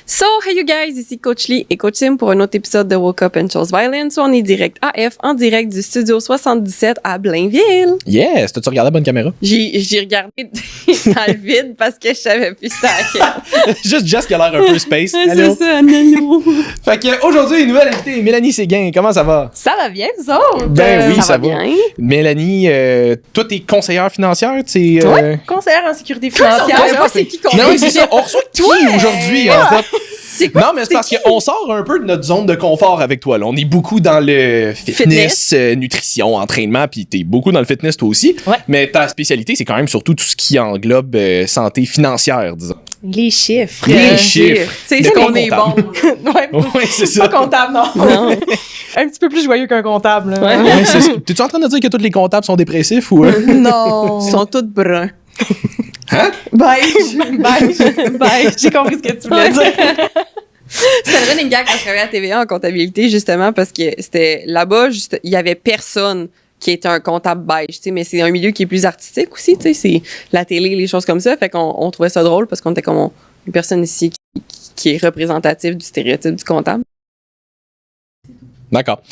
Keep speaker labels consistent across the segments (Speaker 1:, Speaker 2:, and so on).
Speaker 1: So, hey you guys, ici Coach Lee et Coach Sim pour un autre épisode de Woke Up and Chose Violence. On est direct AF, en direct du studio 77 à Blainville.
Speaker 2: Yes! T'as-tu regardé la bonne caméra?
Speaker 1: J'ai regardé dans le vide parce que je savais plus c'était à quel.
Speaker 2: Juste Jess qui a l'air un peu space.
Speaker 1: C'est ça, allô.
Speaker 2: Fait que aujourd'hui, une nouvelle invitée, Mélanie Séguin. Comment ça va?
Speaker 3: Ça va bien, vous autres?
Speaker 2: Ben oui, ça va.
Speaker 1: bien.
Speaker 2: Mélanie, toi, t'es conseillère financière, tu sais.
Speaker 3: Oui, conseillère en sécurité financière.
Speaker 1: Je sais pas c'est qui qu'on
Speaker 2: Non, c'est ça. On reçoit qui aujourd'hui, en fait?
Speaker 1: C'est quoi?
Speaker 2: Non, mais c'est parce qu'on sort un peu de notre zone de confort avec toi. Là. On est beaucoup dans le fitness. Nutrition, entraînement, puis t'es beaucoup dans le fitness toi aussi.
Speaker 3: Ouais.
Speaker 2: Mais ta spécialité, c'est quand même surtout tout ce qui englobe santé financière, disons.
Speaker 3: Les chiffres.
Speaker 2: Les chiffres.
Speaker 1: C'est
Speaker 2: De
Speaker 1: ça qu'on
Speaker 2: comptable.
Speaker 1: est bon.
Speaker 3: Ouais,
Speaker 2: Oui, c'est ça.
Speaker 3: pas comptable, non.
Speaker 1: Non.
Speaker 3: Un petit peu plus joyeux qu'un comptable. Là.
Speaker 1: Ouais.
Speaker 2: Ouais, c'est ça. T'es-tu en train de dire que tous les comptables sont dépressifs ou...
Speaker 3: Non.
Speaker 1: Ils sont tous bruns.
Speaker 3: Beige. J'ai compris ce que tu voulais dire.
Speaker 1: C'était le running gag quand je travaillais à TVA en comptabilité, justement, parce que c'était là-bas, il y avait personne qui était un comptable beige, tu sais, mais c'est un milieu qui est plus artistique aussi, tu sais, c'est la télé, les choses comme ça, fait qu'on trouvait ça drôle parce qu'on était comme une personne ici qui est représentative du stéréotype du comptable.
Speaker 2: D'accord.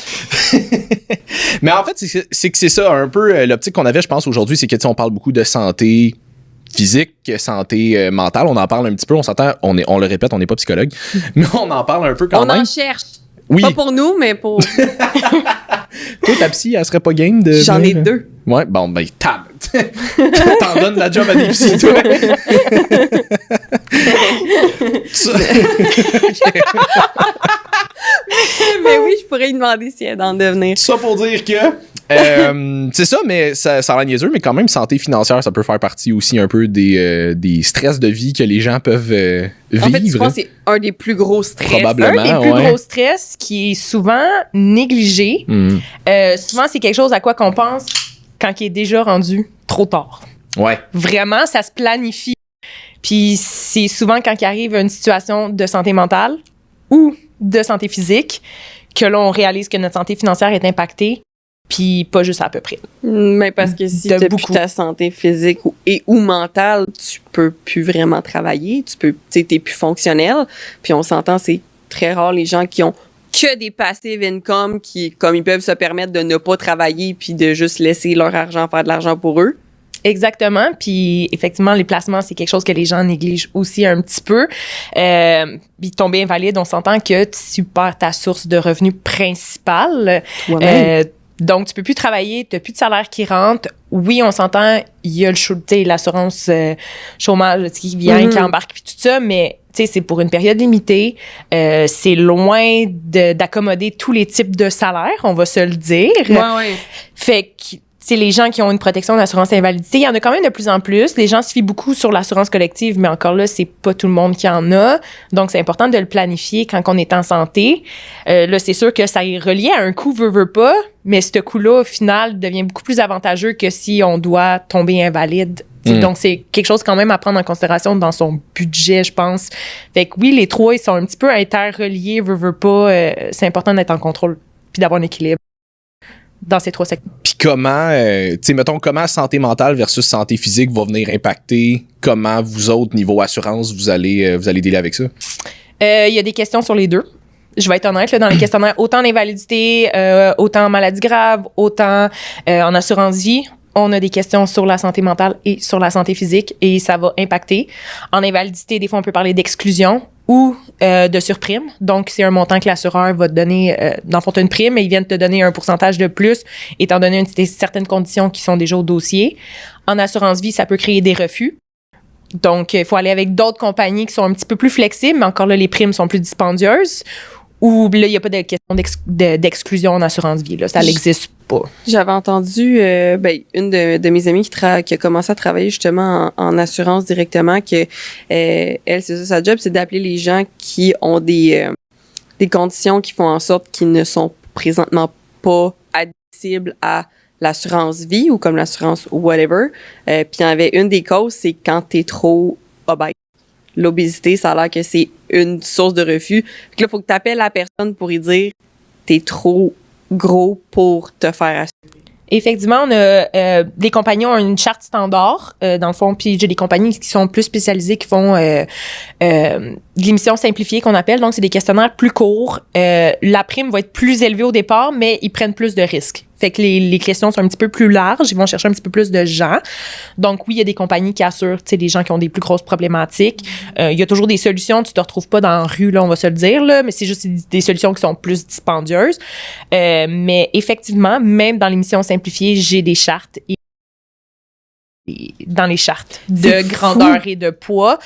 Speaker 2: Mais en fait, c'est que c'est ça, un peu l'optique qu'on avait, je pense, aujourd'hui, c'est que, tu sais, on parle beaucoup de santé physique, santé mentale, on en parle un petit peu, on s'entend, on le répète, on n'est pas psychologue, mais on en parle un peu quand même.
Speaker 1: On en cherche.
Speaker 2: Oui.
Speaker 1: Pas pour nous, mais pour...
Speaker 2: Toi, ta psy, elle serait pas game de...
Speaker 1: J'en ai 2.
Speaker 2: Ouais, bon, ben, t'en donnes la job à des psys, toi.
Speaker 1: Mais oui, je pourrais lui demander si elle d'en devenir.
Speaker 2: Ça pour dire que... c'est ça, mais ça a l'air niaiseux, mais quand même, santé financière, ça peut faire partie aussi un peu des stress de vie que les gens peuvent vivre.
Speaker 1: En fait, je pense que c'est un des plus gros stress.
Speaker 2: Probablement.
Speaker 3: Un des plus gros stress qui est souvent négligé. Souvent, c'est quelque chose à quoi qu'on pense quand il est déjà rendu trop tard.
Speaker 2: Ouais.
Speaker 3: Vraiment, ça se planifie. Puis c'est souvent quand il arrive une situation de santé mentale ou de santé physique que l'on réalise que notre santé financière est impactée, puis pas juste à peu près.
Speaker 1: Mais parce que si t'as plus ta santé physique ou mentale, tu peux plus vraiment travailler, t'es plus fonctionnel, puis on s'entend, c'est très rare les gens qui ont que des passive income qui, comme ils peuvent se permettre de ne pas travailler puis de juste laisser leur argent faire de l'argent pour eux.
Speaker 3: Exactement. Puis effectivement, les placements, c'est quelque chose que les gens négligent aussi un petit peu. Puis tomber invalide, on s'entend que tu perds ta source de revenus principale. Donc, tu peux plus travailler, tu n'as plus de salaire qui rentre. Oui, on s'entend, il y a l'assurance chômage qui vient, qui embarque, puis tout ça, mais c'est pour une période limitée. C'est loin d'accommoder tous les types de salaires, on va se le dire.
Speaker 1: Ouais.
Speaker 3: Fait que les gens qui ont une protection d'assurance invalidité, il y en a quand même de plus en plus. Les gens se fient beaucoup sur l'assurance collective, mais encore là, c'est pas tout le monde qui en a. Donc, c'est important de le planifier quand on est en santé. Là, c'est sûr que ça est relié à un coût veut pas, mais ce coût-là, au final, devient beaucoup plus avantageux que si on doit tomber invalide. Donc, c'est quelque chose quand même à prendre en considération dans son budget, je pense. Fait que oui, les trois, ils sont un petit peu interreliés, veut pas. C'est important d'être en contrôle puis d'avoir un équilibre dans ces trois secteurs.
Speaker 2: Puis comment, mettons, comment santé mentale versus santé physique va venir impacter comment vous autres, niveau assurance, vous allez dealer avec ça?
Speaker 3: Il y a des questions sur les deux. Je vais être honnête, là, dans les questionnaires, autant en invalidité, autant en maladie grave, autant en assurance vie. On a des questions sur la santé mentale et sur la santé physique et ça va impacter. En invalidité, des fois, on peut parler d'exclusion ou de surprime. Donc, c'est un montant que l'assureur va te donner. Dans le fond, tu as une prime, mais ils viennent te donner un pourcentage de plus étant donné certaines conditions qui sont déjà au dossier. En assurance vie, ça peut créer des refus. Donc, il faut aller avec d'autres compagnies qui sont un petit peu plus flexibles, mais encore là, les primes sont plus dispendieuses. Ou là, il n'y a pas de question d'exclusion en assurance vie. Là, ça n'existe pas.
Speaker 1: J'avais entendu une de mes amies qui a commencé à travailler justement en assurance directement, que elle, c'est ça, sa job, c'est d'appeler les gens qui ont des conditions qui font en sorte qu'ils ne sont présentement pas admissibles à l'assurance vie ou comme l'assurance whatever. Puis il y en avait une des causes, c'est quand tu es trop obèse. L'obésité, ça a l'air que c'est une source de refus. Fait que là, il faut que tu appelles la personne pour lui dire t'es trop gros pour te faire assurer.
Speaker 3: Effectivement, on a des compagnies ont une charte standard, dans le fond, puis j'ai des compagnies qui sont plus spécialisées, qui font de l'émission simplifiée qu'on appelle. Donc, c'est des questionnaires plus courts. La prime va être plus élevée au départ, mais ils prennent plus de risques. Fait que les questions sont un petit peu plus larges. Ils vont chercher un petit peu plus de gens. Donc, oui, il y a des compagnies qui assurent, tu sais, des gens qui ont des plus grosses problématiques. Il y a toujours des solutions. Tu te retrouves pas dans la rue, là, on va se le dire, là, mais c'est juste des solutions qui sont plus dispendieuses. Mais effectivement, même dans l'émission simplifiée, j'ai des chartes dans les chartes de grandeur et de poids.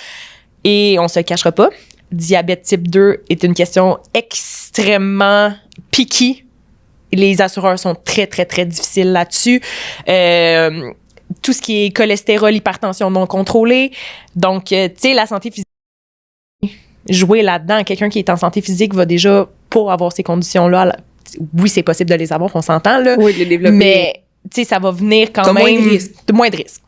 Speaker 3: Et on se le cachera pas, diabète type 2 est une question extrêmement picky. Les assureurs sont très, très, très difficiles là-dessus. Tout ce qui est cholestérol, hypertension non contrôlée. Donc, tu sais, la santé physique, jouer là-dedans. Quelqu'un qui est en santé physique va déjà pas avoir ces conditions-là. Oui, c'est possible de les avoir, on s'entend, là.
Speaker 1: Oui, de les développer.
Speaker 3: Mais, tu sais, ça va venir quand même... Moins de risques.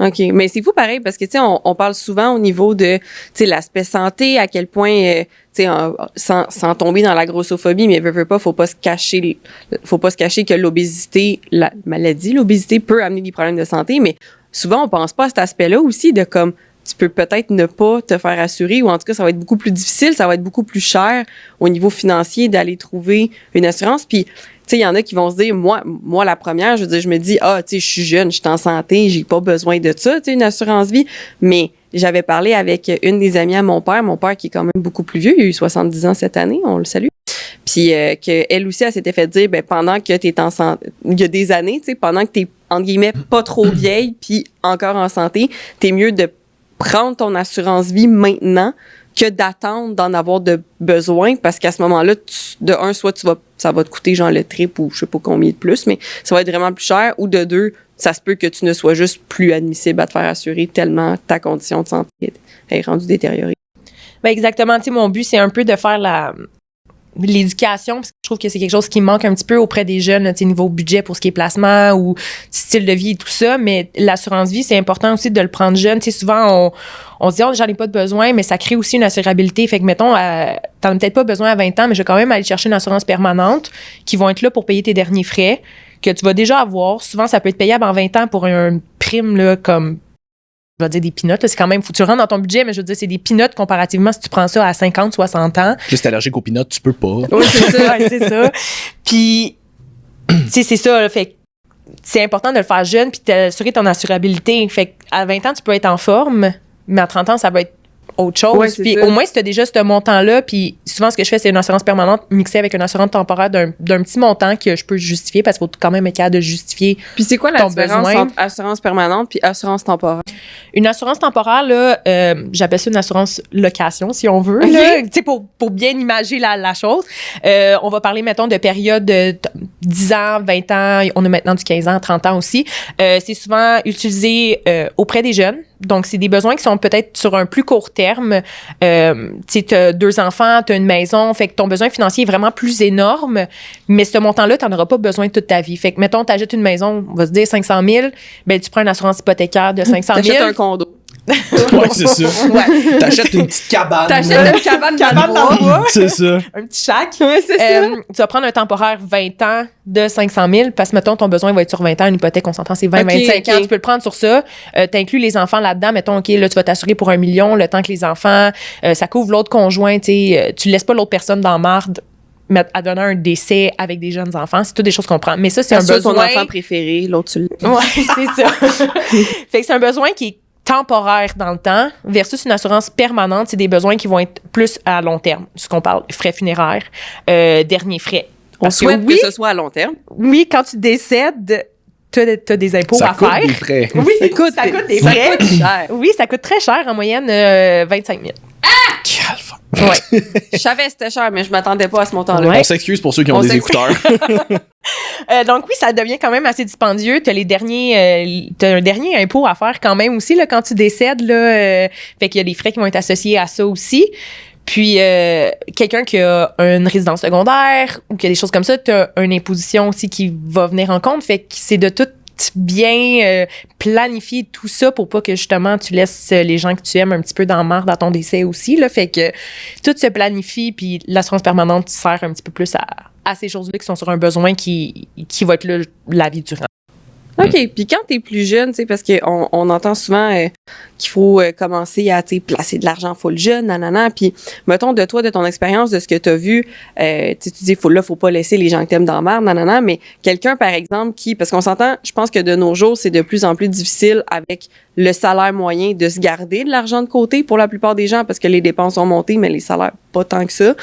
Speaker 1: OK. Mais c'est fou pareil parce que, tu sais, on parle souvent au niveau de, tu sais, l'aspect santé, à quel point, tu sais, sans tomber dans la grossophobie, mais veut pas, faut pas se cacher que l'obésité, la maladie, l'obésité peut amener des problèmes de santé, mais souvent, on pense pas à cet aspect-là aussi de comme, tu peux peut-être ne pas te faire assurer ou en tout cas, ça va être beaucoup plus difficile, ça va être beaucoup plus cher au niveau financier d'aller trouver une assurance. Puis, tu sais, il y en a qui vont se dire, moi, la première, je veux dire, je me dis, tu sais, je suis jeune, je suis en santé, j'ai pas besoin de ça, tu sais, une assurance vie. Mais j'avais parlé avec une des amies à mon père qui est quand même beaucoup plus vieux, il a eu 70 ans cette année, on le salue. Puis qu'elle aussi, elle s'était fait dire, ben pendant que t'es en santé, il y a des années, tu sais, pendant que t'es, entre guillemets, pas trop vieille, puis encore en santé, t'es mieux de prendre ton assurance vie maintenant que d'attendre d'en avoir de besoin parce qu'à ce moment-là, soit ça va te coûter genre le triple ou je sais pas combien de plus, mais ça va être vraiment plus cher, ou de deux, ça se peut que tu ne sois juste plus admissible à te faire assurer tellement ta condition de santé est rendue détériorée.
Speaker 3: Ben exactement. Tu sais, mon but, c'est un peu de faire l'éducation, parce que je trouve que c'est quelque chose qui manque un petit peu auprès des jeunes, tu sais, niveau budget pour ce qui est placement ou style de vie et tout ça, mais l'assurance vie, c'est important aussi de le prendre jeune. Tu sais, souvent, on se dit, j'en ai pas de besoin, mais ça crée aussi une assurabilité. Fait que, mettons, t'en as peut-être pas besoin à 20 ans, mais je vais quand même aller chercher une assurance permanente qui vont être là pour payer tes derniers frais, que tu vas déjà avoir. Souvent, ça peut être payable en 20 ans pour une prime, là, comme, je vais dire des peanuts, là, c'est quand même, faut que tu rentres dans ton budget, mais je veux dire, c'est des peanuts comparativement si tu prends ça à 50, 60 ans.
Speaker 2: Puis si t'es allergique aux peanuts, tu peux pas.
Speaker 3: Oui, c'est ça. Ouais, c'est ça. Puis, tu sais, c'est ça, là, fait que c'est important de le faire jeune puis d'assurer ton assurabilité. Fait qu'à 20 ans, tu peux être en forme, mais à 30 ans, ça va être autre chose.
Speaker 1: Ouais,
Speaker 3: puis au moins, si tu as déjà ce montant-là, puis souvent, ce que je fais, c'est une assurance permanente mixée avec une assurance temporaire d'un petit montant que je peux justifier parce qu'il faut quand même être capable de justifier.
Speaker 1: Puis c'est quoi la différence entre assurance permanente puis assurance temporaire?
Speaker 3: Une assurance temporaire, là, j'appelle ça une assurance location, si on veut.
Speaker 1: Okay.
Speaker 3: Tu sais, pour bien imager la chose. On va parler, mettons, de période de 10 ans, 20 ans, on a maintenant du 15 ans, 30 ans aussi. C'est souvent utilisé auprès des jeunes. Donc, c'est des besoins qui sont peut-être sur un plus court terme. Tu sais, t'as 2 enfants, t'as une maison, fait que ton besoin financier est vraiment plus énorme, mais ce montant-là, t'en auras pas besoin toute ta vie. Fait que, mettons, t'achètes une maison, on va se dire 500 000, ben tu prends une assurance hypothécaire de 500 000.
Speaker 1: T'achètes un condo.
Speaker 2: Ouais, c'est ça.
Speaker 3: Ouais.
Speaker 2: T'achètes une petite cabane.
Speaker 1: T'achètes une cabane dans le bois.
Speaker 2: C'est ça.
Speaker 3: Un petit shack.
Speaker 1: Ouais, c'est ça.
Speaker 3: Tu vas prendre un temporaire 20 ans de 500 000 parce que, mettons, ton besoin va être sur 20 ans. Une hypothèque, on s'entend, c'est 20, 25 ans. Tu peux le prendre sur ça. T'inclus les enfants là-dedans. Mettons, OK, là, tu vas t'assurer pour 1 million le temps que les enfants, ça couvre l'autre conjoint. Tu laisses pas l'autre personne dans marde à donner un décès avec des jeunes enfants. C'est toutes des choses qu'on prend. Mais ça, c'est un besoin...
Speaker 1: ton enfant préféré, l'autre, tu le...
Speaker 3: Ouais, c'est ça. Fait que c'est un besoin qui est temporaire dans le temps versus une assurance permanente, c'est des besoins qui vont être plus à long terme. Ce qu'on parle, frais funéraires, derniers frais.
Speaker 1: On souhaite que ce soit à long terme.
Speaker 3: Oui, quand tu décèdes, t'as des impôts à faire.
Speaker 2: Ça coûte des frais.
Speaker 3: Oui, ça coûte des frais.
Speaker 1: Ça coûte cher.
Speaker 3: Oui, ça coûte très cher, en moyenne 25 000.
Speaker 2: Ouais.
Speaker 1: Je savais que c'était cher, mais je m'attendais pas à ce montant-là.
Speaker 3: Ouais.
Speaker 2: On s'excuse pour ceux qui ont des écouteurs.
Speaker 3: Donc oui, ça devient quand même assez dispendieux. T'as un dernier impôt à faire quand même aussi là, quand tu décèdes. Là, fait qu'il y a des frais qui vont être associés à ça aussi. Puis, quelqu'un qui a une résidence secondaire ou qui a des choses comme ça, t'as une imposition aussi qui va venir en compte. Fait que c'est de tout bien planifier tout ça pour pas que justement tu laisses les gens que tu aimes un petit peu dans la marde à ton décès aussi là. Fait que tout se planifie puis l'assurance permanente sert un petit peu plus à ces choses-là qui sont sur un besoin qui va être là la vie durant.
Speaker 1: OK. Puis quand t'es plus jeune, tu sais, parce qu'on entend souvent qu'il faut commencer à placer de l'argent full jeune, nanana. Puis, mettons, de toi, de ton expérience, de ce que tu as vu, tu dis, faut pas laisser les gens que t'aimes dans la merde, nanana, mais quelqu'un, par exemple, parce qu'on s'entend, je pense que de nos jours, c'est de plus en plus difficile avec le salaire moyen de se garder de l'argent de côté pour la plupart des gens parce que les dépenses ont monté, mais les salaires, pas tant que ça.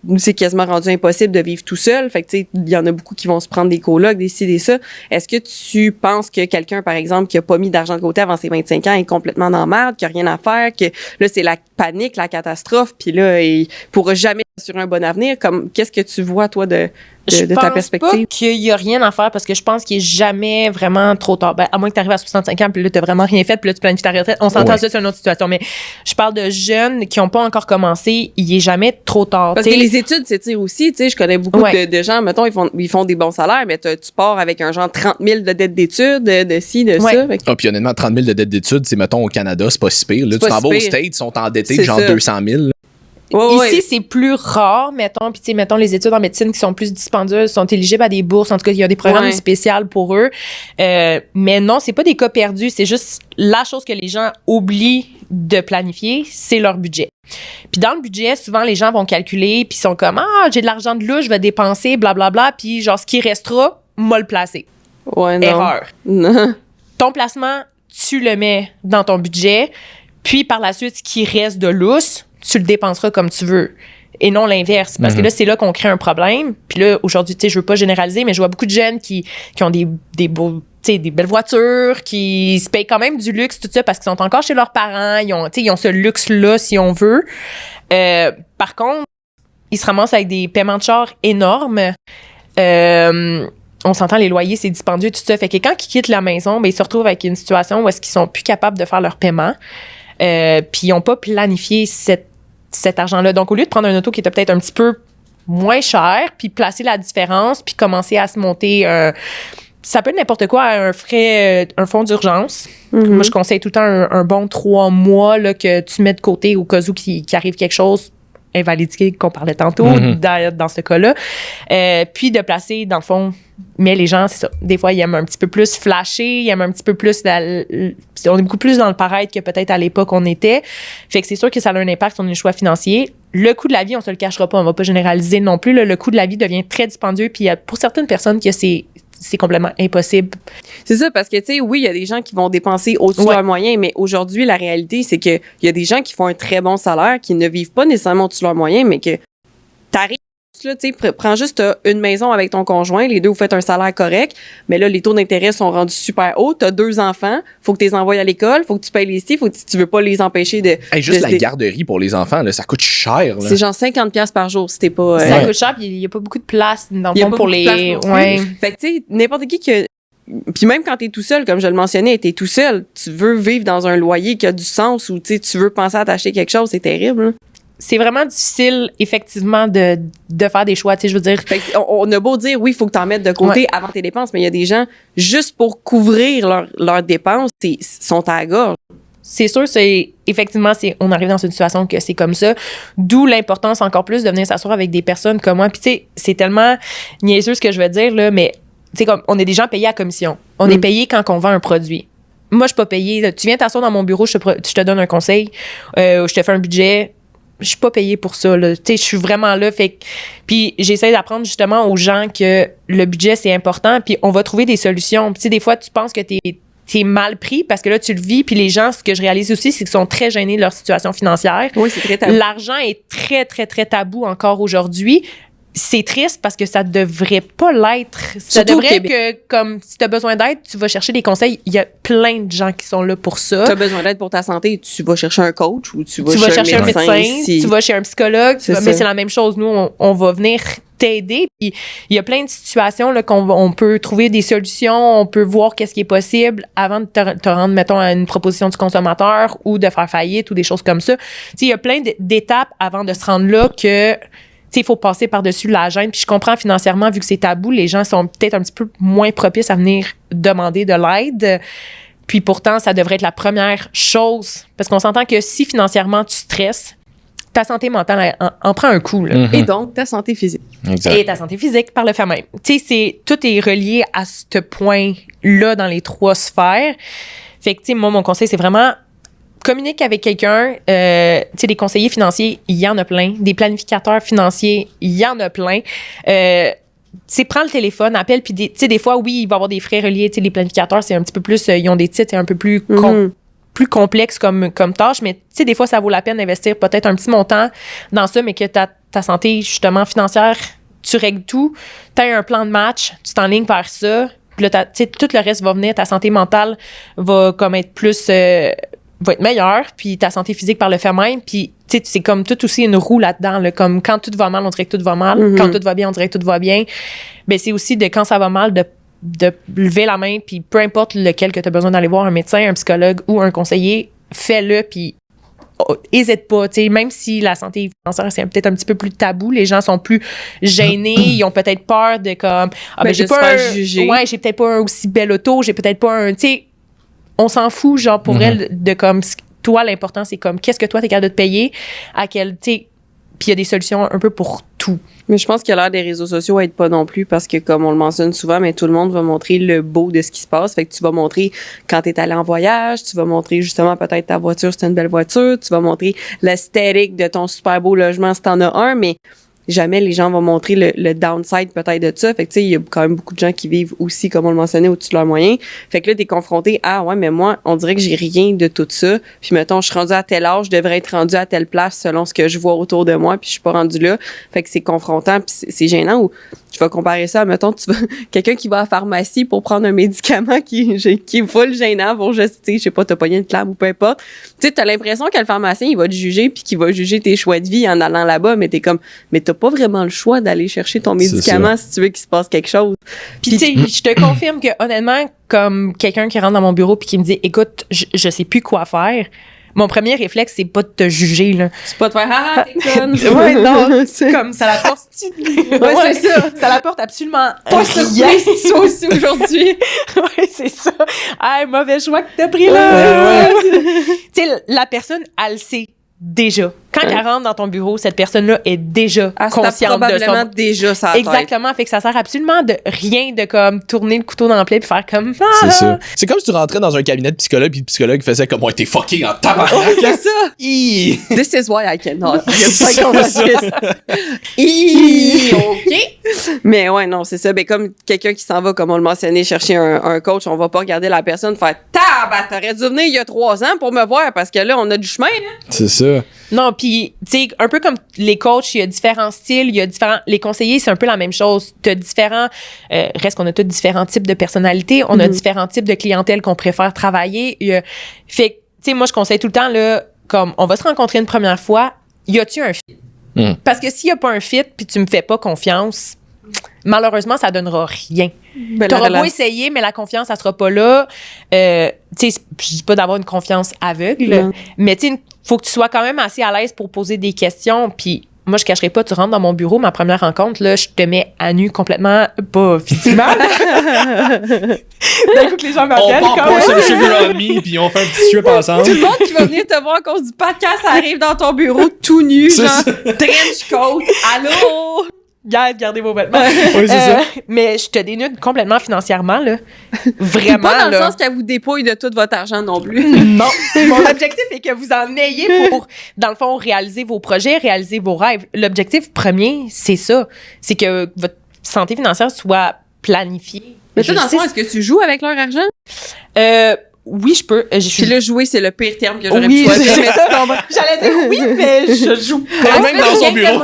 Speaker 1: Nous, c'est quasiment rendu impossible de vivre tout seul. Fait que, tu sais, il y en a beaucoup qui vont se prendre des colocs, des ci, des ça. Est-ce que tu penses que quelqu'un, par exemple, qui a pas mis d'argent de côté avant ses 25 ans est complètement dans la merde, qui a rien à faire, que là, c'est la panique, la catastrophe, puis là, il pourra jamais assurer un bon avenir? Qu'est-ce que tu vois, toi, de ta perspective?
Speaker 3: Je pense pas qu'il y a rien à faire parce que je pense qu'il est jamais vraiment trop tard. Ben, à moins que tu arrives à 65 ans puis là, t'as vraiment rien fait puis là, tu planifies ta retraite. On s'entend, ça, c'est une autre situation. Mais je parle de jeunes qui ont pas encore commencé. Il est jamais trop tard.
Speaker 1: Parce que les études s'étirent aussi. Tu sais, je connais beaucoup de gens, mettons, ils font des bons salaires, mais tu pars avec un genre 30 000 de dettes d'études, de ci, de ça.
Speaker 2: Puis honnêtement, 30 000 de dettes d'études, c'est, mettons, au Canada, c'est pas si pire. Là, tu t'en vas aux States, ils sont endettés genre 200 000.
Speaker 3: Ici, c'est plus rare, mettons, puis tu sais, mettons, les études en médecine qui sont plus dispendieuses sont éligibles à des bourses. En tout cas, il y a des programmes spéciaux pour eux. Mais non, c'est pas des cas perdus. C'est juste la chose que les gens oublient de planifier, c'est leur budget. Puis dans le budget, souvent, les gens vont calculer, puis ils sont comme, j'ai de l'argent de louche, je vais dépenser, blablabla, puis genre, ce qui restera, moi le placer.
Speaker 1: Ouais, non.
Speaker 3: Erreur.
Speaker 1: Non.
Speaker 3: Ton placement, tu le mets dans ton budget, puis par la suite, ce qui reste de lousse, tu le dépenseras comme tu veux. Et non l'inverse. Parce que là, c'est là qu'on crée un problème. Puis là, aujourd'hui, tu sais, je veux pas généraliser, mais je vois beaucoup de jeunes qui ont des beaux, tu sais, des belles voitures, qui se payent quand même du luxe, tout ça, parce qu'ils sont encore chez leurs parents. Ils ont ce luxe-là, si on veut. Par contre, ils se ramassent avec des paiements de char énormes. On s'entend, les loyers, c'est dispendieux, tout ça. Fait que quand ils quittent la maison, ben, ils se retrouvent avec une situation où est-ce qu'ils sont plus capables de faire leur paiement. Puis ils n'ont pas planifié cet argent-là. Donc, au lieu de prendre un auto qui était peut-être un petit peu moins cher, puis placer la différence, puis commencer à se monter ça peut être n'importe quoi, un fonds d'urgence. Mm-hmm. Moi, je conseille tout le temps un bon 3 mois là, que tu mets de côté au cas où qu'il arrive quelque chose, invalidité qu'on parlait tantôt, dans ce cas-là. Puis de placer, dans le fond, mais les gens, c'est ça. Des fois, ils aiment un petit peu plus flasher, ils aiment un petit peu plus... on est beaucoup plus dans le paraître que peut-être à l'époque on était. Fait que c'est sûr que ça a un impact sur nos choix financiers. Le coût de la vie, on se le cachera pas, on va pas généraliser non plus. Le coût de la vie devient très dispendieux. Puis il y a pour certaines personnes que c'est complètement impossible.
Speaker 1: C'est ça, parce que, tu sais, oui, il y a des gens qui vont dépenser au-dessus de leurs moyens, mais aujourd'hui, la réalité, c'est qu'il y a des gens qui font un très bon salaire, qui ne vivent pas nécessairement au-dessus de leurs moyens, mais que t'arrives, là, tu sais, prends juste une maison avec ton conjoint, les deux, vous faites un salaire correct, mais là, les taux d'intérêt sont rendus super hauts, t'as 2 enfants, faut que tu les envoies à l'école, faut que tu payes les sties, tu veux pas les empêcher de...
Speaker 2: Juste la garderie pour les enfants, là, ça coûte cher. Là.
Speaker 1: C'est genre 50$ par jour, si t'es pas...
Speaker 3: Ça coûte cher, puis il y a pas beaucoup de place dans le fond pour les...
Speaker 1: Fait que, tu sais, n'importe qui que... Puis même quand t'es tout seul, comme je le mentionnais, t'es tout seul, tu veux vivre dans un loyer qui a du sens ou tu veux penser à t'acheter quelque chose, c'est terrible. Là.
Speaker 3: C'est vraiment difficile, effectivement, de faire des choix, tu sais, je veux dire.
Speaker 1: Fait on a beau dire, oui, il faut que t'en mettes de côté avant tes dépenses, mais il y a des gens, juste pour couvrir leurs dépenses, sont à la gorge.
Speaker 3: C'est sûr, on arrive dans une situation que c'est comme ça. D'où l'importance encore plus de venir s'asseoir avec des personnes comme moi. Puis tu sais, c'est tellement niaiseux ce que je veux dire, là, mais tu sais, comme on est des gens payés à commission. On est payé quand on vend un produit. Moi, je suis pas payée. Tu viens t'asseoir dans mon bureau, je te donne un conseil, je te fais un budget. Je suis pas payée pour ça, là. Tu sais, je suis vraiment là. Puis j'essaie d'apprendre justement aux gens que le budget, c'est important. Puis on va trouver des solutions. Puis tu sais, des fois, tu penses que t'es mal pris parce que là, tu le vis. Puis les gens, ce que je réalise aussi, c'est qu'ils sont très gênés de leur situation financière.
Speaker 1: Oui, c'est très tabou.
Speaker 3: L'argent est très, très, très tabou encore aujourd'hui. C'est triste parce que ça devrait pas l'être. Ça devrait que, comme, si t'as besoin d'aide, tu vas chercher des conseils. Il y a plein de gens qui sont là pour ça.
Speaker 1: T'as besoin d'aide pour ta santé, tu vas chercher un coach ou tu vas chercher
Speaker 3: un médecin, tu vas chez un psychologue. Mais c'est la même chose. Nous, on va venir t'aider. Puis il y a plein de situations là, on peut trouver des solutions, on peut voir qu'est-ce qui est possible avant de te rendre, mettons, à une proposition du consommateur ou de faire faillite ou des choses comme ça. Tu sais, il y a plein d'étapes avant de se rendre là que... il faut passer par-dessus la gêne. Puis je comprends financièrement, vu que c'est tabou, les gens sont peut-être un petit peu moins propices à venir demander de l'aide. Puis pourtant, ça devrait être la première chose. Parce qu'on s'entend que si financièrement tu stresses, ta santé mentale en prend un coup. Là.
Speaker 1: Et donc, ta santé physique.
Speaker 2: Exact.
Speaker 3: Et ta santé physique par le fait même. Tu sais, tout est relié à ce point-là dans les 3 sphères. Fait que, tu sais, moi, mon conseil, c'est vraiment communique avec quelqu'un, tu sais, des conseillers financiers, il y en a plein. Des planificateurs financiers, il y en a plein. Tu sais, prends le téléphone, appelle, puis tu sais, des fois, oui, il va y avoir des frais reliés. Tu sais, les planificateurs, c'est un petit peu plus, ils ont des titres, c'est un peu plus plus complexe comme tâche, mais tu sais, des fois, ça vaut la peine d'investir peut-être un petit montant dans ça, mais que ta santé, justement, financière, tu règles tout, tu as un plan de match, tu t'enlignes vers ça, puis là, tu sais, tout le reste va venir, ta santé mentale va comme être plus... va être meilleure, puis ta santé physique par le fait même, puis tu sais, c'est comme tout aussi une roue là-dedans, là, comme quand tout va mal, on dirait que tout va mal, quand tout va bien, on dirait que tout va bien. Ben c'est aussi de quand ça va mal, de lever la main, puis peu importe lequel que tu as besoin d'aller voir, un médecin, un psychologue ou un conseiller, fais-le, puis hésite pas, tu sais, même si la santé financière, c'est peut-être un petit peu plus tabou, les gens sont plus gênés, ils ont peut-être peur de comme, j'ai pas j'ai peut-être pas un aussi bel auto, j'ai peut-être pas un, tu sais, on s'en fout, genre, pour elle, de comme, toi, l'important, c'est comme, qu'est-ce que toi, t'es capable de te payer, à quel, tu sais, puis il y a des solutions un peu pour tout.
Speaker 1: Mais je pense que l'ère des réseaux sociaux aide pas non plus parce que, comme on le mentionne souvent, mais tout le monde va montrer le beau de ce qui se passe. Fait que tu vas montrer quand t'es allé en voyage, tu vas montrer justement peut-être ta voiture, si t'as une belle voiture, tu vas montrer l'esthétique de ton super beau logement si t'en as un, mais jamais les gens vont montrer le downside peut-être de ça. Fait que tu sais, il y a quand même beaucoup de gens qui vivent aussi, comme on le mentionnait, au-dessus de leurs moyens. Fait que là, t'es confronté à, ouais, mais moi, on dirait que j'ai rien de tout ça. Puis mettons, je suis rendue à tel âge, je devrais être rendue à telle place selon ce que je vois autour de moi, puis je suis pas rendue là. Fait que c'est confrontant, puis c'est gênant. Ou tu vas comparer ça à, mettons, quelqu'un qui va à la pharmacie pour prendre un médicament qui est full gênant pour juste, tu sais, je sais pas, t'as pogné une clame ou peu importe. Tu sais, t'as l'impression que le pharmacien, il va te juger puis qu'il va juger tes choix de vie en allant là-bas, mais t'es comme, mais t'as pas vraiment le choix d'aller chercher ton médicament si tu veux qu'il se passe quelque chose.
Speaker 3: Puis tu sais, je te confirme que honnêtement, comme quelqu'un qui rentre dans mon bureau puis qui me dit, écoute, je sais plus quoi faire, mon premier réflexe, c'est pas de te juger, là.
Speaker 1: C'est pas de faire, ah, t'es conne.
Speaker 3: Ouais, non. C'est comme, ça l'apporte.
Speaker 1: Ouais, c'est ça.
Speaker 3: Ça l'apporte absolument
Speaker 1: pas rien. C'est ça aussi aujourd'hui.
Speaker 3: Ouais, c'est ça. Hey, mauvais choix que t'as pris, là. Tu sais, la personne, elle le sait déjà. Quand elle rentre dans ton bureau, cette personne-là est déjà consciente de
Speaker 1: probablement déjà ça.
Speaker 3: Exactement. Fait que ça sert absolument de rien de comme tourner le couteau dans le plaid puis faire comme
Speaker 2: C'est ça. C'est comme si tu rentrais dans un cabinet de psychologue puis le psychologue faisait comme, ouais, t'es fucking en tabarnak.
Speaker 1: C'est ça. This is why I cannot. OK. Mais ouais, non, c'est ça. Ben, comme quelqu'un qui s'en va, comme on le mentionnait, chercher un coach, on va pas regarder la personne faire t'aurais dû venir il y a 3 ans pour me voir parce que là, on a du chemin. Là.
Speaker 2: C'est ça.
Speaker 3: Non, puis, tu sais, un peu comme les coachs, il y a différents styles, il y a différents... Les conseillers, c'est un peu la même chose. Tu as différents... reste qu'on a tous différents types de personnalités, on a différents types de clientèle qu'on préfère travailler. Fait que, tu sais, moi, je conseille tout le temps, là, comme, on va se rencontrer une première fois, y a-tu un fit? Parce que s'il y a pas un fit, puis tu me fais pas confiance, malheureusement, ça donnera rien. Ben, t'auras beau essayer, mais la confiance, ça sera pas là. Tu sais, je dis pas d'avoir une confiance aveugle, mais tu sais, faut que tu sois quand même assez à l'aise pour poser des questions. Puis moi, je cacherai pas, tu rentres dans mon bureau, ma première rencontre, là, je te mets à nu complètement, pas physiquement. D'un coup que les gens m'appellent.
Speaker 2: On part pas sur le Sugar on Me, puis on fait un petit trip ensemble.
Speaker 1: Tout le monde qui va venir te voir à cause du podcast, ça arrive dans ton bureau tout nu, genre trench coat. Allô?
Speaker 3: Gardez vos vêtements.
Speaker 2: Oui, c'est ça.
Speaker 3: Mais je te dénude complètement financièrement, là. Vraiment,
Speaker 1: pas dans
Speaker 3: là.
Speaker 1: le sens qu'elle vous dépouille de tout votre argent non plus.
Speaker 3: Non. Mon objectif est que vous en ayez pour, dans le fond, réaliser vos projets, réaliser vos rêves. L'objectif premier, c'est ça. C'est que votre santé financière soit planifiée.
Speaker 1: Mais toi, dans le fond, est-ce que tu joues avec leur argent?
Speaker 3: Oui, je peux.
Speaker 1: Puis là, jouer, c'est le pire terme que j'aurais
Speaker 3: pu
Speaker 1: choisir.
Speaker 3: J'allais dire oui, mais je joue pas.
Speaker 2: Même dans son bureau.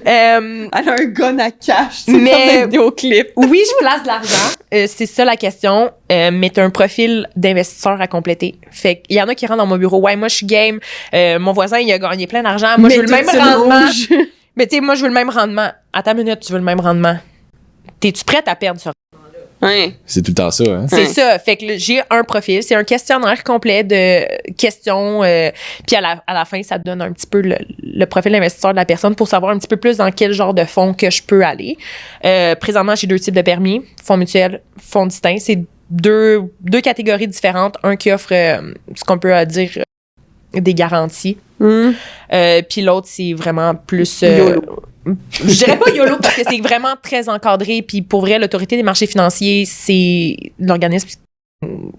Speaker 1: Elle a un gun à cash. C'est
Speaker 3: mais
Speaker 1: comme un vidéoclip.
Speaker 3: Oui, je place de l'argent. C'est ça la question. Mais t'as un profil d'investisseur à compléter. Fait qu'il y en a qui rentrent dans mon bureau. Ouais, moi, je suis game. Mon voisin, il a gagné plein d'argent. Moi, je veux le même rendement. Mais tu sais, moi, je veux le même rendement. À ta minute, tu veux le même rendement. T'es-tu prête à perdre ça?
Speaker 1: Ouais.
Speaker 2: C'est tout le temps ça, hein?
Speaker 3: C'est ça. Fait que j'ai un profil. C'est un questionnaire complet de questions. Puis à la fin, ça te donne un petit peu le profil d'investisseur de la personne pour savoir un petit peu plus dans quel genre de fonds que je peux aller. Présentement, j'ai 2 types de permis. Fonds mutuels, fonds distincts. C'est deux catégories différentes. Un qui offre ce qu'on peut dire des garanties. Puis l'autre, c'est vraiment plus... je dirais pas YOLO parce que c'est vraiment très encadré. Puis pour vrai, l'Autorité des marchés financiers, c'est l'organisme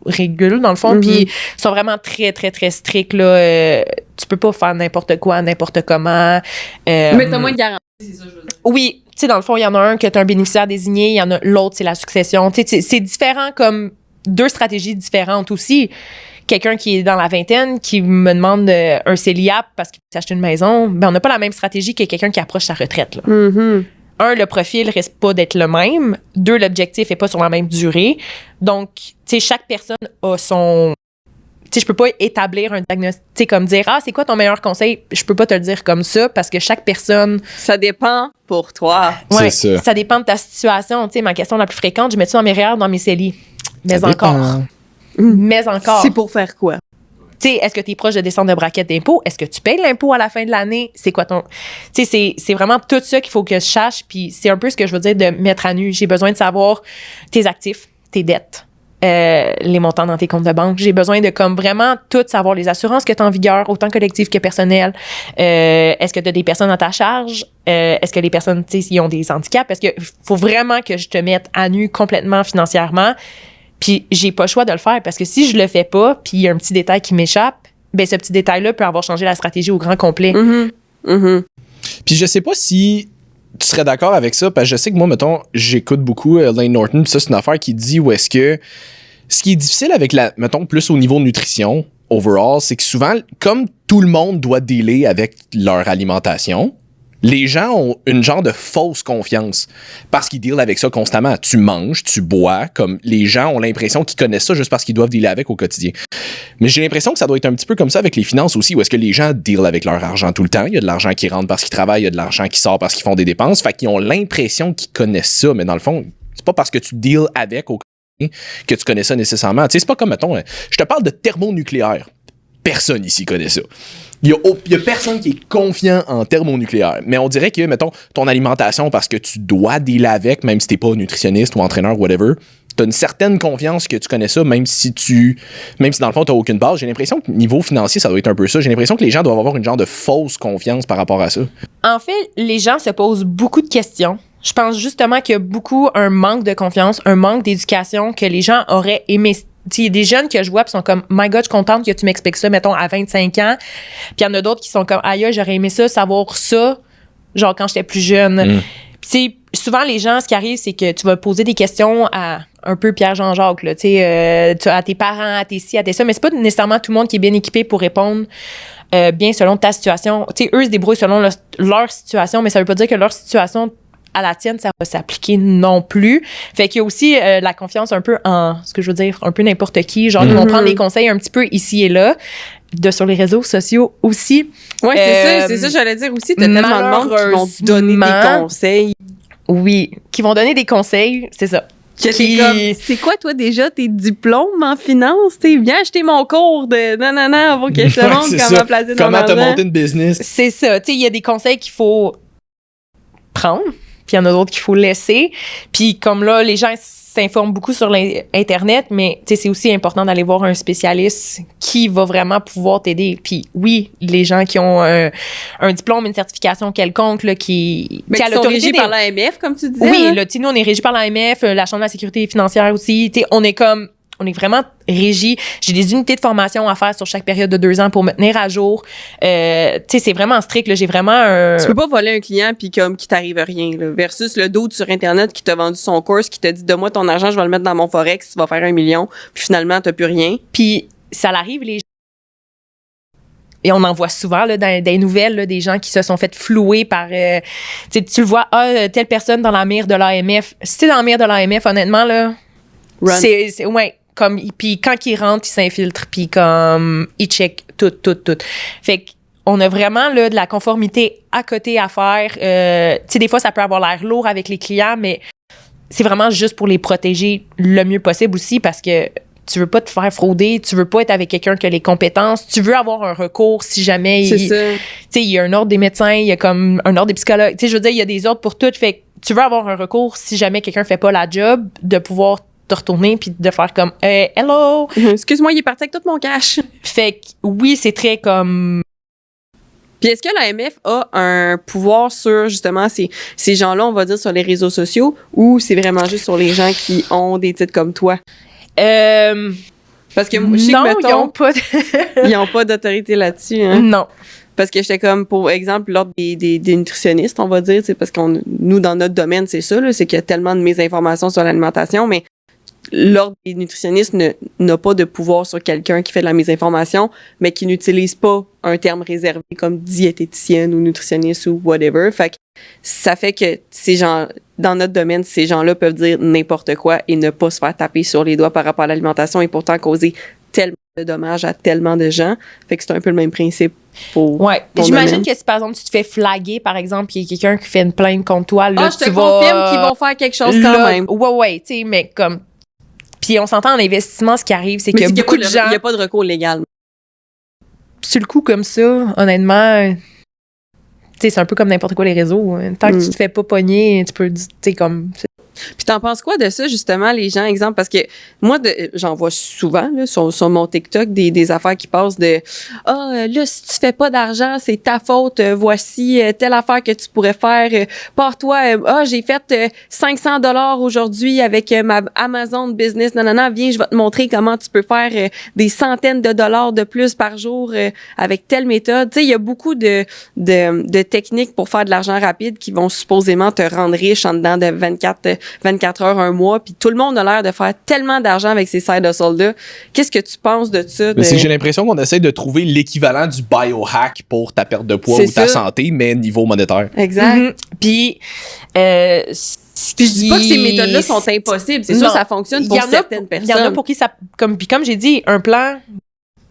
Speaker 3: régule, dans le fond, puis ils sont vraiment très, très, très stricts, là. Tu peux pas faire n'importe quoi, n'importe comment.
Speaker 1: Mais t'as moins de garantie, c'est ça, je veux dire.
Speaker 3: Oui, tu sais, dans le fond, il y en a un que t'as un bénéficiaire désigné, il y en a l'autre, c'est la succession. Tu sais, c'est différent, comme deux stratégies différentes aussi. Quelqu'un qui est dans la vingtaine, qui me demande un CELIAP parce qu'il veut s'acheter une maison, ben on n'a pas la même stratégie que quelqu'un qui approche sa retraite, là. Un, le profil risque pas d'être le même. Deux, l'objectif est pas sur la même durée. Donc, tu sais, chaque personne a son... Tu sais, je peux pas établir un diagnostic, tu sais, comme dire, ah, c'est quoi ton meilleur conseil? Je peux pas te le dire comme ça parce que chaque personne...
Speaker 1: Ça dépend pour toi.
Speaker 3: Ouais,
Speaker 2: C'est ça.
Speaker 3: ça dépend de ta situation. Tu sais, ma question la plus fréquente, je mets ça dans mes REER, dans mes CELI. Mais
Speaker 2: Ça
Speaker 3: encore.
Speaker 2: dépend.
Speaker 3: Mais encore.
Speaker 1: C'est pour faire quoi?
Speaker 3: Tu sais, est-ce que tu es proche de descendre de braquette d'impôt? Est-ce que tu payes l'impôt à la fin de l'année? C'est quoi ton... Tu sais, c'est vraiment tout ça qu'il faut que je sache. Puis c'est un peu ce que je veux dire de mettre à nu. J'ai besoin de savoir tes actifs, tes dettes, les montants dans tes comptes de banque. J'ai besoin de comme vraiment tout savoir, les assurances que tu as en vigueur, autant collectives que personnelles. Est-ce que tu as des personnes à ta charge? Est-ce que les personnes, tu sais, ils ont des handicaps? Est-ce que faut vraiment que je te mette à nu complètement financièrement? Puis j'ai pas le choix de le faire parce que si je le fais pas, puis il y a un petit détail qui m'échappe, ben ce petit détail-là peut avoir changé la stratégie au grand complet.
Speaker 2: Puis je sais pas si tu serais d'accord avec ça, parce que je sais que moi, mettons, j'écoute beaucoup Layne Norton, puis ça, c'est une affaire qui dit où est-ce que ce qui est difficile avec mettons, plus au niveau nutrition, overall, c'est que souvent, comme tout le monde doit dealer avec leur alimentation, les gens ont une genre de fausse confiance parce qu'ils dealent avec ça constamment. Tu manges, tu bois, comme les gens ont l'impression qu'ils connaissent ça juste parce qu'ils doivent dealer avec au quotidien. Mais j'ai l'impression que ça doit être un petit peu comme ça avec les finances aussi, où est-ce que les gens dealent avec leur argent tout le temps. Il y a de l'argent qui rentre parce qu'ils travaillent, il y a de l'argent qui sort parce qu'ils font des dépenses. Fait qu'ils ont l'impression qu'ils connaissent ça, mais dans le fond, c'est pas parce que tu deals avec au quotidien que tu connais ça nécessairement. Tu sais, c'est pas comme, mettons, je te parle de thermonucléaire. Personne ici connaît ça. Il y a personne qui est confiant en thermonucléaire. Mais on dirait que, mettons, ton alimentation, parce que tu dois dealer avec, même si t'es pas nutritionniste ou entraîneur, whatever, t'as une certaine confiance que tu connais ça, même si dans le fond, t'as aucune base. J'ai l'impression que niveau financier, ça doit être un peu ça. J'ai l'impression que les gens doivent avoir une genre de fausse confiance par rapport à ça.
Speaker 3: En fait, les gens se posent beaucoup de questions. Je pense justement qu'il y a beaucoup un manque de confiance, un manque d'éducation que les gens auraient aimé. Il y a des jeunes que je vois qui sont comme « My God, je suis contente que tu m'expliques ça, mettons, à 25 ans. » Puis il y en a d'autres qui sont comme « Aïe, j'aurais aimé ça, savoir ça, genre quand j'étais plus jeune. » Puis souvent, les gens, ce qui arrive, c'est que tu vas poser des questions à un peu Pierre-Jean-Jacques, là, à tes parents, à tes ci, à tes ça, mais c'est pas nécessairement tout le monde qui est bien équipé pour répondre bien selon ta situation. T'sais, eux se débrouillent selon leur situation, mais ça veut pas dire que leur situation à la tienne, ça va s'appliquer non plus. Fait qu'il y a aussi la confiance un peu en, ce que je veux dire, un peu n'importe qui. Genre, ils vont prendre les conseils un petit peu ici et là, sur les réseaux sociaux aussi.
Speaker 1: Oui, c'est ça, j'allais dire aussi. T'as tellement de monde qui vont te donner des conseils.
Speaker 3: Oui, qui vont donner des conseils, c'est ça.
Speaker 1: C'est quoi, toi, déjà, tes diplômes en finance? Viens acheter mon cours de nanana pour que je te montre comment placer ton argent.
Speaker 2: Comment te monter une business.
Speaker 3: C'est ça. Tu sais, il y a des conseils qu'il faut prendre, puis il y en a d'autres qu'il faut laisser. Puis comme là, les gens s'informent beaucoup sur l'Internet, mais tu sais, c'est aussi important d'aller voir un spécialiste qui va vraiment pouvoir t'aider. Puis oui, les gens qui ont un diplôme, une certification quelconque, là, qui
Speaker 1: sont régis par l'AMF, comme tu disais.
Speaker 3: Oui, là, tu sais, nous, on est régis par l'AMF, la Chambre de la sécurité financière aussi. Tu sais, on est vraiment régi. J'ai des unités de formation à faire sur chaque période de 2 ans pour me tenir à jour. Tu sais, c'est vraiment strict. Là. J'ai vraiment
Speaker 1: Tu peux pas voler un client puis comme qu'il t'arrive rien. Là, versus le dude sur Internet qui t'a vendu son course, qui t'a dit « Donne-moi ton argent, je vais le mettre dans mon Forex, tu vas faire 1 million. » Puis finalement, t'as plus rien.
Speaker 3: Puis ça l'arrive, les gens. Et on en voit souvent là, dans des nouvelles, là, des gens qui se sont fait flouer par... tu le vois, telle personne dans la mire de l'AMF. Si t'es dans la mire de l'AMF, honnêtement, là...
Speaker 1: Run.
Speaker 3: Ouais. Comme, puis quand il rentre, il s'infiltre, puis comme il check tout. Fait qu'on a vraiment là de la conformité à côté à faire. Tu sais, des fois, ça peut avoir l'air lourd avec les clients, mais c'est vraiment juste pour les protéger le mieux possible aussi parce que tu veux pas te faire frauder, tu veux pas être avec quelqu'un qui a les compétences, tu veux avoir un recours si jamais
Speaker 1: c'est ça.
Speaker 3: Tu sais, il y a un ordre des médecins, il y a comme un ordre des psychologues. Tu sais, je veux dire, il y a des ordres pour tout. Fait que tu veux avoir un recours si jamais quelqu'un fait pas la job, de pouvoir te retourner puis de faire comme hello.
Speaker 1: Excuse-moi, il est parti avec tout mon cash.
Speaker 3: Fait que oui, c'est très comme.
Speaker 1: Puis est-ce que l'AMF a un pouvoir sur justement ces gens-là, on va dire sur les réseaux sociaux, ou c'est vraiment juste sur les gens qui ont des titres comme toi? Parce que moi, je sais
Speaker 3: non,
Speaker 1: que, mettons,
Speaker 3: ils ont pas
Speaker 1: ils n'ont pas d'autorité là-dessus. Hein.
Speaker 3: Non.
Speaker 1: Parce que j'étais comme, pour exemple, l'ordre des nutritionnistes, on va dire, parce qu'on nous, dans notre domaine, c'est ça, là, c'est qu'il y a tellement de mésinformations sur l'alimentation, mais l'ordre des nutritionnistes n'a pas de pouvoir sur quelqu'un qui fait de la mésinformation, mais qui n'utilise pas un terme réservé comme diététicienne ou nutritionniste ou whatever. Fait que ça fait que ces gens, dans notre domaine, ces gens-là peuvent dire n'importe quoi et ne pas se faire taper sur les doigts par rapport à l'alimentation et pourtant causer tellement de dommages à tellement de gens. Fait que c'est un peu le même principe pour
Speaker 3: Ouais.
Speaker 1: ton
Speaker 3: J'imagine
Speaker 1: domaine.
Speaker 3: que si, par exemple, tu te fais flaguer, par exemple, qu'il y a quelqu'un qui fait une plainte contre toi, là,
Speaker 1: Je te
Speaker 3: tu
Speaker 1: confirme
Speaker 3: vas...
Speaker 1: qu'ils vont faire quelque chose quand
Speaker 3: là,
Speaker 1: même.
Speaker 3: Ouais, tu sais, mais comme... Puis on s'entend en investissement, ce qui arrive, c'est
Speaker 1: Mais
Speaker 3: que
Speaker 1: c'est qu'il
Speaker 3: beaucoup de gens...
Speaker 1: Il n'y a pas de recours légal.
Speaker 3: Sur le coup, comme ça, honnêtement... Tu sais, c'est un peu comme n'importe quoi les réseaux. Tant que tu te fais pas pogner, tu peux... Tu sais, comme...
Speaker 1: Puis t'en penses quoi de ça, justement, les gens, exemple, parce que moi, j'en vois souvent là, sur mon TikTok des affaires qui passent de « là, si tu fais pas d'argent, c'est ta faute, voici telle affaire que tu pourrais faire, pars-toi, j'ai fait 500 $ aujourd'hui avec ma Amazon Business, nanana, viens, je vais te montrer comment tu peux faire des centaines de dollars de plus par jour avec telle méthode. » Tu sais, il y a beaucoup de techniques pour faire de l'argent rapide qui vont supposément te rendre riche en dedans de 24 heures, un mois, puis tout le monde a l'air de faire tellement d'argent avec ces side hustles-là. Qu'est-ce que tu penses de ça?
Speaker 2: C'est que j'ai l'impression qu'on essaie de trouver l'équivalent du biohack pour ta perte de poids
Speaker 1: C'est
Speaker 2: ou ta
Speaker 1: ça.
Speaker 2: santé, mais niveau monétaire.
Speaker 1: Exact.
Speaker 3: Puis...
Speaker 1: Puis je dis pas que ces méthodes-là sont impossibles. C'est sûr,
Speaker 3: Non.
Speaker 1: ça fonctionne
Speaker 3: Il
Speaker 1: pour
Speaker 3: y en a-
Speaker 1: certaines
Speaker 3: Il y en a
Speaker 1: personnes.
Speaker 3: pour qui ça... Puis comme j'ai dit, un plan...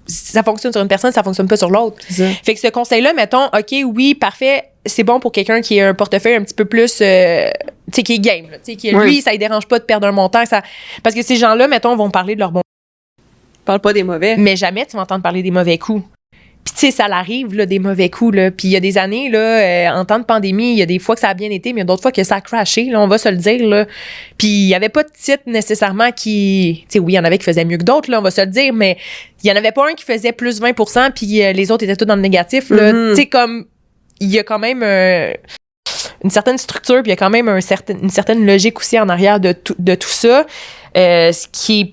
Speaker 3: Ça fonctionne sur une personne, ça fonctionne pas sur l'autre.
Speaker 1: C'est ça.
Speaker 3: Fait que ce conseil-là, mettons, OK, oui, parfait, c'est bon pour quelqu'un qui a un portefeuille un petit peu plus, tu sais, qui est game, là, tu sais, qui,
Speaker 1: Ouais.
Speaker 3: lui, ça ne dérange pas de perdre un montant. Parce que ces gens-là, mettons, vont parler de leur bon.
Speaker 1: Parle pas des mauvais.
Speaker 3: Mais jamais tu vas entendre parler des mauvais coups. Puis, tu sais, ça l'arrive, là, des mauvais coups, là. Puis, il y a des années, là, en temps de pandémie, il y a des fois que ça a bien été, mais il y a d'autres fois que ça a crashé, là, on va se le dire, là. Puis, il y avait pas de titre nécessairement qui... Tu sais, oui, il y en avait qui faisaient mieux que d'autres, là, on va se le dire, mais il y en avait pas un qui faisait plus 20%, puis les autres étaient tous dans le négatif, là.
Speaker 1: Mhm.
Speaker 3: Tu sais, comme... Il y a quand même une certaine structure, puis il y a quand même une certaine logique aussi en arrière de tout ça. Ce qui est...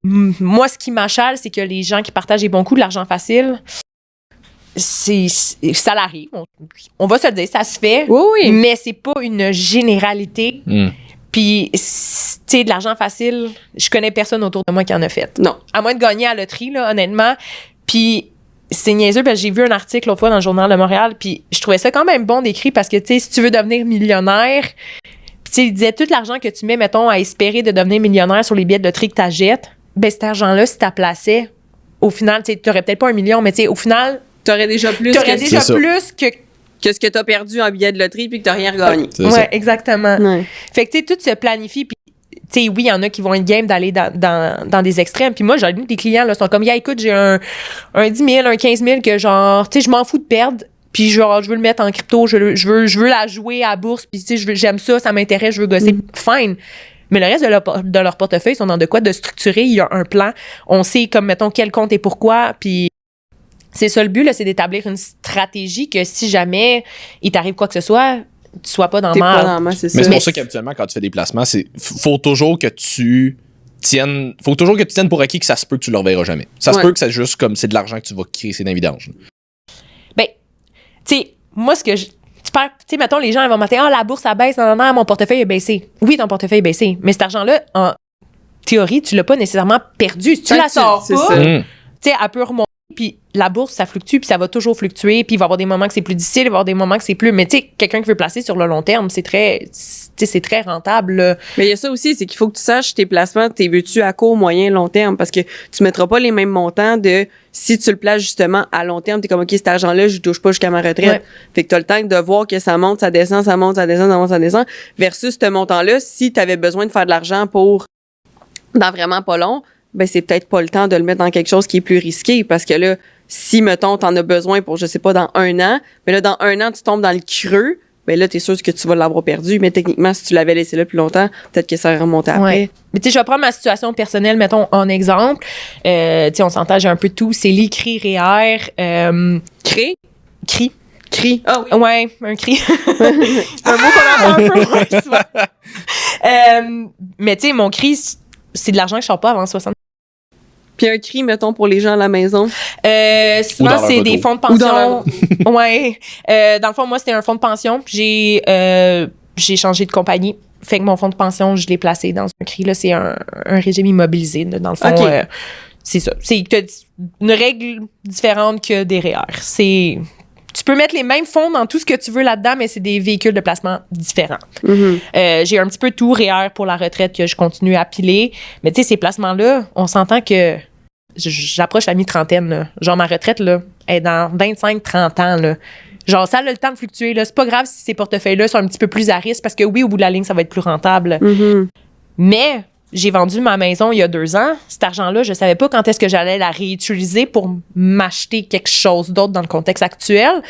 Speaker 3: Moi, ce qui m'achale, c'est que les gens qui partagent des bons coups de l'argent facile... ça l'arrive. On va se le dire, ça se fait.
Speaker 1: Oui.
Speaker 3: Mais c'est pas une généralité. Puis, tu sais, de l'argent facile, je connais personne autour de moi qui en a fait.
Speaker 1: Non.
Speaker 3: À moins de gagner à la loterie, là, honnêtement. Puis, c'est niaiseux parce que j'ai vu un article l'autre fois dans le Journal de Montréal, puis je trouvais ça quand même bon d'écrit parce que, tu sais, si tu veux devenir millionnaire, tu sais, il disait tout l'argent que tu mets, mettons, à espérer de devenir millionnaire sur les billets de loterie que tu achètes, ben cet argent-là, si tu plaçais, au final, tu n'aurais peut-être pas 1 million, mais tu sais, au final,
Speaker 1: T'aurais déjà plus
Speaker 3: tu aurais
Speaker 1: que,
Speaker 3: déjà
Speaker 2: C'est ça.
Speaker 3: plus que...
Speaker 1: que ce que t'as perdu en billet de loterie puis que t'as rien regagné.
Speaker 2: C'est ça.
Speaker 3: Ouais, exactement.
Speaker 1: Ouais.
Speaker 3: Fait que, tu sais, tout se planifie, puis tu sais, oui, il y en a qui vont être game d'aller dans des extrêmes. Puis moi, j'ai des clients, là, sont comme, écoute, j'ai un 10 000, un 15 000 que genre, tu sais, je m'en fous de perdre. Puis genre, je veux le mettre en crypto, je veux la jouer à la bourse, puis tu sais, j'aime ça m'intéresse, je veux gosser. Fine. Mais le reste de leur portefeuille sont dans de quoi de structurer. Il y a un plan. On sait, comme, mettons, quel compte et pourquoi. Puis c'est ça le but, là, c'est d'établir une stratégie que si jamais il t'arrive quoi que ce soit, tu sois pas dans
Speaker 1: T'es pas
Speaker 3: mal.
Speaker 1: dans la main, c'est ça.
Speaker 2: Mais c'est
Speaker 3: Mais
Speaker 2: pour ça qu'habituellement, quand tu fais des placements, faut toujours que tu tiennes pour acquis que ça se peut que tu le reverras jamais. Ça se
Speaker 1: Ouais.
Speaker 2: peut que c'est juste comme c'est de l'argent que tu vas crisser dans les vidanges.
Speaker 3: Ben, tu sais, moi, ce que je. Tu sais, mettons, les gens ils vont me dire, la bourse, ça baisse, non, mon portefeuille a baissé. Oui, ton portefeuille a baissé. Mais cet argent-là, en théorie, tu l'as pas nécessairement perdu. Si tu
Speaker 1: Fait
Speaker 3: la
Speaker 1: que
Speaker 3: sors
Speaker 1: c'est
Speaker 3: pas,
Speaker 1: ça.
Speaker 3: tu sais, elle peut remonter. Puis la bourse, ça fluctue, puis ça va toujours fluctuer. Puis il va y avoir des moments que c'est plus difficile, il va y avoir des moments que c'est plus. Mais tu sais, quelqu'un qui veut placer sur le long terme, c'est très rentable, là.
Speaker 1: Mais il y a ça aussi, c'est qu'il faut que tu saches tes placements, t'es veux-tu à court, moyen, long terme, parce que tu mettras pas les mêmes montants de si tu le places justement à long terme, t'es comme, OK, cet argent-là, je touche pas jusqu'à ma retraite.
Speaker 3: Ouais.
Speaker 1: Fait que t'as le temps de voir que ça monte, ça descend, ça monte, ça descend, ça monte, ça descend, versus ce montant-là, si t'avais besoin de faire de l'argent dans vraiment pas long, ben c'est peut-être pas le temps de le mettre dans quelque chose qui est plus risqué, parce que là, si, mettons, t'en as besoin pour, je sais pas, dans 1 an, mais là, dans 1 an, tu tombes dans le creux, ben là, t'es sûr que tu vas l'avoir perdu. Mais techniquement, si tu l'avais laissé là plus longtemps, peut-être que ça remontait après.
Speaker 3: Ouais. Mais tu sais, je vais prendre ma situation personnelle, mettons, en exemple. Tu sais, on s'entend, j'ai un peu de tout. C'est lit, cri, REER.
Speaker 1: Cré?
Speaker 3: Cri.
Speaker 1: Cri. Ah oui.
Speaker 3: Ouais, un cri. Un mot qu'on entend un peu moins souvent. Mais tu sais, mon cri, c'est de l'argent que je sors pas avant 60.
Speaker 1: Puis un cri, mettons, pour les gens à la maison.
Speaker 3: Souvent, c'est des fonds de pension. Ouais. Dans le fond, moi, c'était un fonds de pension. J'ai changé de compagnie. Fait que mon fonds de pension, je l'ai placé dans un CRI. Là, c'est un régime immobilisé. Dans le fond,
Speaker 1: okay.
Speaker 3: C'est ça. C'est une règle différente que des REER. Tu peux mettre les mêmes fonds dans tout ce que tu veux là-dedans, mais c'est des véhicules de placement différents.
Speaker 1: Mm-hmm.
Speaker 3: J'ai un petit peu tout REER pour la retraite que je continue à piler. Mais tu sais, ces placements-là, on s'entend que j'approche la mi-trentaine. Là. Genre, ma retraite, là, est dans 25-30 ans. Là. Genre, ça a le temps de fluctuer. Là. C'est pas grave si ces portefeuilles-là sont un petit peu plus à risque parce que oui, au bout de la ligne, ça va être plus rentable.
Speaker 1: Mm-hmm.
Speaker 3: Mais j'ai vendu ma maison il y a 2 ans. Cet argent-là, je savais pas quand est-ce que j'allais la réutiliser pour m'acheter quelque chose d'autre dans le contexte actuel.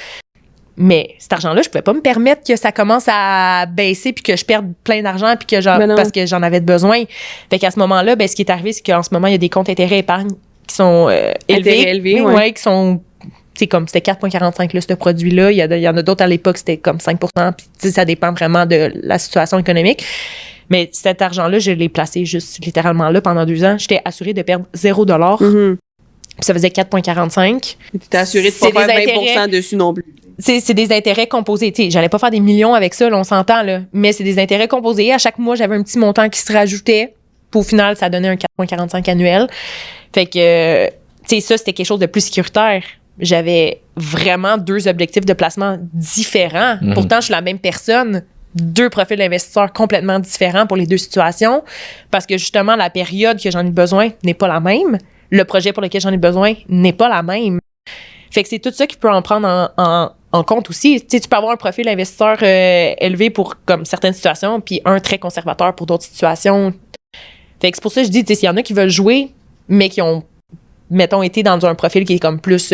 Speaker 3: Mais cet argent-là, je pouvais pas me permettre que ça commence à baisser puis que je perde plein d'argent puis que parce que j'en avais besoin. Fait qu'à ce moment-là, ce qui est arrivé, c'est qu'en ce moment, il y a des comptes intérêts épargne qui sont élevés. Ouais, qui sont... C'est comme c'était 4,45 là, ce produit-là. Il y en a d'autres à l'époque, c'était comme 5 puis ça dépend vraiment de la situation économique. Mais cet argent-là, je l'ai placé juste littéralement là pendant 2 ans. J'étais assurée de perdre 0 $.
Speaker 1: Mm-hmm.
Speaker 3: Puis ça faisait 4,45.
Speaker 1: Tu étais assurée de pas faire 20% dessus non plus.
Speaker 3: C'est des intérêts composés. T'sais, j'allais pas faire des millions avec ça, là, on s'entend, là. Mais c'est des intérêts composés. À chaque mois, j'avais un petit montant qui se rajoutait. Puis au final, ça donnait un 4,45 annuel. Fait que, ça, c'était quelque chose de plus sécuritaire. J'avais vraiment 2 objectifs de placement différents. Mm-hmm. Pourtant, je suis la même personne. 2 profils d'investisseurs complètement différents pour les 2 situations. Parce que justement, la période que j'en ai besoin n'est pas la même. Le projet pour lequel j'en ai besoin n'est pas la même. Fait que c'est tout ça qui peut en prendre en compte aussi. Tu peux avoir un profil investisseur élevé pour comme certaines situations, puis un très conservateur pour d'autres situations. Fait que c'est pour ça que je dis, s'il y en a qui veulent jouer, mais qui ont, mettons, été dans un profil qui est comme plus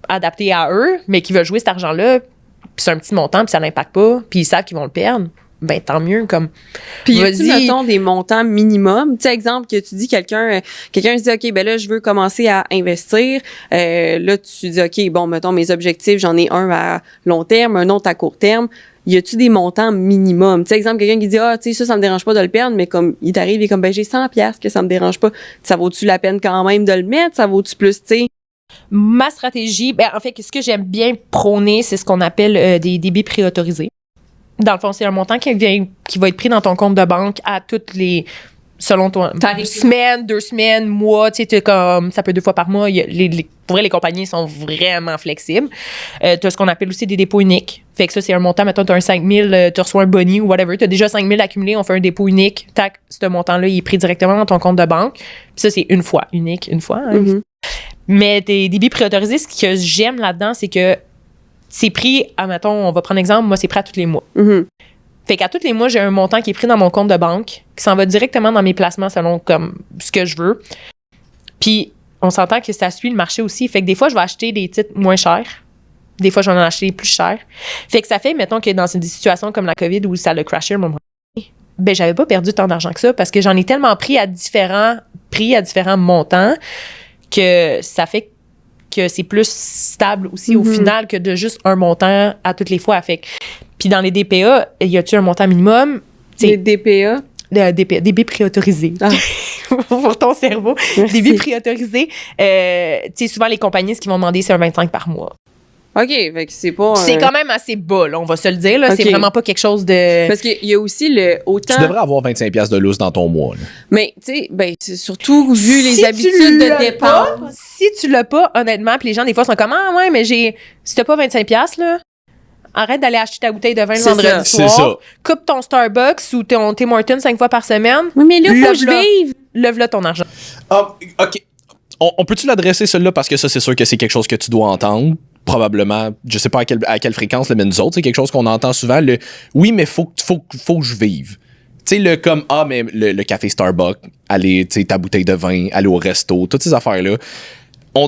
Speaker 3: adapté à eux, mais qui veulent jouer cet argent-là, puis c'est un petit montant, puis ça n'impacte pas, puis ils savent qu'ils vont le perdre, ben tant mieux, comme...
Speaker 1: Puis y a-tu, mettons, des montants minimum? Tu sais, exemple, que tu dis quelqu'un se dit, OK, ben là, je veux commencer à investir. Là, tu dis, OK, bon, mettons, mes objectifs, j'en ai un à long terme, un autre à court terme. Y a-tu des montants minimum? Tu sais, exemple, quelqu'un qui dit, tu sais, ça me dérange pas de le perdre, mais comme, il t'arrive, il est comme, ben, j'ai 100$ que ça me dérange pas. Ça vaut-tu la peine quand même de le mettre? Ça vaut-tu plus, tu sais?
Speaker 3: Ma stratégie, en fait, ce que j'aime bien prôner, c'est ce qu'on appelle des débits préautorisés. Dans le fond, c'est un montant qui va être pris dans ton compte de banque à toutes les... Selon toi, semaines, 2 semaines, mois, tu sais, comme ça peut 2 fois par mois. Pour vrai, les compagnies sont vraiment flexibles. Tu as ce qu'on appelle aussi des dépôts uniques. Fait que ça, c'est un montant, mettons, tu as un 5 000, tu reçois un boni ou whatever. Tu as déjà 5 000 accumulés, on fait un dépôt unique. Tac, ce montant-là, il est pris directement dans ton compte de banque. Puis ça, c'est une fois. Hein.
Speaker 1: Mm-hmm.
Speaker 3: Mais tes débits préautorisés, ce que j'aime là-dedans, c'est que c'est pris, mettons, on va prendre exemple, moi, c'est pris à tous les mois.
Speaker 1: Mm-hmm.
Speaker 3: Fait qu'à tous les mois, j'ai un montant qui est pris dans mon compte de banque, qui s'en va directement dans mes placements selon comme ce que je veux. Puis, on s'entend que ça suit le marché aussi. Fait que des fois, je vais acheter des titres moins chers. Des fois, je vais en acheter plus chers. Fait que ça fait, mettons, que dans des situations comme la COVID où ça a crashé un moment, ben, j'avais pas perdu tant d'argent que ça parce que j'en ai tellement pris à différents prix, à différents montants, que ça fait que c'est plus stable aussi au final que de juste un montant à toutes les fois. Fait que, puis dans les DPA, y a-tu un montant minimum?
Speaker 1: Les DPA?
Speaker 3: Débits préautorisés.
Speaker 1: Ah.
Speaker 3: Pour ton cerveau.
Speaker 1: Merci.
Speaker 3: Débits préautorisés. Tu sais, souvent, les compagnies, ce qu'ils vont demander, c'est un 25 par mois.
Speaker 1: OK, fait que c'est pas...
Speaker 3: C'est quand même assez bas, là, on va se le dire. Là.
Speaker 1: Okay.
Speaker 3: C'est vraiment pas quelque chose de...
Speaker 1: Parce qu'il y a aussi le... Autant...
Speaker 2: Tu devrais avoir 25$ de lousse dans ton mois. Là.
Speaker 1: Mais, tu sais, ben, c'est surtout vu les habitudes de départ.
Speaker 3: Si tu l'as pas, honnêtement, puis les gens, des fois, sont comme « Ah ouais, mais si t'as pas 25$, là, arrête d'aller acheter ta bouteille de vin le vendredi soir. Coupe ton Starbucks ou ton Tim Hortons 5 fois par semaine.
Speaker 1: Oui, mais là, faut que je vive.
Speaker 3: Lève-là ton argent.
Speaker 2: OK. On peut-tu l'adresser, celle-là, parce que ça, c'est sûr que c'est quelque chose que tu dois entendre. Probablement, je sais pas à quelle fréquence, mais nous autres, c'est quelque chose qu'on entend souvent. Oui, mais faut que je vive. Tu sais, le comme, mais le café Starbucks, aller, tu sais, ta bouteille de vin, aller au resto, toutes ces affaires-là.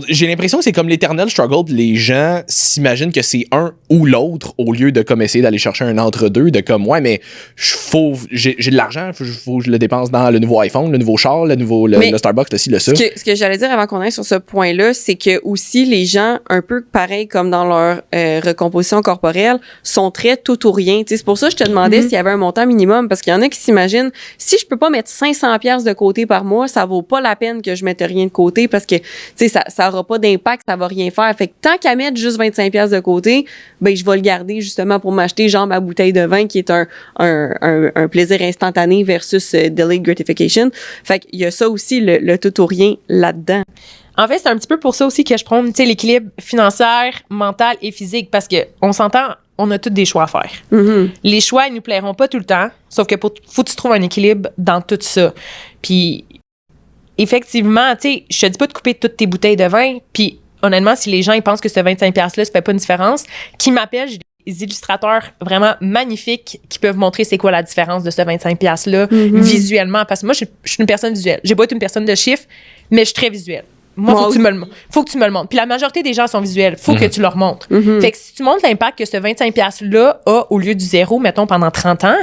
Speaker 2: j'ai l'impression que c'est comme l'éternel struggle. Les gens s'imaginent que c'est un ou l'autre au lieu de comme essayer d'aller chercher un entre-deux, de comme, ouais, mais j'ai de l'argent, faut que je le dépense dans le nouveau iPhone, le nouveau char, le Starbucks, le ci, le ça.
Speaker 1: Ce que j'allais dire avant qu'on aille sur ce point-là, c'est que aussi les gens, un peu pareil comme dans leur recomposition corporelle, sont très tout ou rien. T'sais, c'est pour ça que je te demandais s'il y avait un montant minimum, parce qu'il y en a qui s'imaginent, si je peux pas mettre 500$ de côté par mois, ça vaut pas la peine que je mette rien de côté, parce que ça aura pas d'impact, ça va rien faire. Fait que tant qu'à mettre juste 25$ de côté, ben je vais le garder justement pour m'acheter genre ma bouteille de vin qui est un plaisir instantané versus delayed gratification. Fait qu'il y a ça aussi, le tout ou rien là-dedans.
Speaker 3: En fait, c'est un petit peu pour ça aussi que je prône l'équilibre financier, mental et physique, parce que on s'entend, on a tous des choix à faire.
Speaker 1: Mm-hmm.
Speaker 3: Les choix, ils nous plairont pas tout le temps, sauf que faut que tu trouves un équilibre dans tout ça. Puis effectivement, tu sais, je te dis pas de couper toutes tes bouteilles de vin, puis honnêtement, si les gens ils pensent que ce 25$-là, ça fait pas une différence, qui m'appellent, j'ai des illustrateurs vraiment magnifiques qui peuvent montrer c'est quoi la différence de ce 25$-là visuellement, parce que moi, je suis une personne visuelle. J'ai pas été une personne de chiffres, mais je suis très visuelle. Moi, faut que tu me le montres. Puis la majorité des gens sont visuels. Faut que tu leur montres. Fait que si tu montres l'impact que ce 25$-là a au lieu du 0, mettons, pendant 30 ans,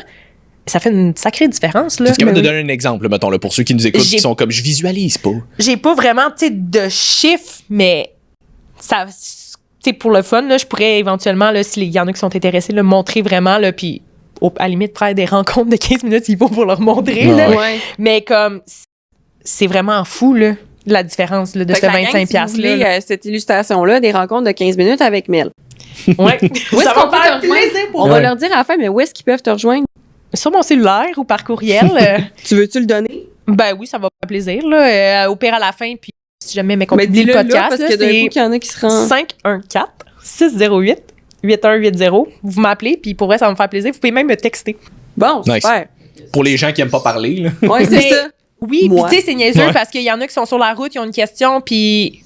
Speaker 3: ça fait une sacrée différence, là.
Speaker 2: Tu es capable de donner un exemple, mettons, là, pour ceux qui nous écoutent, qui sont comme, je visualise pas.
Speaker 3: J'ai pas vraiment, tu sais, de chiffres, mais ça, tu sais, pour le fun, là, je pourrais éventuellement, là, s'il y en a qui sont intéressés, le montrer vraiment, là, puis à la limite, faire des rencontres de 15 minutes, il faut pour leur montrer, là.
Speaker 1: Ouais.
Speaker 3: Mais comme, c'est vraiment fou, là, la différence, là, de ce 25$-là.
Speaker 1: Si vous voulez, cette illustration-là, des rencontres de 15 minutes avec Mel.
Speaker 3: Ouais.
Speaker 1: Ça va faire plaisir pour On va leur dire à la fin, mais où est-ce qu'ils peuvent te rejoindre?
Speaker 3: Sur mon cellulaire ou par courriel.
Speaker 1: Tu veux-tu le donner?
Speaker 3: Ben oui, ça va faire plaisir, là. Au pire, à la fin, puis si jamais mes compagnies le podcast,
Speaker 1: là, parce que d'un coup, qu'il y en a qui se rendent.
Speaker 3: 514-608-8180. Vous m'appelez, puis pour vrai, ça va me faire plaisir. Vous pouvez même me texter.
Speaker 1: Bon, super.
Speaker 2: Nice. Pour les gens qui aiment pas parler, là.
Speaker 1: Oui, c'est ça.
Speaker 3: Oui, puis tu sais, c'est niaiseux parce qu'il y en a qui sont sur la route, ils ont une question, puis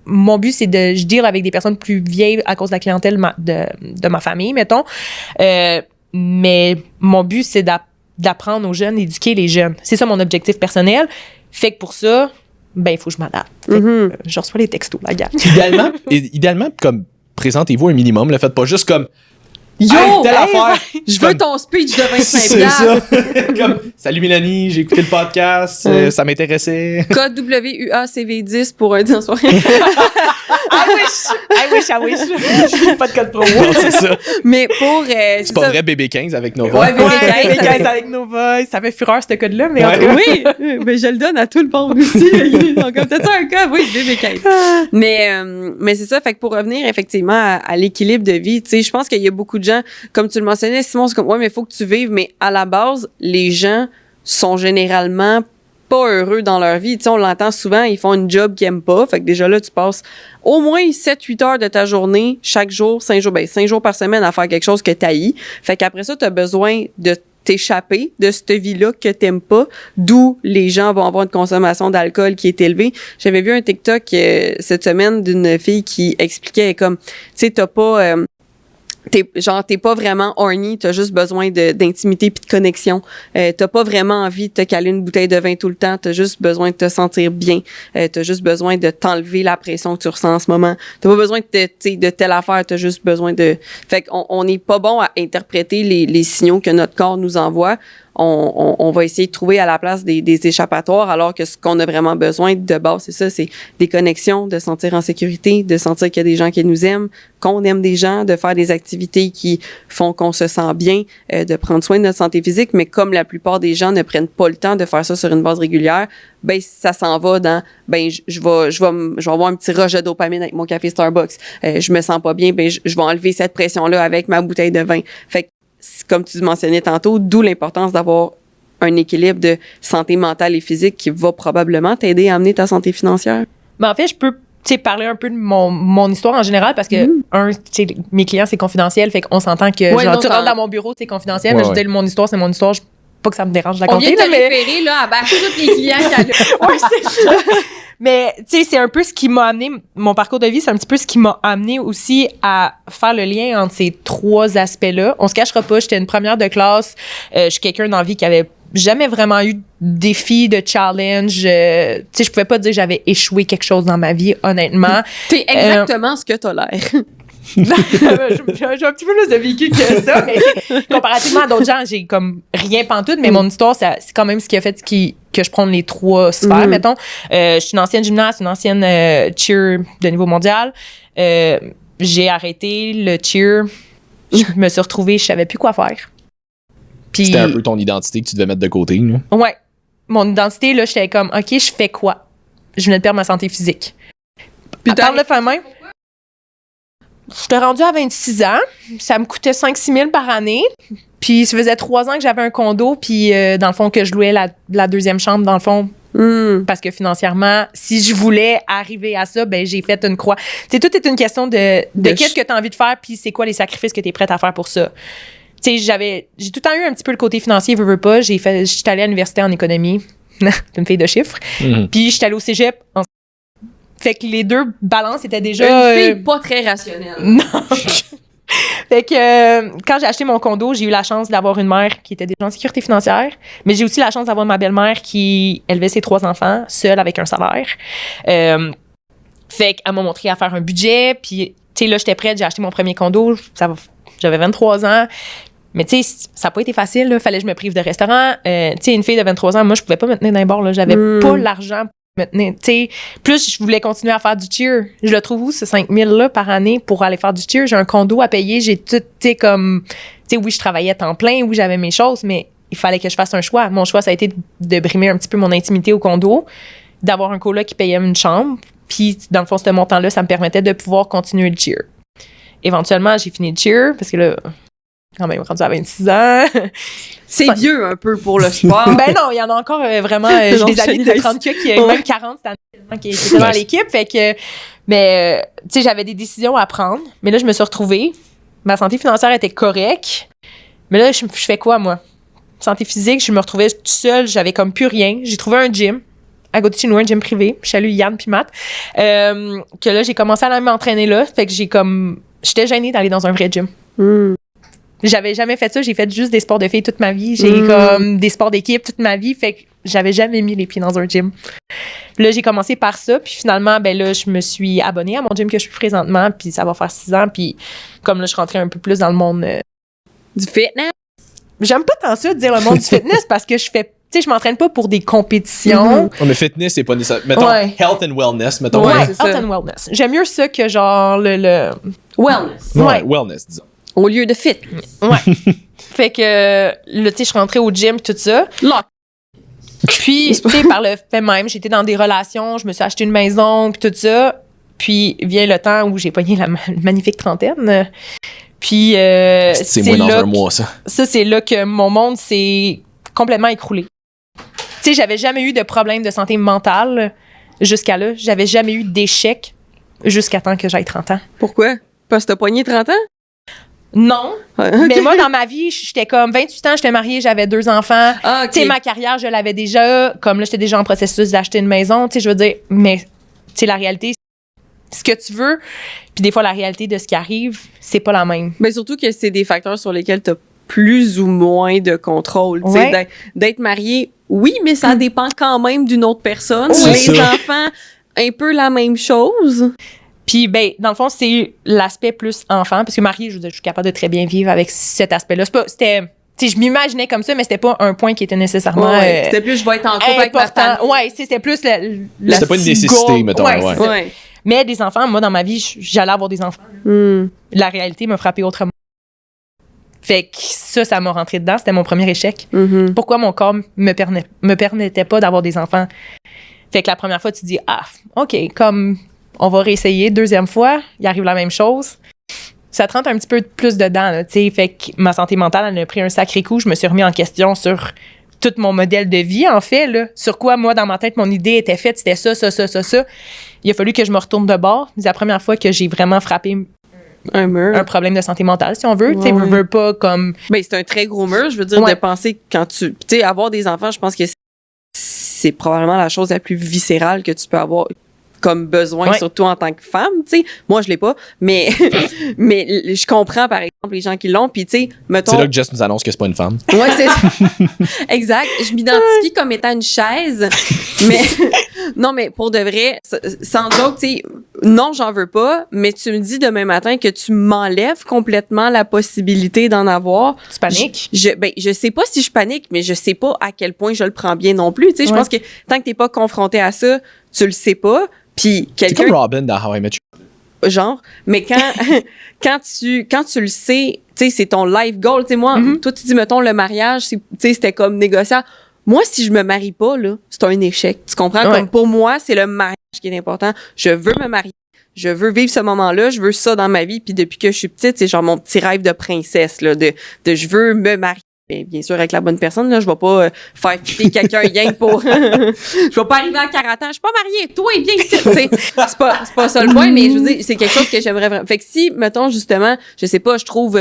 Speaker 3: mon but, c'est je deal avec des personnes plus vieilles à cause de la clientèle de ma famille, mettons. Mais mon but, c'est d'apprendre aux jeunes, d'éduquer les jeunes. C'est ça mon objectif personnel. Fait que pour ça, ben, il faut que je m'adapte. Je reçois les textos, la gars.
Speaker 2: Idéalement, comme, présentez-vous un minimum, le faites pas juste comme,
Speaker 1: yo,
Speaker 2: telle affaire.
Speaker 1: Je veux ton speech de 25$.
Speaker 2: C'est ça. Comme, salut Mélanie, j'ai écouté le podcast, ça m'intéressait.
Speaker 1: Code WUACV10 pour un temps soirée.
Speaker 3: I wish. Pas de code promo.
Speaker 2: Non, c'est ça.
Speaker 1: Mais pour.
Speaker 2: C'est pas vrai, BB15 avec Nova.
Speaker 1: Ouais,
Speaker 3: BB15 avec Nova. Ça fait fureur, ce code-là. Mais
Speaker 1: oui, mais je le donne à tout le monde aussi. Donc, peut-être un cas, oui, BB15. Mais c'est ça. Fait que pour revenir effectivement à l'équilibre de vie, tu sais, je pense qu'il y a beaucoup de gens, comme tu le mentionnais, Simon, c'est comme, ouais, mais il faut que tu vives. Mais à la base, les gens sont généralement pas heureux dans leur vie. Tu sais, on l'entend souvent, ils font une job qu'ils aiment pas. Fait que déjà là, tu passes au moins 7-8 heures de ta journée, chaque jour, 5 jours par semaine à faire quelque chose que t'haïs. Fait qu'après ça, t'as besoin de t'échapper de cette vie-là que t'aimes pas, d'où les gens vont avoir une consommation d'alcool qui est élevée. J'avais vu un TikTok cette semaine d'une fille qui expliquait comme, tu sais, t'as pas... t'es pas vraiment horny, t'as juste besoin d'intimité puis de connexion. T'as pas vraiment envie de te caler une bouteille de vin tout le temps, t'as juste besoin de te sentir bien. T'as juste besoin de t'enlever la pression que tu ressens en ce moment. T'as pas besoin de telle affaire, t'as juste besoin de... Fait qu'on n'est pas bon à interpréter les signaux que notre corps nous envoie. On va essayer de trouver à la place des échappatoires, alors que ce qu'on a vraiment besoin de base, c'est ça, c'est des connexions, de se sentir en sécurité, de sentir qu'il y a des gens qui nous aiment, qu'on aime des gens, de faire des activités qui font qu'on se sent bien, de prendre soin de notre santé physique. Mais comme la plupart des gens ne prennent pas le temps de faire ça sur une base régulière, ben ça s'en va dans je vais avoir un petit rush de dopamine avec mon café Starbucks. Je me sens pas bien, je vais enlever cette pression là avec ma bouteille de vin. Fait que, comme tu mentionnais tantôt, d'où l'importance d'avoir un équilibre de santé mentale et physique qui va probablement t'aider à amener ta santé financière.
Speaker 3: Ben en fait, je peux parler un peu de mon histoire en général parce que, mes clients, c'est confidentiel. Fait qu'on s'entend que tu rentres dans mon bureau, c'est confidentiel. Mais je dis, mon histoire, c'est mon histoire. Pas que ça me dérange de la compter.
Speaker 1: On vient de référer là, à tous les clients
Speaker 3: Oui, c'est ça. Mais, tu sais, c'est un peu ce qui m'a amené, mon parcours de vie, c'est un petit peu ce qui m'a amené aussi à faire le lien entre ces trois aspects-là. On se cachera pas, j'étais une première de classe, je suis quelqu'un dans la vie qui avait jamais vraiment eu de défi, de challenge. Tu sais, je pouvais pas dire que j'avais échoué quelque chose dans ma vie, honnêtement.
Speaker 1: T'es exactement ce que t'as l'air.
Speaker 3: J'ai un petit peu plus de vécu que ça, mais comparativement à d'autres gens, j'ai comme rien pantoute, mais mon histoire, c'est quand même ce qui a fait que je prenne les 3 sphères, mettons. Je suis une ancienne gymnaste, une ancienne cheer de niveau mondial. J'ai arrêté le cheer. Je me suis retrouvée, je savais plus quoi faire. Puis,
Speaker 2: c'était un peu ton identité que tu devais mettre de côté, là.
Speaker 3: Ouais. Mon identité, là, j'étais comme, OK, je fais quoi? Je venais de perdre ma santé physique. Puis parle de fin main. J'étais rendue à 26 ans. Ça me coûtait 5-6 000 par année. Puis ça faisait 3 ans que j'avais un condo. Puis dans le fond, que je louais la deuxième chambre, dans le fond. Parce que financièrement, si je voulais arriver à ça, ben j'ai fait une croix. Tu sais, tout est une question de qu'est-ce que tu as envie de faire, puis c'est quoi les sacrifices que tu es prête à faire pour ça. Tu sais, j'ai tout le temps eu un petit peu le côté financier, veux pas. J'étais allée à l'université en économie. Une fille de chiffres. Puis j'étais allée au cégep. Fait que les deux balances étaient déjà...
Speaker 1: Une fille pas très rationnelle.
Speaker 3: Non. Fait que quand j'ai acheté mon condo, j'ai eu la chance d'avoir une mère qui était déjà en sécurité financière, mais j'ai aussi la chance d'avoir ma belle-mère qui élevait ses 3 enfants seule avec un salaire. Fait qu'elle m'a montré à faire un budget, puis tu sais, là, j'étais prête, j'ai acheté mon premier condo, j'avais 23 ans. Mais tu sais, ça n'a pas été facile, là. Fallait que je me prive de restaurant. Tu sais, une fille de 23 ans, moi, je pouvais pas me tenir dans les bars, là. J'avais pas l'argent pour me tenir. Tu sais, plus je voulais continuer à faire du cheer. Je le trouve où, ce 5 000 là par année pour aller faire du cheer? J'ai un condo à payer, j'ai tout, tu sais, comme... Tu sais, oui, je travaillais à temps plein, oui, j'avais mes choses, mais il fallait que je fasse un choix. Mon choix, ça a été de brimer un petit peu mon intimité au condo, d'avoir un coloc qui payait une chambre, puis dans le fond, ce montant-là, ça me permettait de pouvoir continuer le cheer. Éventuellement, j'ai fini le cheer, parce que là... quand même rendu à 26 ans.
Speaker 1: C'est vieux un peu pour le sport.
Speaker 3: Ben non, il y en a encore vraiment. J'ai des amis de 30 qui ont même 40 cette année qui étaient dans l'équipe. Fait que, mais tu sais, j'avais des décisions à prendre. Mais là, je me suis retrouvée. Ma santé financière était correcte. Mais là, je fais quoi, moi? Santé physique, je me retrouvais toute seule. J'avais comme plus rien. J'ai trouvé un gym à côté de chez nous, un gym privé. Je salue Yann puis Matt. Que là, j'ai commencé à aller m'entraîner là. Fait que j'étais gênée d'aller dans un vrai gym. J'avais jamais fait ça. J'ai fait juste des sports de filles toute ma vie. J'ai comme des sports d'équipe toute ma vie. Fait que j'avais jamais mis les pieds dans un gym. Là, j'ai commencé par ça. Puis finalement, ben là, je me suis abonnée à mon gym que je suis présentement. Puis ça va faire 6 ans. Puis comme là, je suis rentrée un peu plus dans le monde...
Speaker 1: du fitness?
Speaker 3: J'aime pas tant ça de dire le monde du fitness parce que je m'entraîne pas pour des compétitions.
Speaker 2: Mais fitness, c'est pas nécessaire. Mettons, health and wellness, mettons.
Speaker 3: Ouais, health and wellness. J'aime mieux ça que genre le...
Speaker 1: Wellness.
Speaker 2: Ouais, wellness, disons.
Speaker 1: Au lieu de fit.
Speaker 3: Ouais. Fait que, là, tu sais, je suis rentrée au gym, tout ça.
Speaker 1: Lock.
Speaker 3: Puis, tu sais, par le fait même, j'étais dans des relations, je me suis acheté une maison, puis tout ça. Puis, vient le temps où j'ai pogné la magnifique trentaine. Puis,
Speaker 2: c'est moins dans un mois, ça.
Speaker 3: Ça, c'est là que mon monde s'est complètement écroulé. Tu sais, j'avais jamais eu de problème de santé mentale jusqu'à là. J'avais jamais eu d'échec jusqu'à temps que j'aille 30 ans.
Speaker 1: Pourquoi? Parce que t'as pogné 30 ans?
Speaker 3: Non.
Speaker 1: Okay.
Speaker 3: Mais moi, dans ma vie, j'étais comme 28 ans, j'étais mariée, j'avais 2 enfants.
Speaker 1: Ah, okay.
Speaker 3: Tu sais, ma carrière, je l'avais déjà. Comme là, j'étais déjà en processus d'acheter une maison. Tu sais, je veux dire, mais tu sais, la réalité, ce que tu veux, puis des fois, la réalité de ce qui arrive, c'est pas la même.
Speaker 1: Mais surtout que c'est des facteurs sur lesquels t'as plus ou moins de contrôle.
Speaker 3: Ouais.
Speaker 1: D'être marié, oui, mais ça dépend quand même d'une autre personne.
Speaker 2: Oui,
Speaker 1: les enfants, un peu la même chose.
Speaker 3: Puis, ben, dans le fond, c'est l'aspect plus enfant, parce que mariée, je veux dire, je suis capable de très bien vivre avec cet aspect-là. C'était, tu sais, je m'imaginais comme ça, mais c'était pas un point qui était nécessairement.
Speaker 1: C'était plus, je vais être en couple avec ma famille.
Speaker 3: Ouais, c'était plus
Speaker 2: c'était pas une nécessité, mettons.
Speaker 3: Ouais. Mais des enfants, moi, dans ma vie, j'allais avoir des enfants. La réalité m'a frappé autrement. Fait que ça m'a rentré dedans. C'était mon premier échec. Pourquoi mon corps me permettait pas d'avoir des enfants? Fait que la première fois, tu dis, OK, comme on va réessayer. Deuxième fois, il arrive la même chose. Ça te rentre un petit peu plus dedans, là, tu sais. Fait que ma santé mentale, elle a pris un sacré coup. Je me suis remis en question sur tout mon modèle de vie, en fait, là. Sur quoi, moi, dans ma tête, mon idée était faite. C'était ça. Il a fallu que je me retourne de bord. C'est la première fois que j'ai vraiment frappé un problème de santé mentale, si on veut. Tu sais, veux pas comme...
Speaker 1: Ben, c'est un très gros mur, je veux dire, de penser quand tu sais, avoir des enfants, je pense que c'est probablement la chose la plus viscérale que tu peux avoir comme besoin, surtout en tant que femme, tu sais. Moi, je l'ai pas, mais je comprends, par exemple, les gens qui l'ont. Puis, tu sais, mettons.
Speaker 2: C'est là que Jess nous annonce que c'est pas une femme.
Speaker 1: Ouais, c'est exact. Je m'identifie comme étant une chaise, mais non, mais pour de vrai, sans joke, tu sais, non, j'en veux pas, mais tu me dis demain matin que tu m'enlèves complètement la possibilité d'en avoir.
Speaker 3: Tu paniques?
Speaker 1: Je sais pas si je panique, mais je sais pas à quel point je le prends bien non plus. Tu sais, je pense que tant que t'es pas confronté à ça, tu le sais pas. Puis
Speaker 2: C'est comme Robin dans How I Met You.
Speaker 1: Genre, mais quand tu le sais, tu sais, c'est ton life goal. Tu sais, moi, toi, tu dis, mettons, le mariage, tu sais, c'était comme négociable. Moi, si je me marie pas, là, c'est un échec. Tu comprends?
Speaker 3: Ouais.
Speaker 1: Comme pour moi, c'est le mariage qui est important. Je veux me marier. Je veux vivre ce moment-là. Je veux ça dans ma vie. Puis depuis que je suis petite, c'est genre mon petit rêve de princesse, là, de je veux me marier. Bien sûr, avec la bonne personne, là, je vais pas faire quitter quelqu'un rien pour... je vais pas arriver à 40 ans, je suis pas mariée, toi, viens ici, tu sais. C'est pas ça le point, mais je veux dire, c'est quelque chose que j'aimerais vraiment... Fait que si, mettons, justement, je sais pas, je trouve...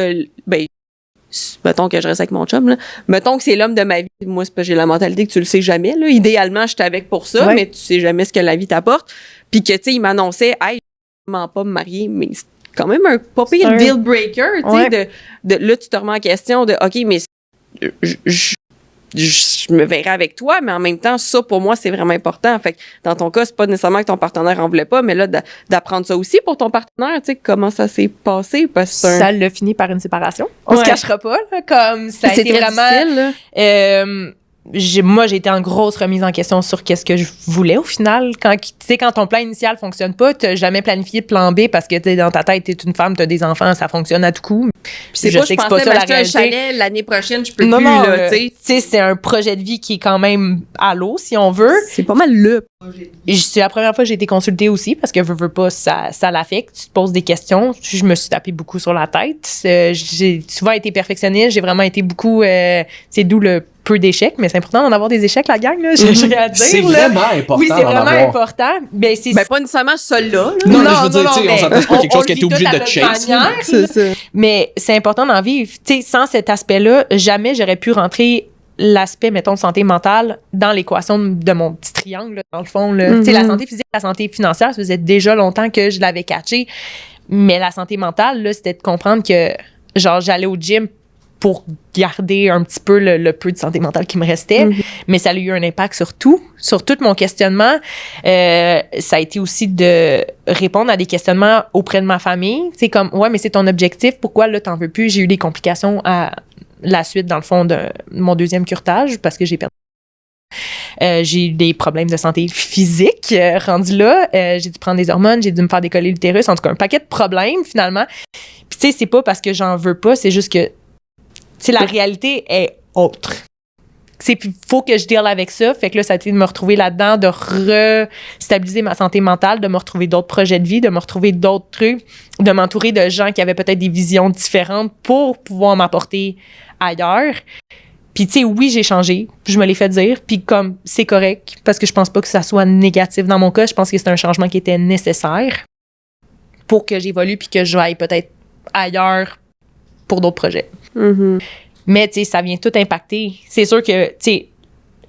Speaker 1: mettons que je reste avec mon chum, là. Mettons que c'est l'homme de ma vie. Moi, c'est pas, j'ai la mentalité que tu le sais jamais, là. Idéalement, je suis avec pour ça, mais tu sais jamais ce que la vie t'apporte. Puis que, tu sais, il m'annonçait, hey, je ne pas me marier, mais c'est quand même un pas pire deal breaker, tu sais, de là, tu te remets en question de, OK, mais je me verrai avec toi, mais en même temps, ça, pour moi, c'est vraiment important. Fait que dans ton cas, c'est pas nécessairement que ton partenaire en voulait pas, mais là, d'apprendre ça aussi pour ton partenaire, tu sais, comment ça s'est passé, parce que
Speaker 3: ça l'a fini par une séparation. On se cachera pas, là, comme ça a été vraiment... Moi, j'ai été en grosse remise en question sur qu'est-ce que je voulais au final. Quand ton plan initial fonctionne pas, t'as jamais planifié de plan B parce que t'es dans ta tête, t'es une femme, t'as des enfants, ça fonctionne à tout coup.
Speaker 1: Je pensais m'acheter un chalet l'année prochaine, je peux plus, là, tu sais.
Speaker 3: C'est un projet de vie qui est quand même à l'eau, si on veut.
Speaker 1: C'est pas mal le projet de vie.
Speaker 3: C'est la première fois que j'ai été consultée aussi parce que veux pas, ça l'affecte. Tu te poses des questions. Je me suis tapé beaucoup sur la tête. J'ai souvent été perfectionniste. J'ai vraiment été beaucoup... c'est d'où le peu d'échecs, mais c'est important d'en avoir des échecs, la gang, là. J'ai à dire,
Speaker 2: c'est vraiment important.
Speaker 3: Oui, c'est vraiment important. Ben,
Speaker 1: pas nécessairement celui-là.
Speaker 2: Non, mais je veux dire, on s'entend, c'est pas quelque chose qui est obligé de chase.
Speaker 1: C'est ça.
Speaker 3: Mais c'est important d'en vivre. Tu sais, sans cet aspect-là, jamais j'aurais pu rentrer l'aspect, mettons, de santé mentale dans l'équation de mon petit triangle, là, dans le fond. Tu sais, la santé physique, la santé financière, ça faisait déjà longtemps que je l'avais catché. Mais la santé mentale, là, c'était de comprendre que, genre, j'allais au gym pour garder un petit peu le peu de santé mentale qui me restait. Mais ça a eu un impact sur tout mon questionnement. Ça a été aussi de répondre à des questionnements auprès de ma famille. C'est comme, ouais, mais c'est ton objectif, pourquoi là, t'en veux plus? J'ai eu des complications à la suite, dans le fond, de mon deuxième curetage parce que j'ai perdu. J'ai eu des problèmes de santé physique rendus là. J'ai dû prendre des hormones, j'ai dû me faire décoller l'utérus. En tout cas, un paquet de problèmes, finalement. Puis, tu sais, c'est pas parce que j'en veux pas, c'est juste que la réalité est autre. Il faut que je deal avec ça. Fait que là, ça a été de me retrouver là-dedans, de restabiliser ma santé mentale, de me retrouver d'autres projets de vie, de me retrouver d'autres trucs, de m'entourer de gens qui avaient peut-être des visions différentes pour pouvoir m'apporter ailleurs. Puis, tu sais, oui, j'ai changé. Je me l'ai fait dire. Puis, comme, c'est correct, parce que je pense pas que ça soit négatif dans mon cas. Je pense que c'est un changement qui était nécessaire pour que j'évolue puis que je aille peut-être ailleurs pour d'autres projets. Mais, tu sais, ça vient tout impacter. C'est sûr que, tu sais,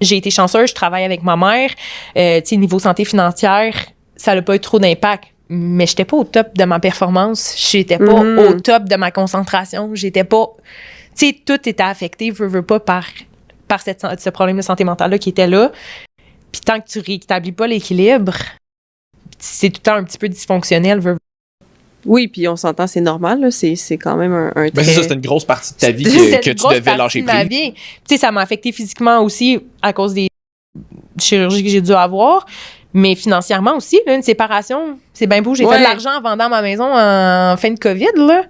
Speaker 3: j'ai été chanceuse, je travaille avec ma mère. Tu sais, niveau santé financière, ça n'a pas eu trop d'impact. Mais j'étais pas au top de ma performance. J'étais pas au top de ma concentration. J'étais pas... Tu sais, tout était affecté, veux pas, par ce problème de santé mentale-là qui était là. Puis tant que tu réétablis pas l'équilibre, c'est tout le temps un petit peu dysfonctionnel,
Speaker 1: Oui, puis on s'entend, c'est normal, là. C'est quand même un
Speaker 2: ben c'est ça, c'était une grosse partie de ta vie que tu devais lâcher prise.
Speaker 3: Tu sais, ça m'a affecté physiquement aussi à cause des chirurgies que j'ai dû avoir, mais financièrement aussi, là, une séparation, c'est bien beau. J'ai fait de l'argent en vendant ma maison en fin de COVID, là.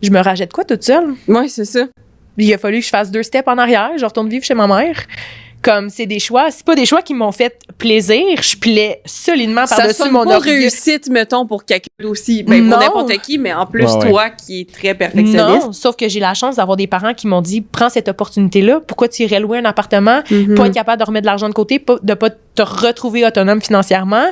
Speaker 3: Je me rachète quoi toute seule?
Speaker 1: Oui, c'est ça.
Speaker 3: Il a fallu que je fasse 2 steps en arrière. Je retourne vivre chez ma mère. Comme c'est des choix, c'est pas des choix qui m'ont fait plaisir. Je pilais solidement par-dessus mon orgueil.
Speaker 1: Ça sonne pas réussite, mettons, pour quelqu'un aussi. Ben, pour n'importe qui, mais en plus, toi qui es très perfectionniste.
Speaker 3: Non, sauf que j'ai la chance d'avoir des parents qui m'ont dit, prends cette opportunité-là. Pourquoi tu irais louer un appartement, pas être capable de remettre de l'argent de côté, de pas te retrouver autonome financièrement?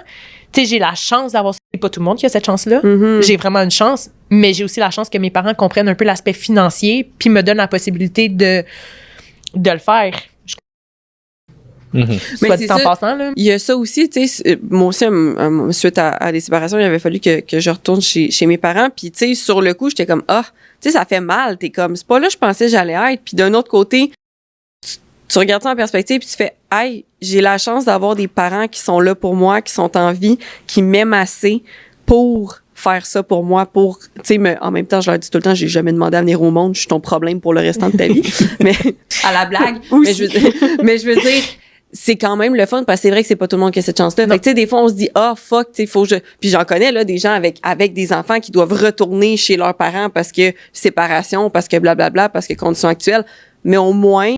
Speaker 3: Tu sais, j'ai la chance d'avoir ça. C'est pas tout le monde qui a cette chance-là. J'ai vraiment une chance, mais j'ai aussi la chance que mes parents comprennent un peu l'aspect financier puis me donnent la possibilité de le faire.
Speaker 1: Mais
Speaker 3: Soit
Speaker 1: c'est
Speaker 3: dit en
Speaker 1: ça.
Speaker 3: passant, là.
Speaker 1: Il y a ça aussi, tu sais, moi aussi, suite à des séparations, il avait fallu que je retourne chez mes parents. Puis, tu sais, sur le coup, j'étais comme, tu sais, ça fait mal. T'es comme, c'est pas là, je pensais que j'allais être. Puis d'un autre côté, tu regardes ça en perspective, puis tu fais, hey, j'ai la chance d'avoir des parents qui sont là pour moi, qui sont en vie, qui m'aiment assez pour faire ça pour moi, pour, tu sais, en même temps, je leur dis tout le temps, j'ai jamais demandé à venir au monde, je suis ton problème pour le restant de ta vie. Mais, à la blague. mais je veux dire, c'est quand même le fun, parce que c'est vrai que c'est pas tout le monde qui a cette chance-là. Fait que, tu sais, des fois, on se dit, fuck, tu sais, faut que je... Puis j'en connais, là, des gens avec des enfants qui doivent retourner chez leurs parents parce que séparation, parce que blablabla, parce que conditions actuelles. Mais au moins,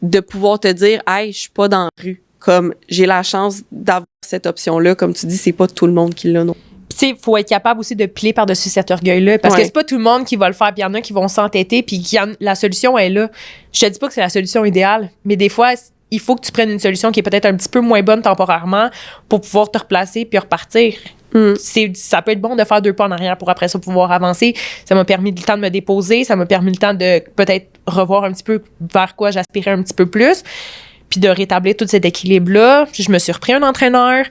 Speaker 1: de pouvoir te dire, hey, je suis pas dans la rue. Comme, j'ai la chance d'avoir cette option-là. Comme tu dis, c'est pas tout le monde qui l'a, non.
Speaker 3: Tu sais, faut être capable aussi de plier par-dessus cet orgueil-là. Parce que c'est pas tout le monde qui va le faire. Puis il y en a qui vont s'entêter. Puis la solution est là. Je te dis pas que c'est la solution idéale. Mais des fois, il faut que tu prennes une solution qui est peut-être un petit peu moins bonne temporairement pour pouvoir te replacer puis repartir. Ça peut être bon de faire 2 pas en arrière pour après ça pouvoir avancer. Ça m'a permis le temps de me déposer. Ça m'a permis le temps de peut-être revoir un petit peu vers quoi j'aspirais un petit peu plus. Puis de rétablir tout cet équilibre-là. Je me suis repris un entraîneur.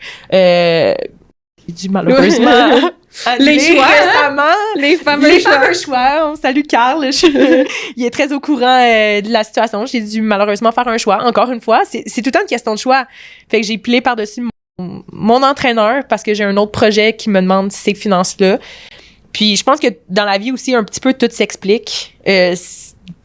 Speaker 3: J'ai dû malheureusement
Speaker 1: les choix
Speaker 3: récemment.
Speaker 1: Les fameux
Speaker 3: choix. On salue Carl. Il est très au courant de la situation. J'ai dû malheureusement faire un choix. Encore une fois, c'est tout le temps une question de choix. Fait que j'ai plié par-dessus mon entraîneur parce que j'ai un autre projet qui me demande ces finances-là. Puis je pense que dans la vie aussi, un petit peu, tout s'explique.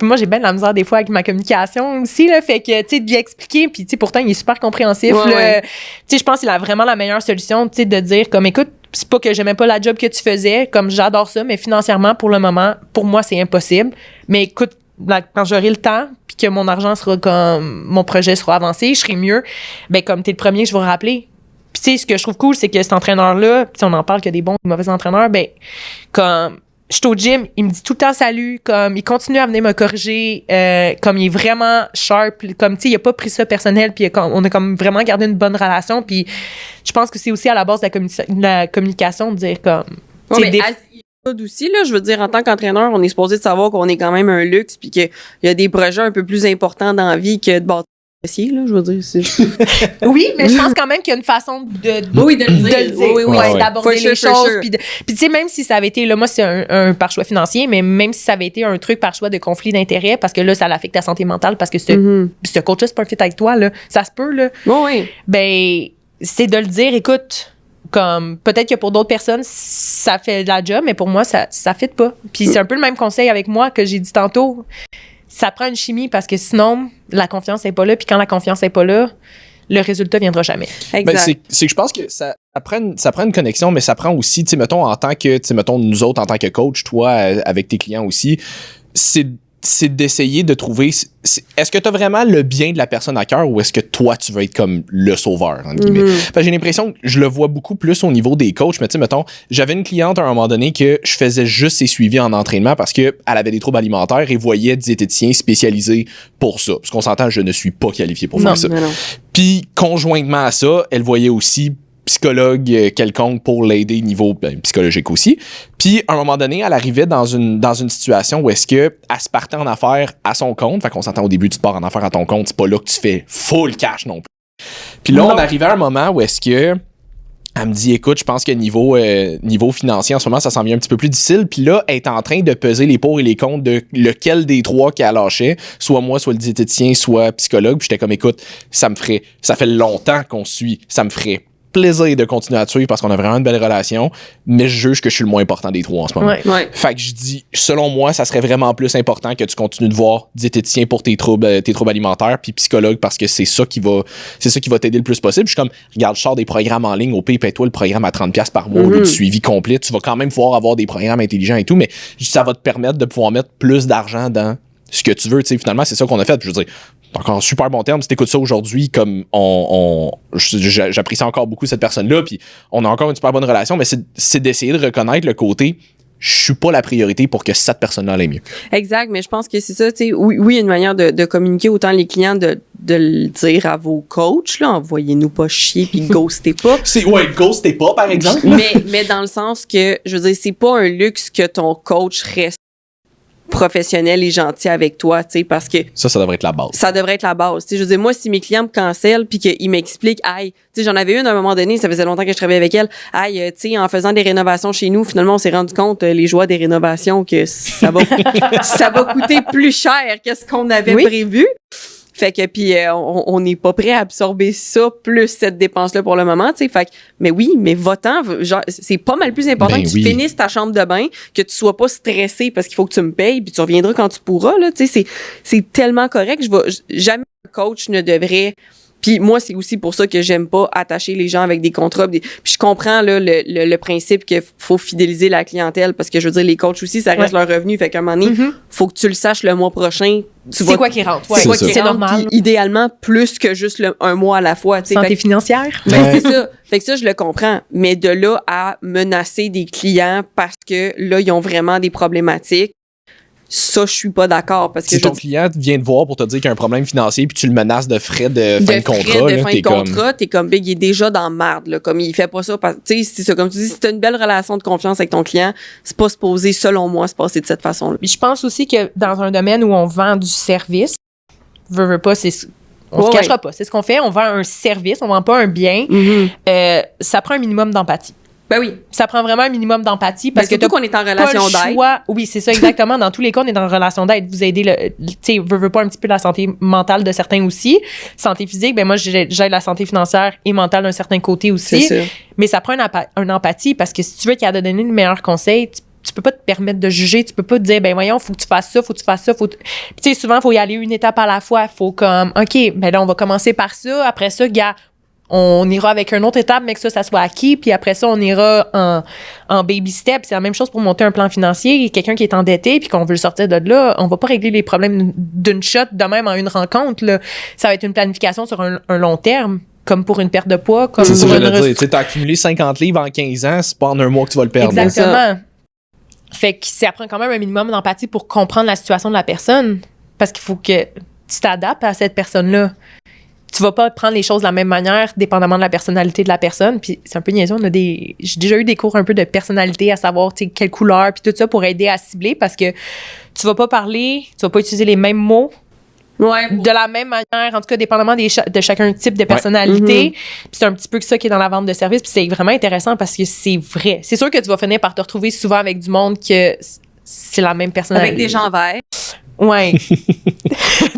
Speaker 3: Moi, j'ai bien de la misère des fois avec ma communication aussi, là. Fait que, tu sais, de lui expliquer, puis, tu sais, pourtant, il est super compréhensif. Tu sais, je pense que c'est vraiment la meilleure solution, tu sais, de dire, comme, écoute, c'est pas que j'aimais pas la job que tu faisais, comme, j'adore ça, mais financièrement, pour le moment, pour moi, c'est impossible. Mais écoute, quand j'aurai le temps, puis que mon argent sera comme, mon projet sera avancé, je serai mieux, ben, comme, t'es le premier que je vais rappeler. Puis, tu sais, ce que je trouve cool, c'est que cet entraîneur-là, puis on en parle qu'il y a des bons et des mauvais entraîneurs, ben, comme, je suis au gym, il me dit tout le temps salut, comme il continue à venir me corriger, comme il est vraiment sharp, comme tu sais, il a pas pris ça personnel, puis on a comme vraiment gardé une bonne relation, puis je pense que c'est aussi à la base de la communication de dire comme.
Speaker 1: Mais aussi, là, je veux dire, en tant qu'entraîneur, on est supposé de savoir qu'on est quand même un luxe, puis qu'il y a des projets un peu plus importants dans la vie que de bâtir. Là, je veux dire,
Speaker 3: oui, mais je pense quand même qu'il y a une façon de le dire, d'aborder les choses. Puis tu sais, même si ça avait été, là, moi, c'est un par choix financier, mais même si ça avait été un truc par choix de conflit d'intérêt, parce que là, ça l'affecte ta santé mentale, parce que ce coach-là, c'est pas un fit avec toi, là. Ça se peut, là. Ben, c'est de le dire, écoute, comme, peut-être que pour d'autres personnes, ça fait de la job, mais pour moi, ça fit pas. Puis c'est un peu le même conseil avec moi que j'ai dit tantôt. Ça prend une chimie parce que sinon, la confiance n'est pas là. Puis quand la confiance n'est pas là, le résultat ne viendra jamais.
Speaker 2: Exact. Ben, c'est que je pense que ça prend une connexion, mais ça prend aussi, tu sais, mettons, en tant que, tu sais, mettons, nous autres, en tant que coach, toi, avec tes clients aussi, c'est d'essayer de trouver, est-ce que tu as vraiment le bien de la personne à cœur ou est-ce que toi, tu veux être comme le sauveur, entre guillemets? Parce que j'ai l'impression que je le vois beaucoup plus au niveau des coachs, mais tu sais, mettons, j'avais une cliente à un moment donné que je faisais juste ses suivis en entraînement parce qu'elle avait des troubles alimentaires et voyait diététicien spécialisé pour ça. Parce qu'on s'entend, je ne suis pas qualifié pour faire ça. Puis, conjointement à ça, elle voyait aussi psychologue quelconque pour l'aider niveau psychologique aussi. Puis, à un moment donné, elle arrivait dans une situation où est-ce que elle se partait en affaires à son compte. Fait qu'on s'entend au début, tu te pars en affaires à ton compte. C'est pas là que tu fais full cash non plus. Puis là, on arrivait à un moment où est-ce que elle me dit, écoute, je pense que niveau financier, en ce moment, ça s'en vient un petit peu plus difficile. Puis là, elle est en train de peser les pour et les contre de lequel des 3 qu'elle lâchait, soit moi, soit le diététicien, soit psychologue. Puis j'étais comme, écoute, ça fait longtemps qu'on suit, ça me ferait plaisir de continuer à te suivre parce qu'on a vraiment une belle relation, mais je juge que je suis le moins important des 3 en ce moment. Fait que je dis, selon moi, ça serait vraiment plus important que tu continues de voir diététicien pour tes troubles alimentaires puis psychologue parce que c'est ça qui va t'aider le plus possible. Je suis comme, regarde, je sors des programmes en ligne, au pire, paye-toi le programme à 30$ par mois, du suivi complet. Tu vas quand même pouvoir avoir des programmes intelligents et tout, mais ça va te permettre de pouvoir mettre plus d'argent dans ce que tu veux. Tu sais, finalement, c'est ça qu'on a fait. Puis je veux dire, encore en super bon terme, si t'écoutes ça aujourd'hui, comme j'apprécie encore beaucoup cette personne-là, puis on a encore une super bonne relation, mais c'est d'essayer de reconnaître le côté je suis pas la priorité pour que cette personne-là aille mieux.
Speaker 1: Exact, mais je pense que c'est ça, tu sais, oui, il y a une manière de communiquer autant les clients de le dire à vos coachs, là, envoyez-nous pas chier puis ghostez pas.
Speaker 2: Ghostez pas, par exemple.
Speaker 1: mais dans le sens que, je veux dire, c'est pas un luxe que ton coach reste professionnel et gentil avec toi, tu sais, parce que
Speaker 2: Ça devrait être la base.
Speaker 1: ça devrait être la base. Tu sais, je veux dire, moi, si mes clients me cancellent puis qu'ils m'expliquent, aïe, tu sais, j'en avais une à un moment donné, ça faisait longtemps que je travaillais avec elle, aïe, tu sais, en faisant des rénovations chez nous, finalement, on s'est rendu compte, les joies des rénovations, que ça va, ça va coûter plus cher que ce qu'on avait prévu. Fait que puis on n'est pas prêt à absorber ça plus cette dépense là pour le moment, tu sais. Fait que mais oui, mais va-t'en, genre c'est pas mal plus important que tu finisses ta chambre de bain, que tu sois pas stressé parce qu'il faut que tu me payes, puis tu reviendras quand tu pourras là, tu sais, c'est tellement correct, jamais un coach ne devrait. Puis moi, c'est aussi pour ça que j'aime pas attacher les gens avec des contrats. Puis je comprends là, le principe qu'il faut fidéliser la clientèle parce que je veux dire, les coachs aussi, ça reste leur revenu. Fait qu'à un moment donné, faut que tu le saches le mois prochain.
Speaker 3: C'est quoi qui rentre? Ouais,
Speaker 1: c'est normal. Puis idéalement, plus que juste un mois à la fois.
Speaker 3: Santé financière.
Speaker 1: Ben, c'est ça. Fait que ça, je le comprends. Mais de là à menacer des clients parce que là, ils ont vraiment des problématiques, ça, je suis pas d'accord. Parce que
Speaker 2: si ton client vient te voir pour te dire qu'il y a un problème financier puis tu le menaces de frais de fin de contrat,
Speaker 1: de fin de contrat, t'es comme big, il est déjà dans marde, là. Comme il fait pas ça. Tu sais, c'est ça. Comme tu dis, si t'as une belle relation de confiance avec ton client, c'est pas supposé, selon moi, se passer de cette façon-là.
Speaker 3: Puis je pense aussi que dans un domaine où on vend du service, veux pas, on se cachera pas. C'est ce qu'on fait. On vend un service, on vend pas un bien. Ça prend un minimum d'empathie.
Speaker 1: Ben oui.
Speaker 3: Ça prend vraiment un minimum d'empathie parce que
Speaker 1: surtout qu'on est en relation d'aide.
Speaker 3: Oui, c'est ça, exactement. Dans tous les cas, on est en relation d'aide. Vous aidez tu sais, veux pas un petit peu la santé mentale de certains aussi. Santé physique, ben moi, j'aide la santé financière et mentale d'un certain côté aussi.
Speaker 1: C'est ça.
Speaker 3: Mais ça prend une empathie parce que si tu veux qu'il y ait de donner le meilleur conseil, tu peux pas te permettre de juger, tu peux pas te dire ben voyons, faut que tu fasses ça, tu sais, souvent faut y aller une étape à la fois, faut comme OK, ben là on va commencer par ça, après ça gars, on ira avec une autre étape, mais que ça soit acquis. Puis après ça, on ira en baby step. C'est la même chose pour monter un plan financier. Quelqu'un qui est endetté puis qu'on veut le sortir de là, on va pas régler les problèmes d'une shot de même en une rencontre, là. Ça va être une planification sur un long terme, comme pour une perte de poids. Comme
Speaker 2: c'est
Speaker 3: pour
Speaker 2: ça, je veux dire. Tu sais, t'as accumulé 50 livres en 15 ans, c'est pas en un mois que tu vas le perdre.
Speaker 3: Exactement. Fait que ça prend quand même un minimum d'empathie pour comprendre la situation de la personne. Parce qu'il faut que tu t'adaptes à cette personne-là. Tu vas pas prendre les choses de la même manière, dépendamment de la personnalité de la personne. Puis c'est un peu niaiseux. J'ai déjà eu des cours un peu de personnalité, à savoir, tu sais, quelle couleur, puis tout ça pour aider à cibler, parce que tu vas pas parler, tu vas pas utiliser les mêmes mots.
Speaker 1: Ouais.
Speaker 3: De la même manière, en tout cas, dépendamment de chacun type de personnalité. Puis c'est un petit peu ça qui est dans la vente de services. Puis c'est vraiment intéressant parce que c'est vrai. C'est sûr que tu vas finir par te retrouver souvent avec du monde que c'est la même personnalité.
Speaker 1: Avec des gens verts.
Speaker 3: Ouais.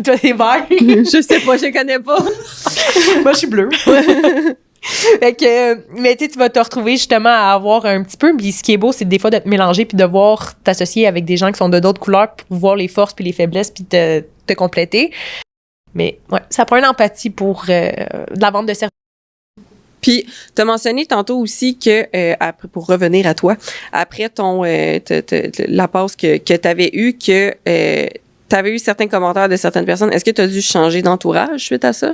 Speaker 3: Toi, t'es vert?
Speaker 1: Je sais pas, je connais pas.
Speaker 3: Moi, je suis bleue. Fait que, mais tu vas te retrouver justement à avoir un petit peu. Puis ce qui est beau, c'est des fois de te mélanger puis de voir t'associer avec des gens qui sont de d'autres couleurs pour voir les forces puis les faiblesses puis te compléter. Mais ouais, ça prend une empathie pour de la vente de services.
Speaker 1: Puis, tu as mentionné tantôt aussi que, après, pour revenir à toi, après la pause que tu avais eue, que tu avais eu certains commentaires de certaines personnes. Est-ce que tu as dû changer d'entourage suite à ça?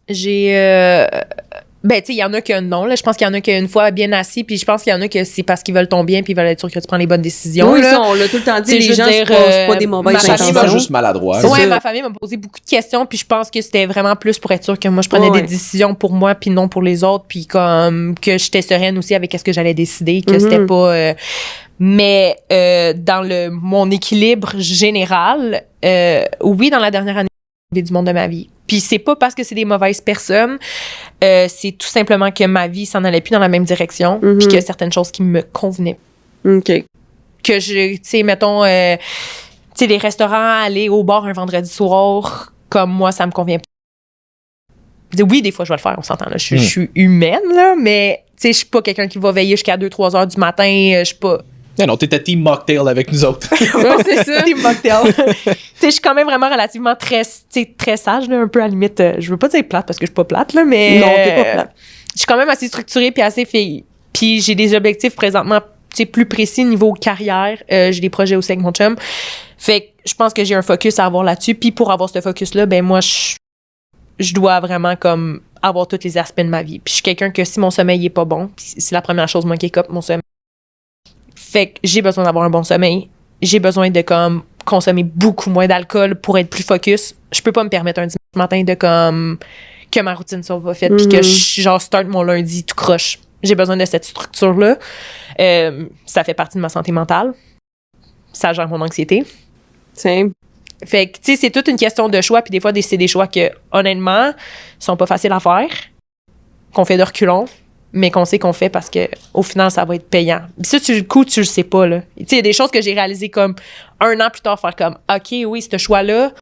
Speaker 3: J'ai... ben, tu sais, il y en a que non, là. Je pense qu'il y en a qu'une fois bien assis, puis je pense qu'il y en a que c'est parce qu'ils veulent ton bien, puis ils veulent être sûrs que tu prends les bonnes décisions.
Speaker 1: Oui,
Speaker 3: là.
Speaker 1: ça, on l'a tout le temps dit,
Speaker 3: T'sais,
Speaker 1: les gens, c'est pas des mauvaises intentions.
Speaker 2: C'est juste maladroit.
Speaker 3: Ouais, ma famille m'a posé beaucoup de questions, puis je pense que c'était vraiment plus pour être sûr que moi, je prenais des décisions pour moi, puis non pour les autres, puis comme que j'étais sereine aussi avec ce que j'allais décider, que c'était pas... mais dans mon équilibre général, oui, dans la dernière année, j'ai du monde de ma vie. Puis c'est pas parce que c'est des mauvaises personnes, c'est tout simplement que ma vie s'en allait plus dans la même direction, puis que certaines choses qui me convenaient.
Speaker 1: OK.
Speaker 3: Que tu sais, mettons, tu sais, les restaurants, aller au bar un vendredi soir, comme moi, ça me convient pas. Oui, des fois, je vais le faire, on s'entend, là. Je suis humaine, là, mais tu sais, je suis pas quelqu'un qui va veiller jusqu'à 2-3 heures du matin, je suis pas...
Speaker 2: Non, t'étais team mocktail avec nous autres.
Speaker 3: Ouais, c'est ça. Team mocktail. Tu sais, je suis quand même vraiment relativement très sage, là, un peu à la limite. Je veux pas dire plate parce que je suis pas plate, là, mais.
Speaker 1: Non, t'es pas plate.
Speaker 3: Je suis quand même assez structurée puis assez fille. Puis j'ai des objectifs présentement, tu sais, plus précis niveau carrière. J'ai des projets aussi avec mon chum. Fait que je pense que j'ai un focus à avoir là-dessus. Puis pour avoir ce focus-là, ben moi, je dois vraiment comme avoir tous les aspects de ma vie. Puis je suis quelqu'un que si mon sommeil est pas bon, puis c'est la première chose, moi, qui écope mon sommeil. Fait que j'ai besoin d'avoir un bon sommeil. J'ai besoin de comme consommer beaucoup moins d'alcool pour être plus focus. Je peux pas me permettre un dimanche matin de comme que ma routine soit pas faite puis que je genre start mon lundi tout croche. J'ai besoin de cette structure-là. Ça fait partie de ma santé mentale. Ça gère mon anxiété.
Speaker 1: Simple.
Speaker 3: Fait que, tu sais, c'est toute une question de choix, puis des fois, c'est des choix que, honnêtement, sont pas faciles à faire, qu'on fait de reculons, mais qu'on sait qu'on fait parce que au final, ça va être payant. Puis ça, tu le sais pas, là. Tu sais, il y a des choses que j'ai réalisées comme 1 an plus tard, faire comme, OK, oui, ce choix-là,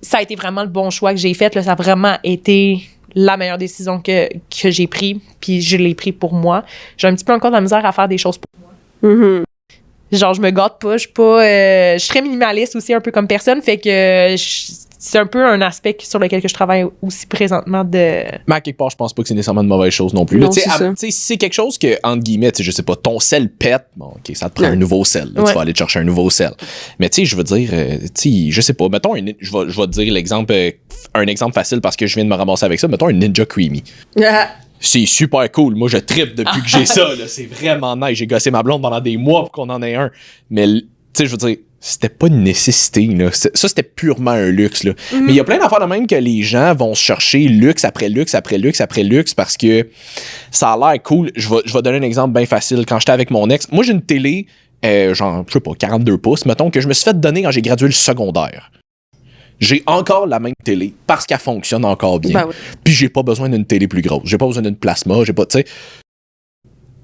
Speaker 3: ça a été vraiment le bon choix que j'ai fait, là, ça a vraiment été la meilleure décision que j'ai prise, puis je l'ai pris pour moi. J'ai un petit peu encore de la misère à faire des choses pour moi.
Speaker 1: Mm-hmm.
Speaker 3: Genre, je me gâte pas, je suis pas... je suis très minimaliste aussi, un peu comme personne, fait que c'est un peu un aspect sur lequel que je travaille aussi présentement de...
Speaker 2: Mais à quelque part, je pense pas que c'est nécessairement une mauvaise chose non plus.
Speaker 1: Non,
Speaker 2: Là, tu
Speaker 1: c'est ça.
Speaker 2: sais, si c'est quelque chose que, entre guillemets, tu sais, je sais pas, ton sel pète, bon, OK, ça te prend un nouveau sel. Là,
Speaker 3: Ouais.
Speaker 2: Tu vas aller te chercher un nouveau sel. Mais tu sais, je veux dire, tu sais, je sais pas, mettons, je vais te dire l'exemple, un exemple facile parce que je viens de me ramasser avec ça, mettons un Ninja Creamy. C'est super cool. Moi, je trippe depuis que j'ai ça. Là. C'est vraiment nice. J'ai gossé ma blonde pendant des mois pour qu'on en ait un. Mais, tu sais, je veux dire, c'était pas une nécessité. Là. Ça, c'était purement un luxe. Là. Mais il y a plein d'affaires de même que les gens vont se chercher luxe après luxe après luxe après luxe parce que ça a l'air cool. Je vais donner un exemple bien facile. Quand j'étais avec mon ex, moi, j'ai une télé, genre, je sais pas, 42 pouces, mettons, que je me suis fait donner quand j'ai gradué le secondaire. J'ai encore la même télé parce qu'elle fonctionne encore bien.
Speaker 1: Ben oui.
Speaker 2: Puis j'ai pas besoin d'une télé plus grosse. J'ai pas besoin d'une plasma. J'ai pas, tu sais.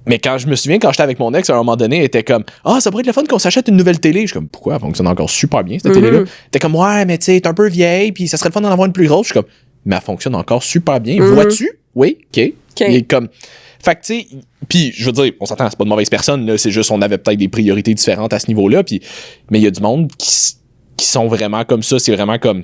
Speaker 2: Mais quand je me souviens, quand j'étais avec mon ex, à un moment donné, elle était comme ça pourrait être le fun qu'on s'achète une nouvelle télé. Je suis comme pourquoi? Elle fonctionne encore super bien, cette télé-là. Elle était comme ouais, mais tu sais, t'es un peu vieille, puis ça serait le fun d'en avoir une plus grosse. Je suis comme mais elle fonctionne encore super bien. Vois-tu? Oui, OK. Il est comme. Fait que, tu sais, puis je veux dire, on s'entend, c'est pas de mauvaise personne, là, c'est juste on avait peut-être des priorités différentes à ce niveau-là, puis mais il y a du monde qui sont vraiment comme ça, c'est vraiment comme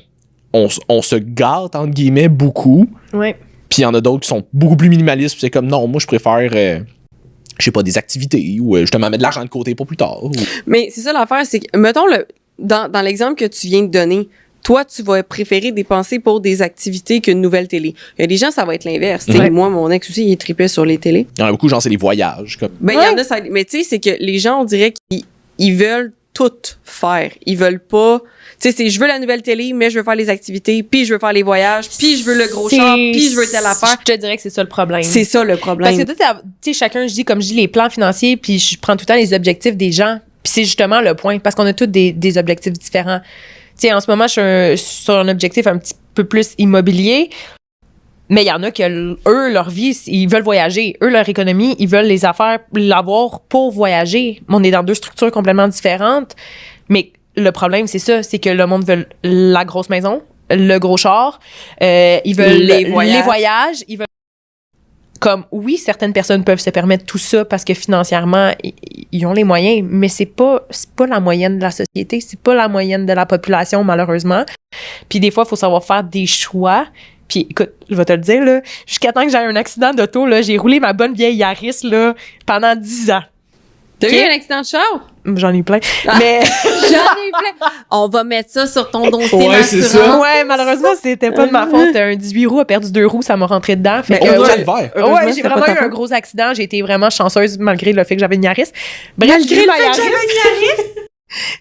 Speaker 2: on se gâte entre guillemets beaucoup.
Speaker 3: Ouais.
Speaker 2: Puis il y en a d'autres qui sont beaucoup plus minimalistes, puis c'est comme non, moi je préfère je sais pas des activités ou justement mettre de l'argent de côté pour plus tard.
Speaker 1: Mais c'est ça l'affaire, c'est que, mettons, dans l'exemple que tu viens de donner, toi, tu vas préférer dépenser pour des activités qu'une nouvelle télé. Il y a des gens, ça va être l'inverse. Tu sais,
Speaker 3: Ouais.
Speaker 1: Moi, mon ex aussi, il tripait sur les télés.
Speaker 2: Il y en a beaucoup, genre c'est les voyages. Comme.
Speaker 1: Ben, il y en a, mais tu sais, c'est que les gens, on dirait qu'ils veulent tout faire. Ils veulent pas... Tu sais, c'est je veux la nouvelle télé, mais je veux faire les activités, puis je veux faire les voyages, puis je veux le gros char, puis je veux telle affaire.
Speaker 3: Je te dirais que c'est ça le problème.
Speaker 1: C'est ça le problème.
Speaker 3: Parce que tu sais, chacun, comme je dis, les plans financiers, puis je prends tout le temps les objectifs des gens. Puis c'est justement le point, parce qu'on a tous des objectifs différents. Tu sais, en ce moment, je suis sur un objectif un petit peu plus immobilier, mais il y en a que, eux, leur vie, ils veulent voyager. Eux, leur économie, ils veulent les affaires, l'avoir pour voyager. On est dans 2 structures complètement différentes, mais le problème, c'est ça, c'est que le monde veut la grosse maison, le gros char, ils veulent les voyages, ils veulent... Comme, oui, certaines personnes peuvent se permettre tout ça parce que financièrement, ils ont les moyens, mais c'est pas la moyenne de la société, c'est pas la moyenne de la population, malheureusement. Puis des fois, il faut savoir faire des choix. Puis écoute, je vais te le dire, là, jusqu'à temps que j'ai un accident d'auto, là, j'ai roulé ma bonne vieille Yaris là, pendant 10 ans.
Speaker 1: T'as
Speaker 3: Ok.
Speaker 1: eu un accident de char?
Speaker 3: J'en ai eu plein. Mais
Speaker 1: J'en ai plein. On va mettre ça sur ton dossier
Speaker 2: Ouais, c'est
Speaker 1: d'assurance.
Speaker 2: ça.
Speaker 3: ouais, malheureusement, c'était pas de ma faute. Un 18 roues a perdu 2 roues, ça m'a rentré dedans. Fait
Speaker 1: Mais
Speaker 3: que,
Speaker 1: heureusement,
Speaker 3: ouais,
Speaker 2: le vert.
Speaker 1: heureusement,
Speaker 3: ouais, j'ai
Speaker 1: c'était
Speaker 3: vraiment
Speaker 1: pas
Speaker 3: eu
Speaker 1: ta
Speaker 3: un
Speaker 1: faute.
Speaker 3: gros accident. J'ai été vraiment chanceuse malgré le fait que j'avais une Yaris. Bref,
Speaker 1: Malgré
Speaker 3: j'ai eu
Speaker 1: le
Speaker 3: ma
Speaker 1: fait que
Speaker 3: Yaris.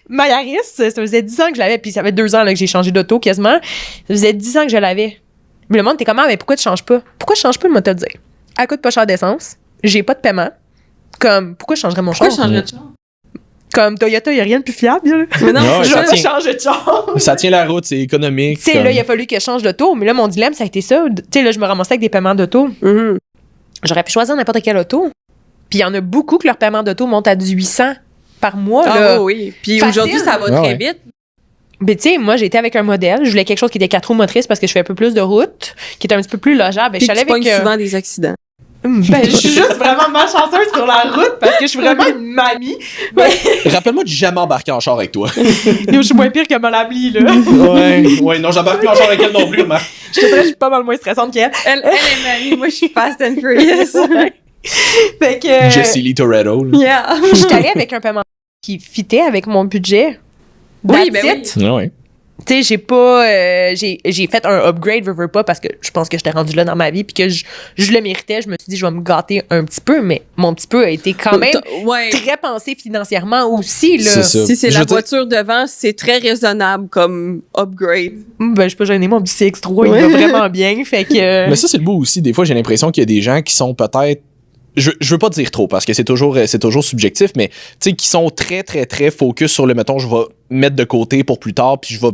Speaker 3: Ma Yaris, ça faisait 10 ans que je l'avais, puis ça fait 2 ans là, que j'ai changé d'auto quasiment. Ça faisait 10 ans que je l'avais. Mais le monde était comment, mais pourquoi tu changes pas? Pourquoi je change pas, moi, te le dire? Elle coûte pas cher d'essence. J'ai pas de paiement. Comme, pourquoi je changerais mon
Speaker 1: Pourquoi je
Speaker 3: char?
Speaker 1: changerais de char?
Speaker 3: Comme Toyota, y a rien de plus fiable, là.
Speaker 1: Mais non,
Speaker 2: Ouais,
Speaker 1: c'est
Speaker 3: Je
Speaker 2: ça
Speaker 3: veux
Speaker 2: tient.
Speaker 3: changer de char.
Speaker 2: Ça tient la route, c'est économique.
Speaker 3: Tu sais,
Speaker 2: comme-
Speaker 3: là, il a fallu que je change d'auto, mais là, mon dilemme, ça a été ça. Tu sais, là, je me ramassais avec des paiements d'auto.
Speaker 1: Mhm.
Speaker 3: J'aurais pu choisir n'importe quel auto. Puis il y en a beaucoup que leur paiement d'auto monte à 800 par mois, là.
Speaker 1: Ah oui. Puis
Speaker 3: Facile.
Speaker 1: aujourd'hui, ça va
Speaker 2: Ah
Speaker 1: très
Speaker 2: ouais.
Speaker 1: vite.
Speaker 3: Mais tu sais, moi, j'étais avec un modèle. Je voulais quelque chose qui était 4 roues motrices parce que je fais un peu plus de route, qui était un petit peu plus logeable.
Speaker 1: Puis
Speaker 3: Je suis
Speaker 1: tu
Speaker 3: allée avec...
Speaker 1: pognes souvent des accidents.
Speaker 3: Ben, je suis juste vraiment malchanceuse sur la route parce que je suis vraiment une mamie.
Speaker 2: Rappelle-moi de jamais embarquer en char avec toi.
Speaker 3: Je suis moins pire que Mme Lee, là.
Speaker 2: ouais, non, j'embarque plus en char avec elle non plus, man.
Speaker 3: Je suis pas mal moins stressante qu'elle.
Speaker 1: Elle est mamie. Moi, je suis fast and furious.
Speaker 3: Fait que...
Speaker 2: Jessie Lee Toretto. là.
Speaker 1: Yeah.
Speaker 3: Je suis allée avec un paiement qui fitait avec mon budget.
Speaker 1: Oui,
Speaker 3: That's
Speaker 1: ben
Speaker 3: it.
Speaker 1: oui.
Speaker 2: Ouais.
Speaker 3: Tu sais, j'ai pas... j'ai fait un upgrade, veux pas, parce que je pense que j'étais rendue là dans ma vie puis que je le méritais. Je me suis dit, je vais me gâter un petit peu, mais mon petit peu a été quand même
Speaker 1: Ouais.
Speaker 3: très pensé financièrement aussi, là.
Speaker 2: C'est ça.
Speaker 1: Si c'est
Speaker 2: Je
Speaker 1: la
Speaker 2: veux dire-
Speaker 1: voiture devant, c'est très raisonnable comme upgrade.
Speaker 3: Ben, je suis pas gênée, mon petit CX3, il
Speaker 1: Ouais.
Speaker 3: va vraiment bien, fait que...
Speaker 2: Mais ça, c'est le beau aussi. Des fois, j'ai l'impression qu'il y a des gens qui sont peut-être je veux pas dire trop parce que c'est toujours subjectif, mais tu sais, qui sont très, très, très focus sur le, mettons, je vais mettre de côté pour plus tard, puis je vais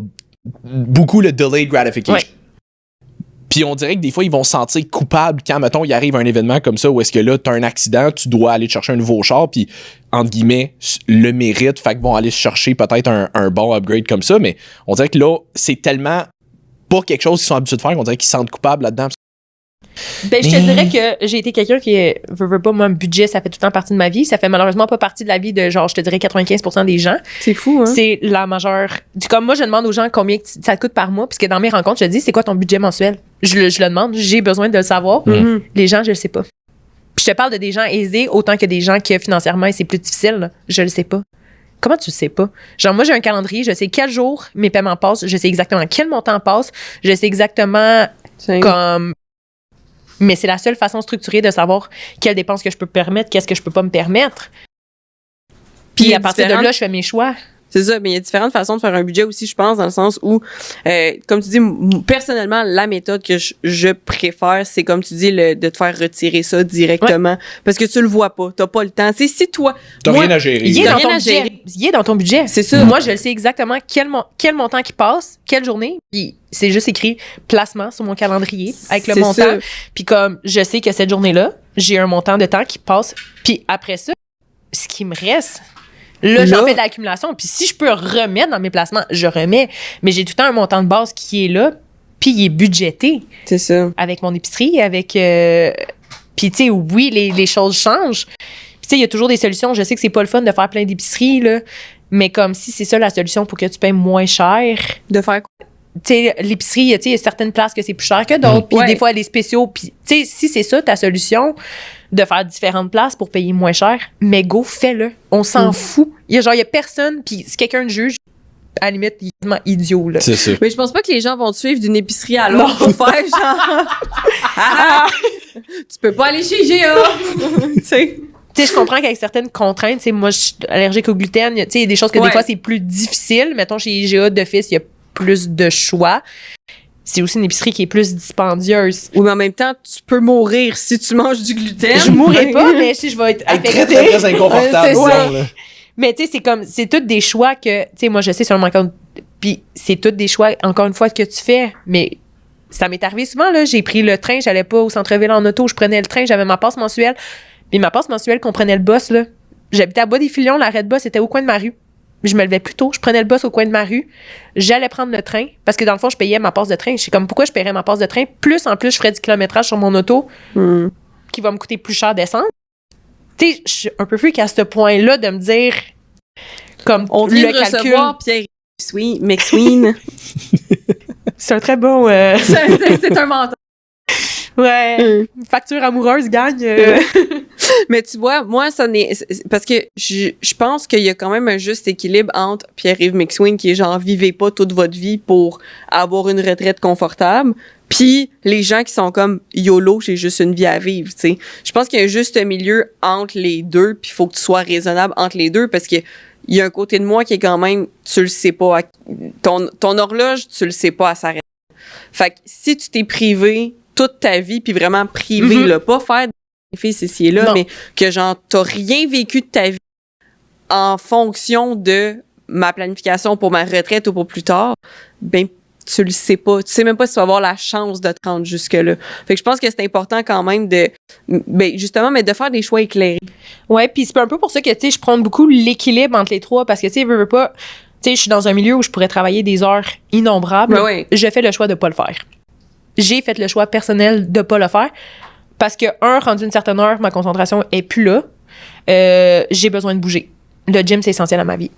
Speaker 2: beaucoup le delayed gratification.
Speaker 3: Ouais.
Speaker 2: Puis on dirait que des fois, ils vont se sentir coupables quand, mettons, il arrive un événement comme ça où est-ce que là, t'as un accident, tu dois aller te chercher un nouveau char, puis entre guillemets, le mérite, fait qu'ils vont aller chercher peut-être un bon upgrade comme ça, mais on dirait que là, c'est tellement pas quelque chose qu'ils sont habitués de faire qu'on dirait qu'ils se sentent coupables là-dedans.
Speaker 3: Ben, je te dirais que j'ai été quelqu'un qui veut pas, moi, un budget, ça fait tout le temps partie de ma vie. Ça fait malheureusement pas partie de la vie de, genre, je te dirais 95% des gens.
Speaker 1: C'est fou, hein?
Speaker 3: C'est la majeure. Comme moi, je demande aux gens combien ça te coûte par mois, puisque dans mes rencontres, je dis, c'est quoi ton budget mensuel? Je le demande, j'ai besoin de le savoir.
Speaker 1: Mhm.
Speaker 3: Les gens, je le sais pas. Puis je te parle de des gens aisés autant que des gens qui, financièrement, c'est plus difficile. Là. Je le sais pas. Comment tu le sais pas? Genre, moi, j'ai un calendrier, je sais quel jour mes paiements passent, je sais exactement quel montant passe, je sais exactement comme. Mais c'est la seule façon structurée de savoir quelles dépenses que je peux me permettre, qu'est-ce que je peux pas me permettre. Puis à partir de là, je fais mes choix.
Speaker 1: C'est ça, mais il y a différentes façons de faire un budget aussi, je pense, dans le sens où, comme tu dis, personnellement, la méthode que je préfère, c'est comme tu dis, de te faire retirer ça directement. Ouais. Parce que tu le vois pas, t'as pas le temps. Tu sais, si toi...
Speaker 2: T'as rien à gérer.
Speaker 3: Il est dans ton budget.
Speaker 1: C'est ça.
Speaker 3: Moi, je sais exactement quel montant qui passe, quelle journée, puis c'est juste écrit placement sur mon calendrier avec le montant. Puis comme je sais que cette journée-là, j'ai un montant de temps qui passe, puis après ça, ce qui me reste... Là, j'en fais de l'accumulation. Puis si je peux remettre dans mes placements, je remets. Mais j'ai tout le temps un montant de base qui est là, puis il est budgété.
Speaker 1: C'est ça.
Speaker 3: Avec mon épicerie, avec... Puis, tu sais, oui, les choses changent. Puis, tu sais, il y a toujours des solutions. Je sais que c'est pas le fun de faire plein d'épiceries, là. Mais comme si c'est ça la solution pour que tu payes moins cher.
Speaker 1: De faire quoi?
Speaker 3: Tu sais, l'épicerie, tu sais, il y a certaines places que c'est plus cher que d'autres. Puis des fois, les spéciaux. Puis, tu sais, si c'est ça ta solution... de faire différentes places pour payer moins cher, mais go, fais-le. On s'en fout. Il y a personne, puis si quelqu'un te juge, à la limite, il est tellement idiot, là.
Speaker 2: C'est ça.
Speaker 1: Mais je pense pas que les gens vont te suivre d'une épicerie à l'autre pour faire genre... tu peux pas aller chez GA! Tu sais,
Speaker 3: je comprends qu'avec certaines contraintes, moi, je suis allergique au gluten, tu sais, il y a des choses que des fois, c'est plus difficile. Mettons, chez IGA d'office, il y a plus de choix. C'est aussi une épicerie qui est plus dispendieuse.
Speaker 1: Oui, mais en même temps, tu peux mourir si tu manges du gluten.
Speaker 3: Je mourrai pas, mais si je vais être affectée.
Speaker 2: Très, très, très inconfortable.
Speaker 3: C'est ça. Mais tu sais, c'est tous des choix que, tu sais, moi, je sais sur mon compte, puis c'est tous des choix, encore une fois, que tu fais. Mais ça m'est arrivé souvent, là. J'ai pris le train, j'allais pas au centre-ville en auto, je prenais le train, j'avais ma passe mensuelle. Puis ma passe mensuelle qu'on prenait le bus, là. J'habitais à Bois-des-Filions, l'arrêt de bus était au coin de ma rue. Je me levais plus tôt, je prenais le bus au coin de ma rue, j'allais prendre le train, parce que dans le fond, je payais ma passe de train. Je sais comme, pourquoi je paierais ma passe de train? Plus, en plus, je ferais du kilométrage sur mon auto, qui va me coûter plus cher d'essence. Tu sais, je suis un peu freak à ce point-là de me dire, comme,
Speaker 1: on vient de recevoir Pierre McSween.
Speaker 3: C'est un très bon...
Speaker 1: c'est un mentor.
Speaker 3: Ouais. Facture amoureuse gagne.
Speaker 1: Mais tu vois, moi, ça n'est... Parce que je pense qu'il y a quand même un juste équilibre entre Pierre-Yves McSween, qui est genre, vivez pas toute votre vie pour avoir une retraite confortable, puis les gens qui sont comme YOLO, j'ai juste une vie à vivre, tu sais. Je pense qu'il y a un juste milieu entre les deux, puis il faut que tu sois raisonnable entre les deux, parce que il y a un côté de moi qui est quand même, tu le sais pas, ton horloge, tu le sais pas, elle s'arrête. Fait que si tu t'es privé toute ta vie, puis vraiment privé, là, pas faire des filles ici et là, mais que genre, t'as rien vécu de ta vie en fonction de ma planification pour ma retraite ou pour plus tard, ben, tu le sais pas. Tu sais même pas si tu vas avoir la chance de te rendre jusque-là. Fait que je pense que c'est important quand même de, ben, justement, mais de faire des choix éclairés.
Speaker 3: Ouais, puis c'est un peu pour ça que, tu sais, je prends beaucoup l'équilibre entre les trois, parce que, tu sais, veux pas, tu sais, je suis dans un milieu où je pourrais travailler des heures innombrables.
Speaker 1: Ouais.
Speaker 3: Je fais le choix de pas le faire. J'ai fait le choix personnel de pas le faire parce que, rendu une certaine heure, ma concentration est plus là. J'ai besoin de bouger. Le gym, c'est essentiel à ma vie.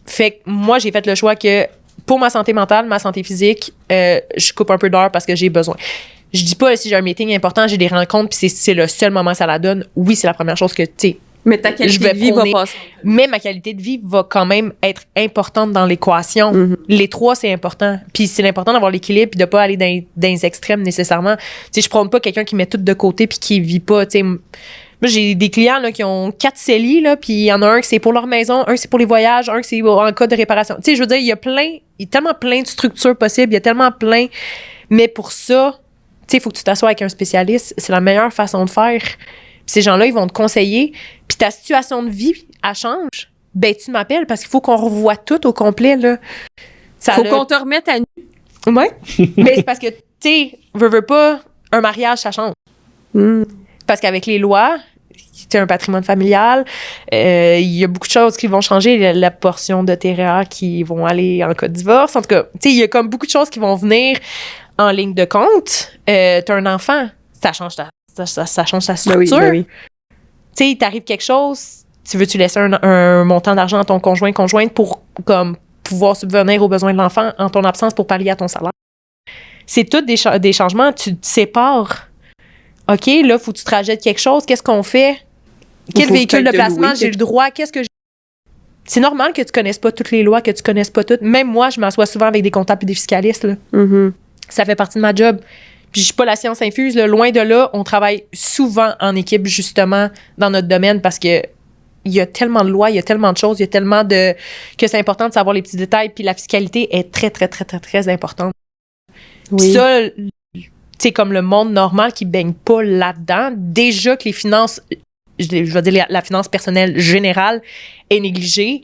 Speaker 3: Fait que moi, j'ai fait le choix que pour ma santé mentale, ma santé physique, je coupe un peu d'heures parce que j'ai besoin. Je dis pas si j'ai un meeting important, j'ai des rencontres, puis c'est le seul moment que ça la donne. Oui, c'est la première chose que, tu sais,
Speaker 1: mais ta qualité de vie va passer.
Speaker 3: Mais ma qualité de vie va quand même être importante dans l'équation. Les trois, c'est important. Puis c'est important d'avoir l'équilibre puis de pas aller dans les extrêmes nécessairement. Tu sais, je prône pas quelqu'un qui met tout de côté puis qui vit pas, tu sais. Moi, j'ai des clients là, qui ont 4 CELI, là, puis il y en a un qui c'est pour leur maison, un c'est pour les voyages, un c'est en cas de réparation. Tu sais, je veux dire, il y a tellement plein de structures possibles, il y a tellement plein. Mais pour ça, tu sais, il faut que tu t'assoies avec un spécialiste. C'est la meilleure façon de faire. ces gens-là, ils vont te conseiller, puis ta situation de vie, elle change, ben tu m'appelles parce qu'il faut qu'on revoie tout au complet, là.
Speaker 1: Faut qu'on te remette à nu.
Speaker 3: Ouais. Mais c'est parce que, tu sais, veux pas, un mariage, ça change. Parce qu'avec les lois, c'est un patrimoine familial, il y a beaucoup de choses qui vont changer. La portion de TVA qui vont aller en cas de divorce. En tout cas, tu sais, il y a comme beaucoup de choses qui vont venir en ligne de compte. T'as un enfant, ça change ça change ta structure.
Speaker 1: Ben oui.
Speaker 3: Tu sais, il t'arrive quelque chose, tu veux-tu laisser un montant d'argent à ton conjointe pour comme pouvoir subvenir aux besoins de l'enfant en ton absence pour pallier à ton salaire. C'est tout des changements. Tu te sépares. OK, là, faut que tu te rajoutes quelque chose. Qu'est-ce qu'on fait? Quel véhicule de placement j'ai le droit? Qu'est-ce que j'ai? C'est normal que tu connaisses pas toutes les lois, que tu connaisses pas toutes. Même moi, je m'assois souvent avec des comptables et des fiscalistes. Là. Ça fait partie de ma job. Puis je suis pas la science infuse. Là. Loin de là, on travaille souvent en équipe, justement, dans notre domaine parce que il y a tellement de lois, il y a tellement de choses, il y a tellement de... que c'est important de savoir les petits détails. Puis la fiscalité est très, très, très, très, très importante. Oui. Ça, c'est comme le monde normal qui baigne pas là-dedans. Déjà que les finances, je vais dire la finance personnelle générale est négligée,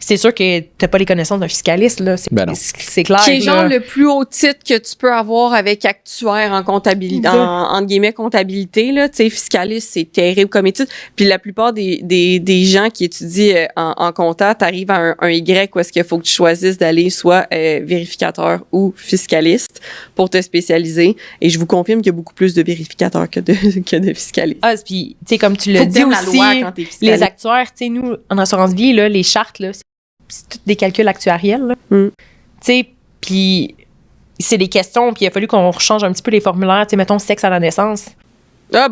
Speaker 3: c'est sûr que t'as pas les connaissances d'un fiscaliste, là. C'est clair.
Speaker 1: Qui est genre le plus haut titre que tu peux avoir avec actuaire en comptabilité, entre guillemets, comptabilité, là. Tu sais, fiscaliste, c'est terrible comme étude. Puis la plupart des gens qui étudient en compta, t'arrives à un Y où est-ce qu'il faut que tu choisisses d'aller soit vérificateur ou fiscaliste pour te spécialiser. Et je vous confirme qu'il y a beaucoup plus de vérificateurs que de fiscalistes.
Speaker 3: Ah, puis, tu sais, comme tu l'as dit aussi, les actuaires, tu sais, nous, en assurance vie, là, les chartes, là, c'est tous des calculs actuariels. Tu sais, puis c'est des questions, puis il a fallu qu'on change un petit peu les formulaires. Tu sais, mettons sexe à la naissance.
Speaker 1: Ah,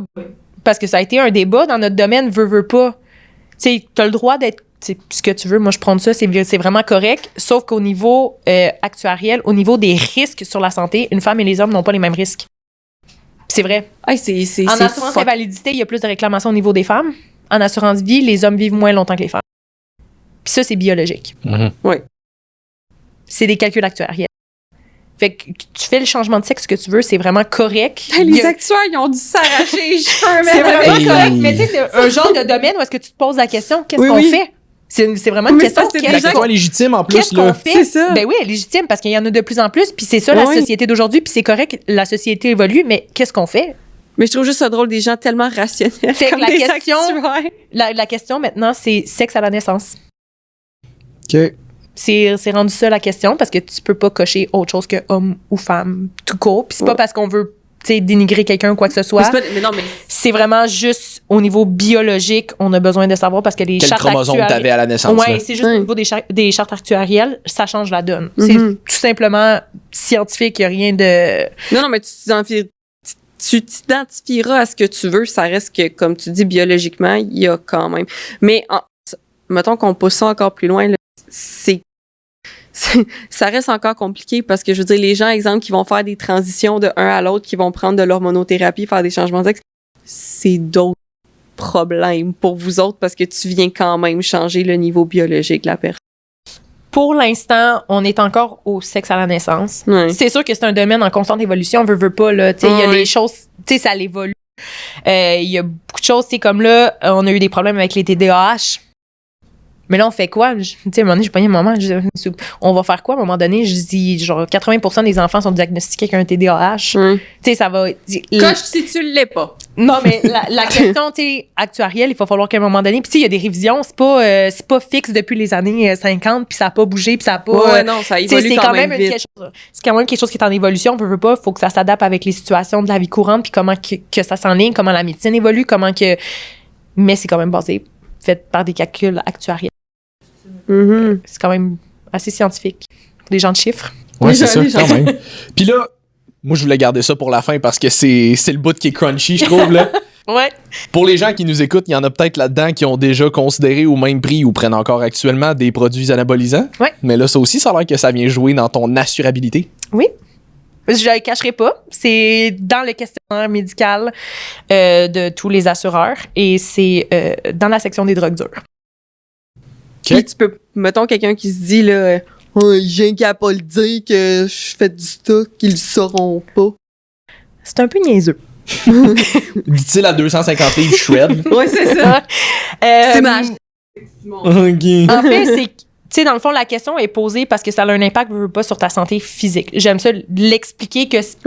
Speaker 3: parce que ça a été un débat dans notre domaine, veux pas. Tu sais, t'as le droit d'être ce que tu veux. Moi, je prends ça, c'est vraiment correct. Sauf qu'au niveau actuariel, au niveau des risques sur la santé, une femme et les hommes n'ont pas les mêmes risques. C'est vrai. En assurance invalidité, il y a plus de réclamations au niveau des femmes. En assurance vie, les hommes vivent moins longtemps que les femmes. Puis ça, c'est biologique.
Speaker 1: Oui.
Speaker 3: C'est des calculs actuariels. Fait que tu fais le changement de sexe que tu veux, c'est vraiment correct.
Speaker 1: Les actuaires, ils ont dû s'arracher les cheveux.
Speaker 3: C'est vraiment correct. Mais tu sais, c'est un genre de domaine où est-ce que tu te poses la question, qu'est-ce qu'on fait? C'est vraiment une question.
Speaker 2: C'est des gens légitime en plus.
Speaker 3: Qu'est-ce qu'on fait? C'est ça. Ben oui, légitime, parce qu'il y en a de plus en plus. Puis c'est ça, la société d'aujourd'hui. Puis c'est correct, la société évolue, mais qu'est-ce qu'on fait?
Speaker 1: Mais je trouve juste ça drôle, des gens tellement rationnels.
Speaker 3: Fait
Speaker 1: comme
Speaker 3: la question maintenant, c'est sexe à la naissance.
Speaker 2: OK.
Speaker 3: C'est rendu ça la question parce que tu peux pas cocher autre chose que homme ou femme tout court. Puis c'est pas parce qu'on veut dénigrer quelqu'un ou quoi que ce soit. C'est vraiment juste au niveau biologique, on a besoin de savoir parce que les chartes
Speaker 2: chromosome t'avais à la naissance.
Speaker 3: Oui, c'est juste au niveau des chartes actuarielles, ça change la donne. C'est tout simplement scientifique, il n'y a rien de...
Speaker 1: Non, mais tu t'identifieras à ce que tu veux, ça reste que, comme tu dis, biologiquement, il y a quand même. Mais mettons qu'on pousse ça encore plus loin, là, ça reste encore compliqué parce que, je veux dire, les gens, exemple, qui vont faire des transitions de un à l'autre, qui vont prendre de l'hormonothérapie, faire des changements de sexe, c'est d'autres problèmes pour vous autres parce que tu viens quand même changer le niveau biologique de la personne.
Speaker 3: Pour l'instant, on est encore au sexe à la naissance.
Speaker 1: Ouais.
Speaker 3: C'est sûr que c'est un domaine en constante évolution, on veut pas, là. Tu sais, il y a des choses, tu sais, ça l'évolue. Il y a beaucoup de choses, c'est comme là, on a eu des problèmes avec les TDAH. Mais là, on fait quoi? Tu sais, à un moment donné, j'ai pogné mon maman. On va faire quoi? À un moment donné, je dis, genre, 80% des enfants sont diagnostiqués avec un TDAH. Tu sais, ça va...
Speaker 1: Coche si tu l'es pas.
Speaker 3: Non, mais la question, tu sais, actuarielle, il va falloir qu'à un moment donné... Puis, tu sais, il y a des révisions. C'est pas fixe depuis les années 50, puis ça n'a pas bougé, puis ça n'a pas...
Speaker 1: non, ça évolue quand même vite.
Speaker 3: C'est quand même quelque chose qui est en évolution. On veut pas, il faut que ça s'adapte avec les situations de la vie courante, puis comment que ça s'enligne, comment la médecine évolue, comment que... Mais c'est quand même basé, fait par des calculs actuariels. C'est quand même assez scientifique. Des gens de chiffres.
Speaker 2: Oui, c'est ça, quand même. Puis là, moi, je voulais garder ça pour la fin parce que c'est le bout qui est crunchy, je trouve, là.
Speaker 3: Ouais.
Speaker 2: Pour les gens qui nous écoutent, il y en a peut-être là-dedans qui ont déjà considéré au même prix ou prennent encore actuellement des produits anabolisants.
Speaker 3: Ouais.
Speaker 2: Mais là, ça aussi, ça a l'air que ça vient jouer dans ton assurabilité.
Speaker 3: Oui. Je ne le cacherai pas. C'est dans le questionnaire médical de tous les assureurs et c'est dans la section des drogues dures.
Speaker 1: Puis tu peux, mettons quelqu'un qui se dit, là, j'ai qu'à pas le dire que je fais du stock, qu'ils le sauront pas.
Speaker 3: C'est un peu niaiseux.
Speaker 2: Dit-il à 250 livres shred.
Speaker 1: Ouais, c'est ça. C'est ma...
Speaker 2: OK.
Speaker 3: En fait, c'est... Tu sais, dans le fond, la question est posée parce que ça a un impact pas sur ta santé physique. J'aime ça l'expliquer que c'est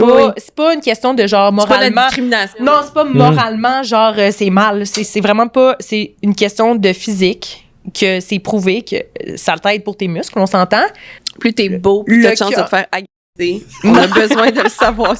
Speaker 3: pas une question de genre moralement.
Speaker 1: C'est pas de la discrimination.
Speaker 3: Non, c'est pas moralement genre c'est mal. C'est vraiment pas. C'est une question de physique que c'est prouvé que ça t'aide pour tes muscles, on s'entend.
Speaker 1: Plus t'es beau, plus t'as de chance de te faire agresser. On a besoin de le savoir.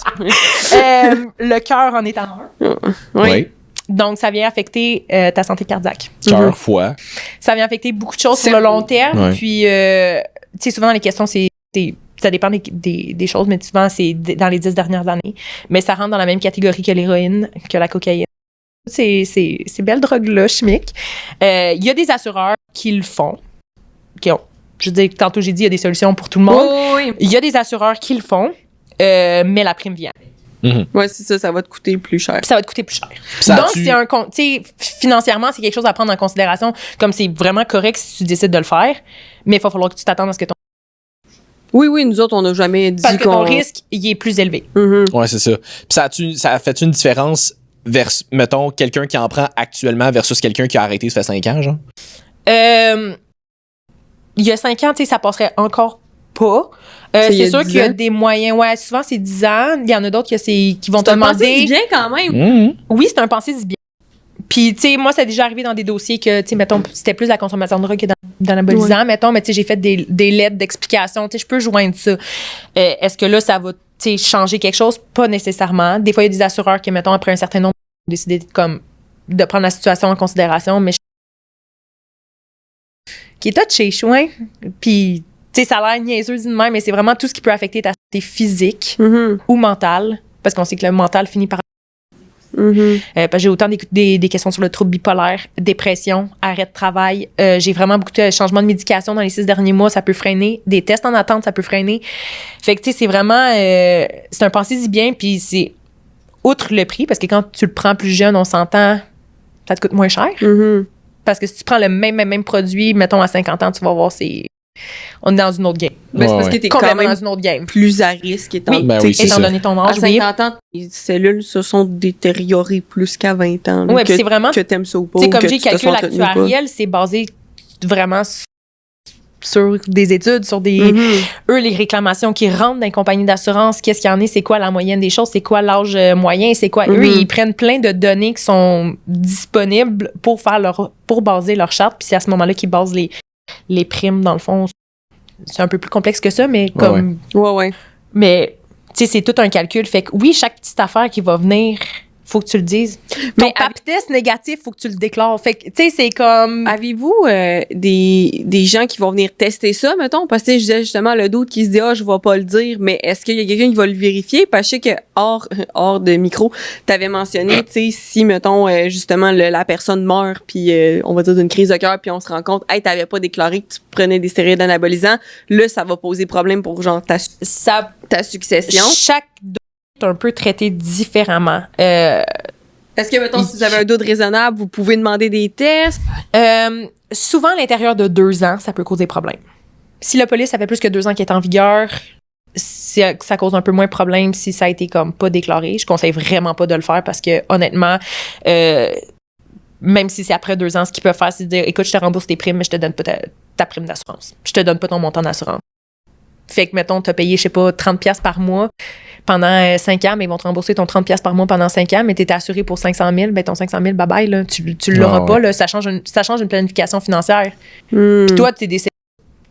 Speaker 3: Le cœur en est en un.
Speaker 2: Oui.
Speaker 3: Donc, ça vient affecter ta santé cardiaque.
Speaker 2: Cœur, foie.
Speaker 3: Ça vient affecter beaucoup de choses sur le long terme.
Speaker 2: Ouais.
Speaker 3: Puis, tu sais, souvent dans les questions, ça dépend des choses, mais souvent, c'est dans les 10 dernières années. Mais ça rentre dans la même catégorie que l'héroïne, que la cocaïne. Ces belles drogues-là, chimiques. Il y a des assureurs qui le font. Je veux dire, tantôt, j'ai dit, il y a des solutions pour tout le monde.
Speaker 1: Oui.
Speaker 3: Il y a des assureurs qui le font, mais la prime vient.
Speaker 1: Ouais, c'est ça, ça va te coûter plus cher.
Speaker 3: Ça va te coûter plus cher.
Speaker 2: Ça
Speaker 3: Donc,
Speaker 2: tu-
Speaker 3: c'est un tu sais, financièrement, c'est quelque chose à prendre en considération. Comme c'est vraiment correct si tu décides de le faire, mais il va falloir que tu t'attendes à ce que
Speaker 1: Oui, nous autres, on n'a jamais dit
Speaker 3: parce que ton
Speaker 1: qu'on...
Speaker 3: risque, il est plus élevé.
Speaker 2: Ouais, c'est ça. Puis ça fait une différence vers, mettons, quelqu'un qui en prend actuellement versus quelqu'un qui a arrêté ça fait 5 ans, genre?
Speaker 3: Il y a 5 ans, tu sais, ça passerait encore pas.
Speaker 1: Il y a
Speaker 3: C'est sûr
Speaker 1: 10
Speaker 3: qu'il y a
Speaker 1: ans.
Speaker 3: des moyens. Ouais, souvent, c'est 10 ans. Il y en a d'autres qui vont te
Speaker 1: T'as pensé
Speaker 3: demander.
Speaker 1: du bien quand même.
Speaker 2: Mmh.
Speaker 3: Oui, c'est un pensée du bien. Puis, tu sais, moi, ça a déjà arrivé dans des dossiers que, tu sais, mettons, c'était plus la consommation de drogue que dans l'anabolisant, mettons, mais tu sais, j'ai fait des lettres d'explication. Tu sais, je peux joindre ça. Est-ce que là, ça va, tu sais, changer quelque chose? Pas nécessairement. Des fois, il y a des assureurs qui, mettons, après un certain nombre, ont décidé de prendre la situation en considération, mais qui est touché, chouin. Puis, tu sais, ça a l'air niaiseux dit de même, mais c'est vraiment tout ce qui peut affecter ta santé physique ou mentale, parce qu'on sait que le mental finit par... parce que j'ai autant des questions sur le trouble bipolaire, dépression, arrêt de travail. J'ai vraiment beaucoup de changements de médication dans les 6 derniers mois. Ça peut freiner. Des tests en attente, ça peut freiner. Fait que, tu sais, c'est vraiment... c'est un pensée si bien, puis c'est... Outre le prix, parce que quand tu le prends plus jeune, on s'entend, ça te coûte moins cher. Parce que si tu prends le même produit, mettons à 50 ans, tu vas voir, on est dans une autre game.
Speaker 1: Mais c'est parce
Speaker 2: Ouais.
Speaker 1: que t'es quand
Speaker 3: Complètement
Speaker 1: même
Speaker 3: dans une autre game.
Speaker 1: plus à risque étant,
Speaker 3: Oui,
Speaker 2: Ben oui, c'est
Speaker 3: étant
Speaker 2: ça.
Speaker 3: donné ton
Speaker 1: à
Speaker 3: âge, oui.
Speaker 1: 50 ans, les cellules se sont détériorées plus qu'à 20 ans. là,
Speaker 3: Ouais,
Speaker 1: que,
Speaker 3: puis c'est vraiment...
Speaker 1: que t'aimes ça ou pas.
Speaker 3: Tu sais,
Speaker 1: ou
Speaker 3: comme
Speaker 1: que
Speaker 3: j'ai
Speaker 1: tu te
Speaker 3: calculé
Speaker 1: sois entretenu ou pas.
Speaker 3: l'actuariel, c'est basé vraiment sur des études, sur des... Eux, les réclamations qui rentrent dans les compagnies d'assurance, qu'est-ce qu'il y en a, c'est quoi la moyenne des choses, c'est quoi l'âge moyen, c'est quoi... Eux, ils prennent plein de données qui sont disponibles pour baser leur charte, puis c'est à ce moment-là qu'ils basent les primes, dans le fond. C'est un peu plus complexe que ça, mais comme...
Speaker 1: Ouais.
Speaker 3: Mais, tu sais, c'est tout un calcul. Fait que oui, chaque petite affaire qui va venir, faut que tu le dises. Ton
Speaker 1: Mais
Speaker 3: pap test négatif, faut que tu le déclares. Fait que, tu sais, c'est comme...
Speaker 1: Avez-vous des gens qui vont venir tester ça, mettons? Parce que je disais justement le doute qui se dit, je vais pas le dire, mais est-ce qu'il y a quelqu'un qui va le vérifier? Parce que je sais que hors de micro, t'avais mentionné, tu sais, si, mettons, justement, la personne meurt, puis on va dire d'une crise de cœur, puis on se rend compte, hey, t'avais pas déclaré que tu prenais des stéroïdes anabolisants, là, ça va poser problème pour, genre, ta succession.
Speaker 3: Chaque doute est un peu traité différemment.
Speaker 1: Est-ce que, mettons, si vous avez un doute raisonnable, vous pouvez demander des tests?
Speaker 3: Souvent, à l'intérieur de 2 ans, ça peut causer problème. Si la police, ça fait plus que 2 ans qu'elle est en vigueur, ça cause un peu moins de problème si ça a été comme pas déclaré. Je conseille vraiment pas de le faire parce que, honnêtement, même si c'est après 2 ans, ce qu'ils peuvent faire, c'est de dire, écoute, je te rembourse tes primes, mais je te donne pas ta prime d'assurance. Je te donne pas ton montant d'assurance. Fait que, mettons, t'as payé, je sais pas, 30$ par mois pendant 5 ans, mais ils vont te rembourser ton 30$ par mois pendant 5 ans, mais t'étais assuré pour 500 000, ben ton 500 000, bye-bye, là, tu l'auras pas, là, ça change une planification financière. Puis toi, t'es décédé,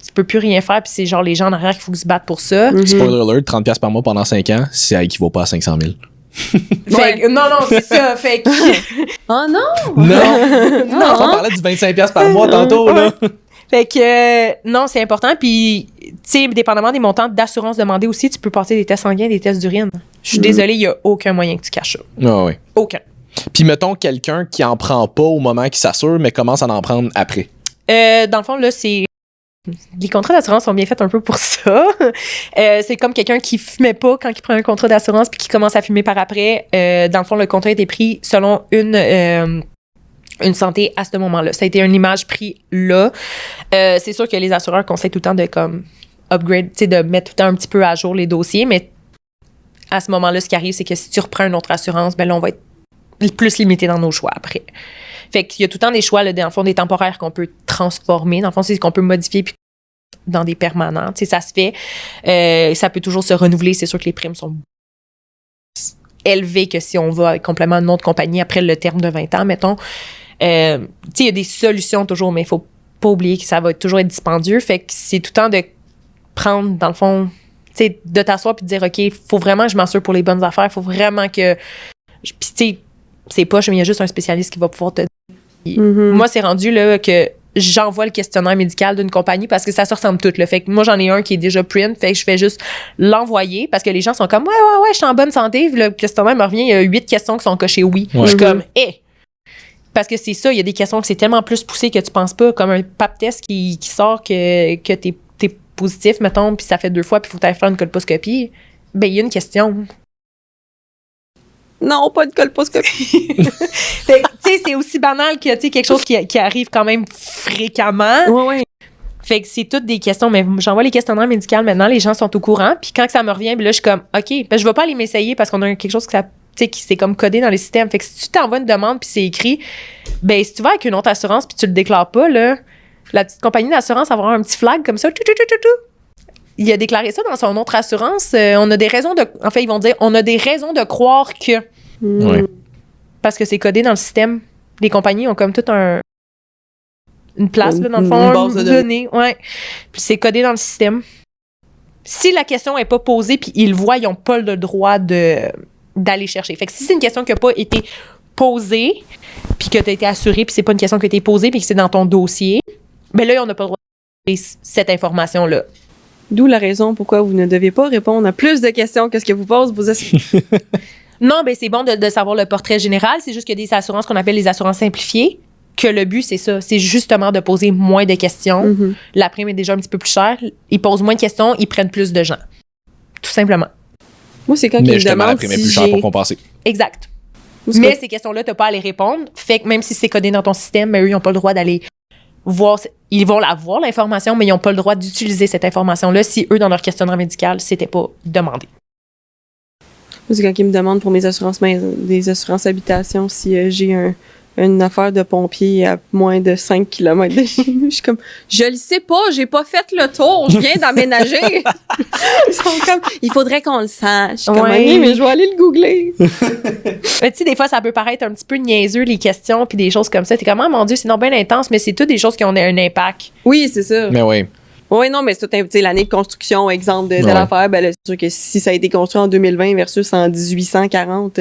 Speaker 3: tu peux plus rien faire, puis c'est genre les gens en arrière qu'il faut se battre pour ça.
Speaker 2: Spoiler alert, 30$ par mois pendant 5 ans, ça équivaut pas à 500 000.
Speaker 3: Fait que, non, c'est ça, fait que...
Speaker 1: Oh non!
Speaker 2: Non! On parlait du 25$ par mois tantôt, là.
Speaker 3: Fait que, non, c'est important. Puis, tu sais, dépendamment des montants d'assurance demandés aussi, tu peux passer des tests sanguins, des tests d'urine. Je suis désolée, il n'y a aucun moyen que tu caches ça.
Speaker 2: Ah ouais.
Speaker 3: Aucun.
Speaker 2: Puis mettons quelqu'un qui en prend pas au moment qu'il s'assure, mais commence à en prendre après.
Speaker 3: Dans le fond, là, c'est... Les contrats d'assurance sont bien faits un peu pour ça. C'est comme quelqu'un qui fumait pas quand il prend un contrat d'assurance puis qui commence à fumer par après. Dans le fond, le contrat a été pris selon une santé à ce moment-là. Ça a été une image prise là. C'est sûr que les assureurs conseillent tout le temps de comme upgrade, tu sais, de mettre tout le temps un petit peu à jour les dossiers, mais à ce moment-là, ce qui arrive, c'est que si tu reprends une autre assurance, ben là, on va être plus limité dans nos choix après. Fait qu'il y a tout le temps des choix, là, dans le fond, des temporaires qu'on peut transformer. Dans le fond, c'est qu'on peut modifier puis dans des permanents. Tu sais, ça se fait. Ça peut toujours se renouveler. C'est sûr que les primes sont élevées que si on va avec complètement une autre compagnie après le terme de 20 ans, mettons. Tu sais, il y a des solutions toujours, mais il faut pas oublier que ça va toujours être dispendieux. Fait que c'est tout le temps de prendre, dans le fond, tu sais, de t'asseoir puis de dire, OK, il faut vraiment que je m'assure pour les bonnes affaires. Il faut vraiment que... Puis, tu sais, c'est poche, mais il y a juste un spécialiste qui va pouvoir te dire. Moi, c'est rendu là que j'envoie le questionnaire médical d'une compagnie parce que ça se ressemble tout. Là. Fait que moi, j'en ai un qui est déjà print. Fait que je fais juste l'envoyer parce que les gens sont comme, ouais, je suis en bonne santé. Le questionnaire me revient, il y a 8 questions qui sont cochées oui. Je suis comme, Parce que c'est ça, il y a des questions que c'est tellement plus poussé que tu penses pas, comme un pap test qui sort que t'es positif, mettons, puis ça fait 2 fois, puis il faut que tu ailles faire une colposcopie. Ben, il y a une question.
Speaker 1: Non, pas de colposcopie.
Speaker 3: Tu sais, c'est aussi banal que, tu sais, quelque chose qui arrive quand même fréquemment.
Speaker 1: Oui.
Speaker 3: Fait que c'est toutes des questions, mais j'envoie les questionnaires médicaux maintenant, les gens sont au courant, puis quand ça me revient, ben là, je suis comme, OK, ben je vais pas aller m'essayer parce qu'on a quelque chose qui s'est comme codé dans les systèmes. Fait que si tu t'envoies une demande puis c'est écrit, ben si tu vas avec une autre assurance puis tu le déclares pas, là, la petite compagnie d'assurance va avoir un petit flag comme ça, il a déclaré ça dans son autre assurance. On a des raisons de... En fait, ils vont dire, on a des raisons de croire que...
Speaker 2: Ouais.
Speaker 3: Parce que c'est codé dans le système. Les compagnies ont comme tout une place, là, dans le fond.
Speaker 1: Une base de données.
Speaker 3: Ouais. Puis c'est codé dans le système. Si la question n'est pas posée puis ils le voient, ils n'ont pas le droit d'aller chercher. Fait que si c'est une question qui n'a pas été posée puis que tu as été assuré puis c'est pas une question qui a été posée puis que c'est dans ton dossier, ben là, on n'a pas le droit de cette information-là.
Speaker 1: D'où la raison pourquoi vous ne devez pas répondre à plus de questions que ce que vous posent vos assurances.
Speaker 3: Non, ben c'est bon de savoir le portrait général. C'est juste qu'il y a des assurances qu'on appelle les assurances simplifiées, que le but, c'est ça. C'est justement de poser moins de questions. La prime est déjà un petit peu plus chère. Ils posent moins de questions, ils prennent plus de gens. Tout simplement.
Speaker 1: Moi, c'est quand ils
Speaker 2: Mais
Speaker 1: me
Speaker 2: justement, la
Speaker 1: demandent
Speaker 2: prime est
Speaker 1: si
Speaker 2: plus chère
Speaker 1: j'ai...
Speaker 2: pour compenser.
Speaker 3: Exact.
Speaker 1: Ou
Speaker 3: Mais ces questions-là, tu n'as pas à les répondre. Fait que même si c'est codé dans ton système, ben, eux, ils n'ont pas le droit d'aller voir. Ils vont la voir, l'information, mais ils n'ont pas le droit d'utiliser cette information-là si eux, dans leur questionnaire médical, c'était pas demandé.
Speaker 1: Moi, c'est quand ils me demandent pour mes assurances des assurances habitation si j'ai une affaire de pompier à moins de 5 km de chez nous. Je suis comme, je le sais pas, j'ai pas fait le tour, je viens d'emménager. Ils sont comme, il faudrait qu'on le sache. Je suis comme,
Speaker 3: Ouais.
Speaker 1: OK, mais je vais aller le googler.
Speaker 3: Tu sais, des fois, ça peut paraître un petit peu niaiseux, les questions, puis des choses comme ça. T'es comme, ah, mon Dieu, c'est non bien intense, mais c'est toutes des choses qui ont un impact.
Speaker 1: Oui, c'est ça.
Speaker 2: Mais oui.
Speaker 1: Oui, non, mais c'est tout, tu sais, l'année de construction, exemple de
Speaker 2: Ouais.
Speaker 1: l'affaire, ben là, c'est sûr que si ça a été construit en 2020 versus en 1840,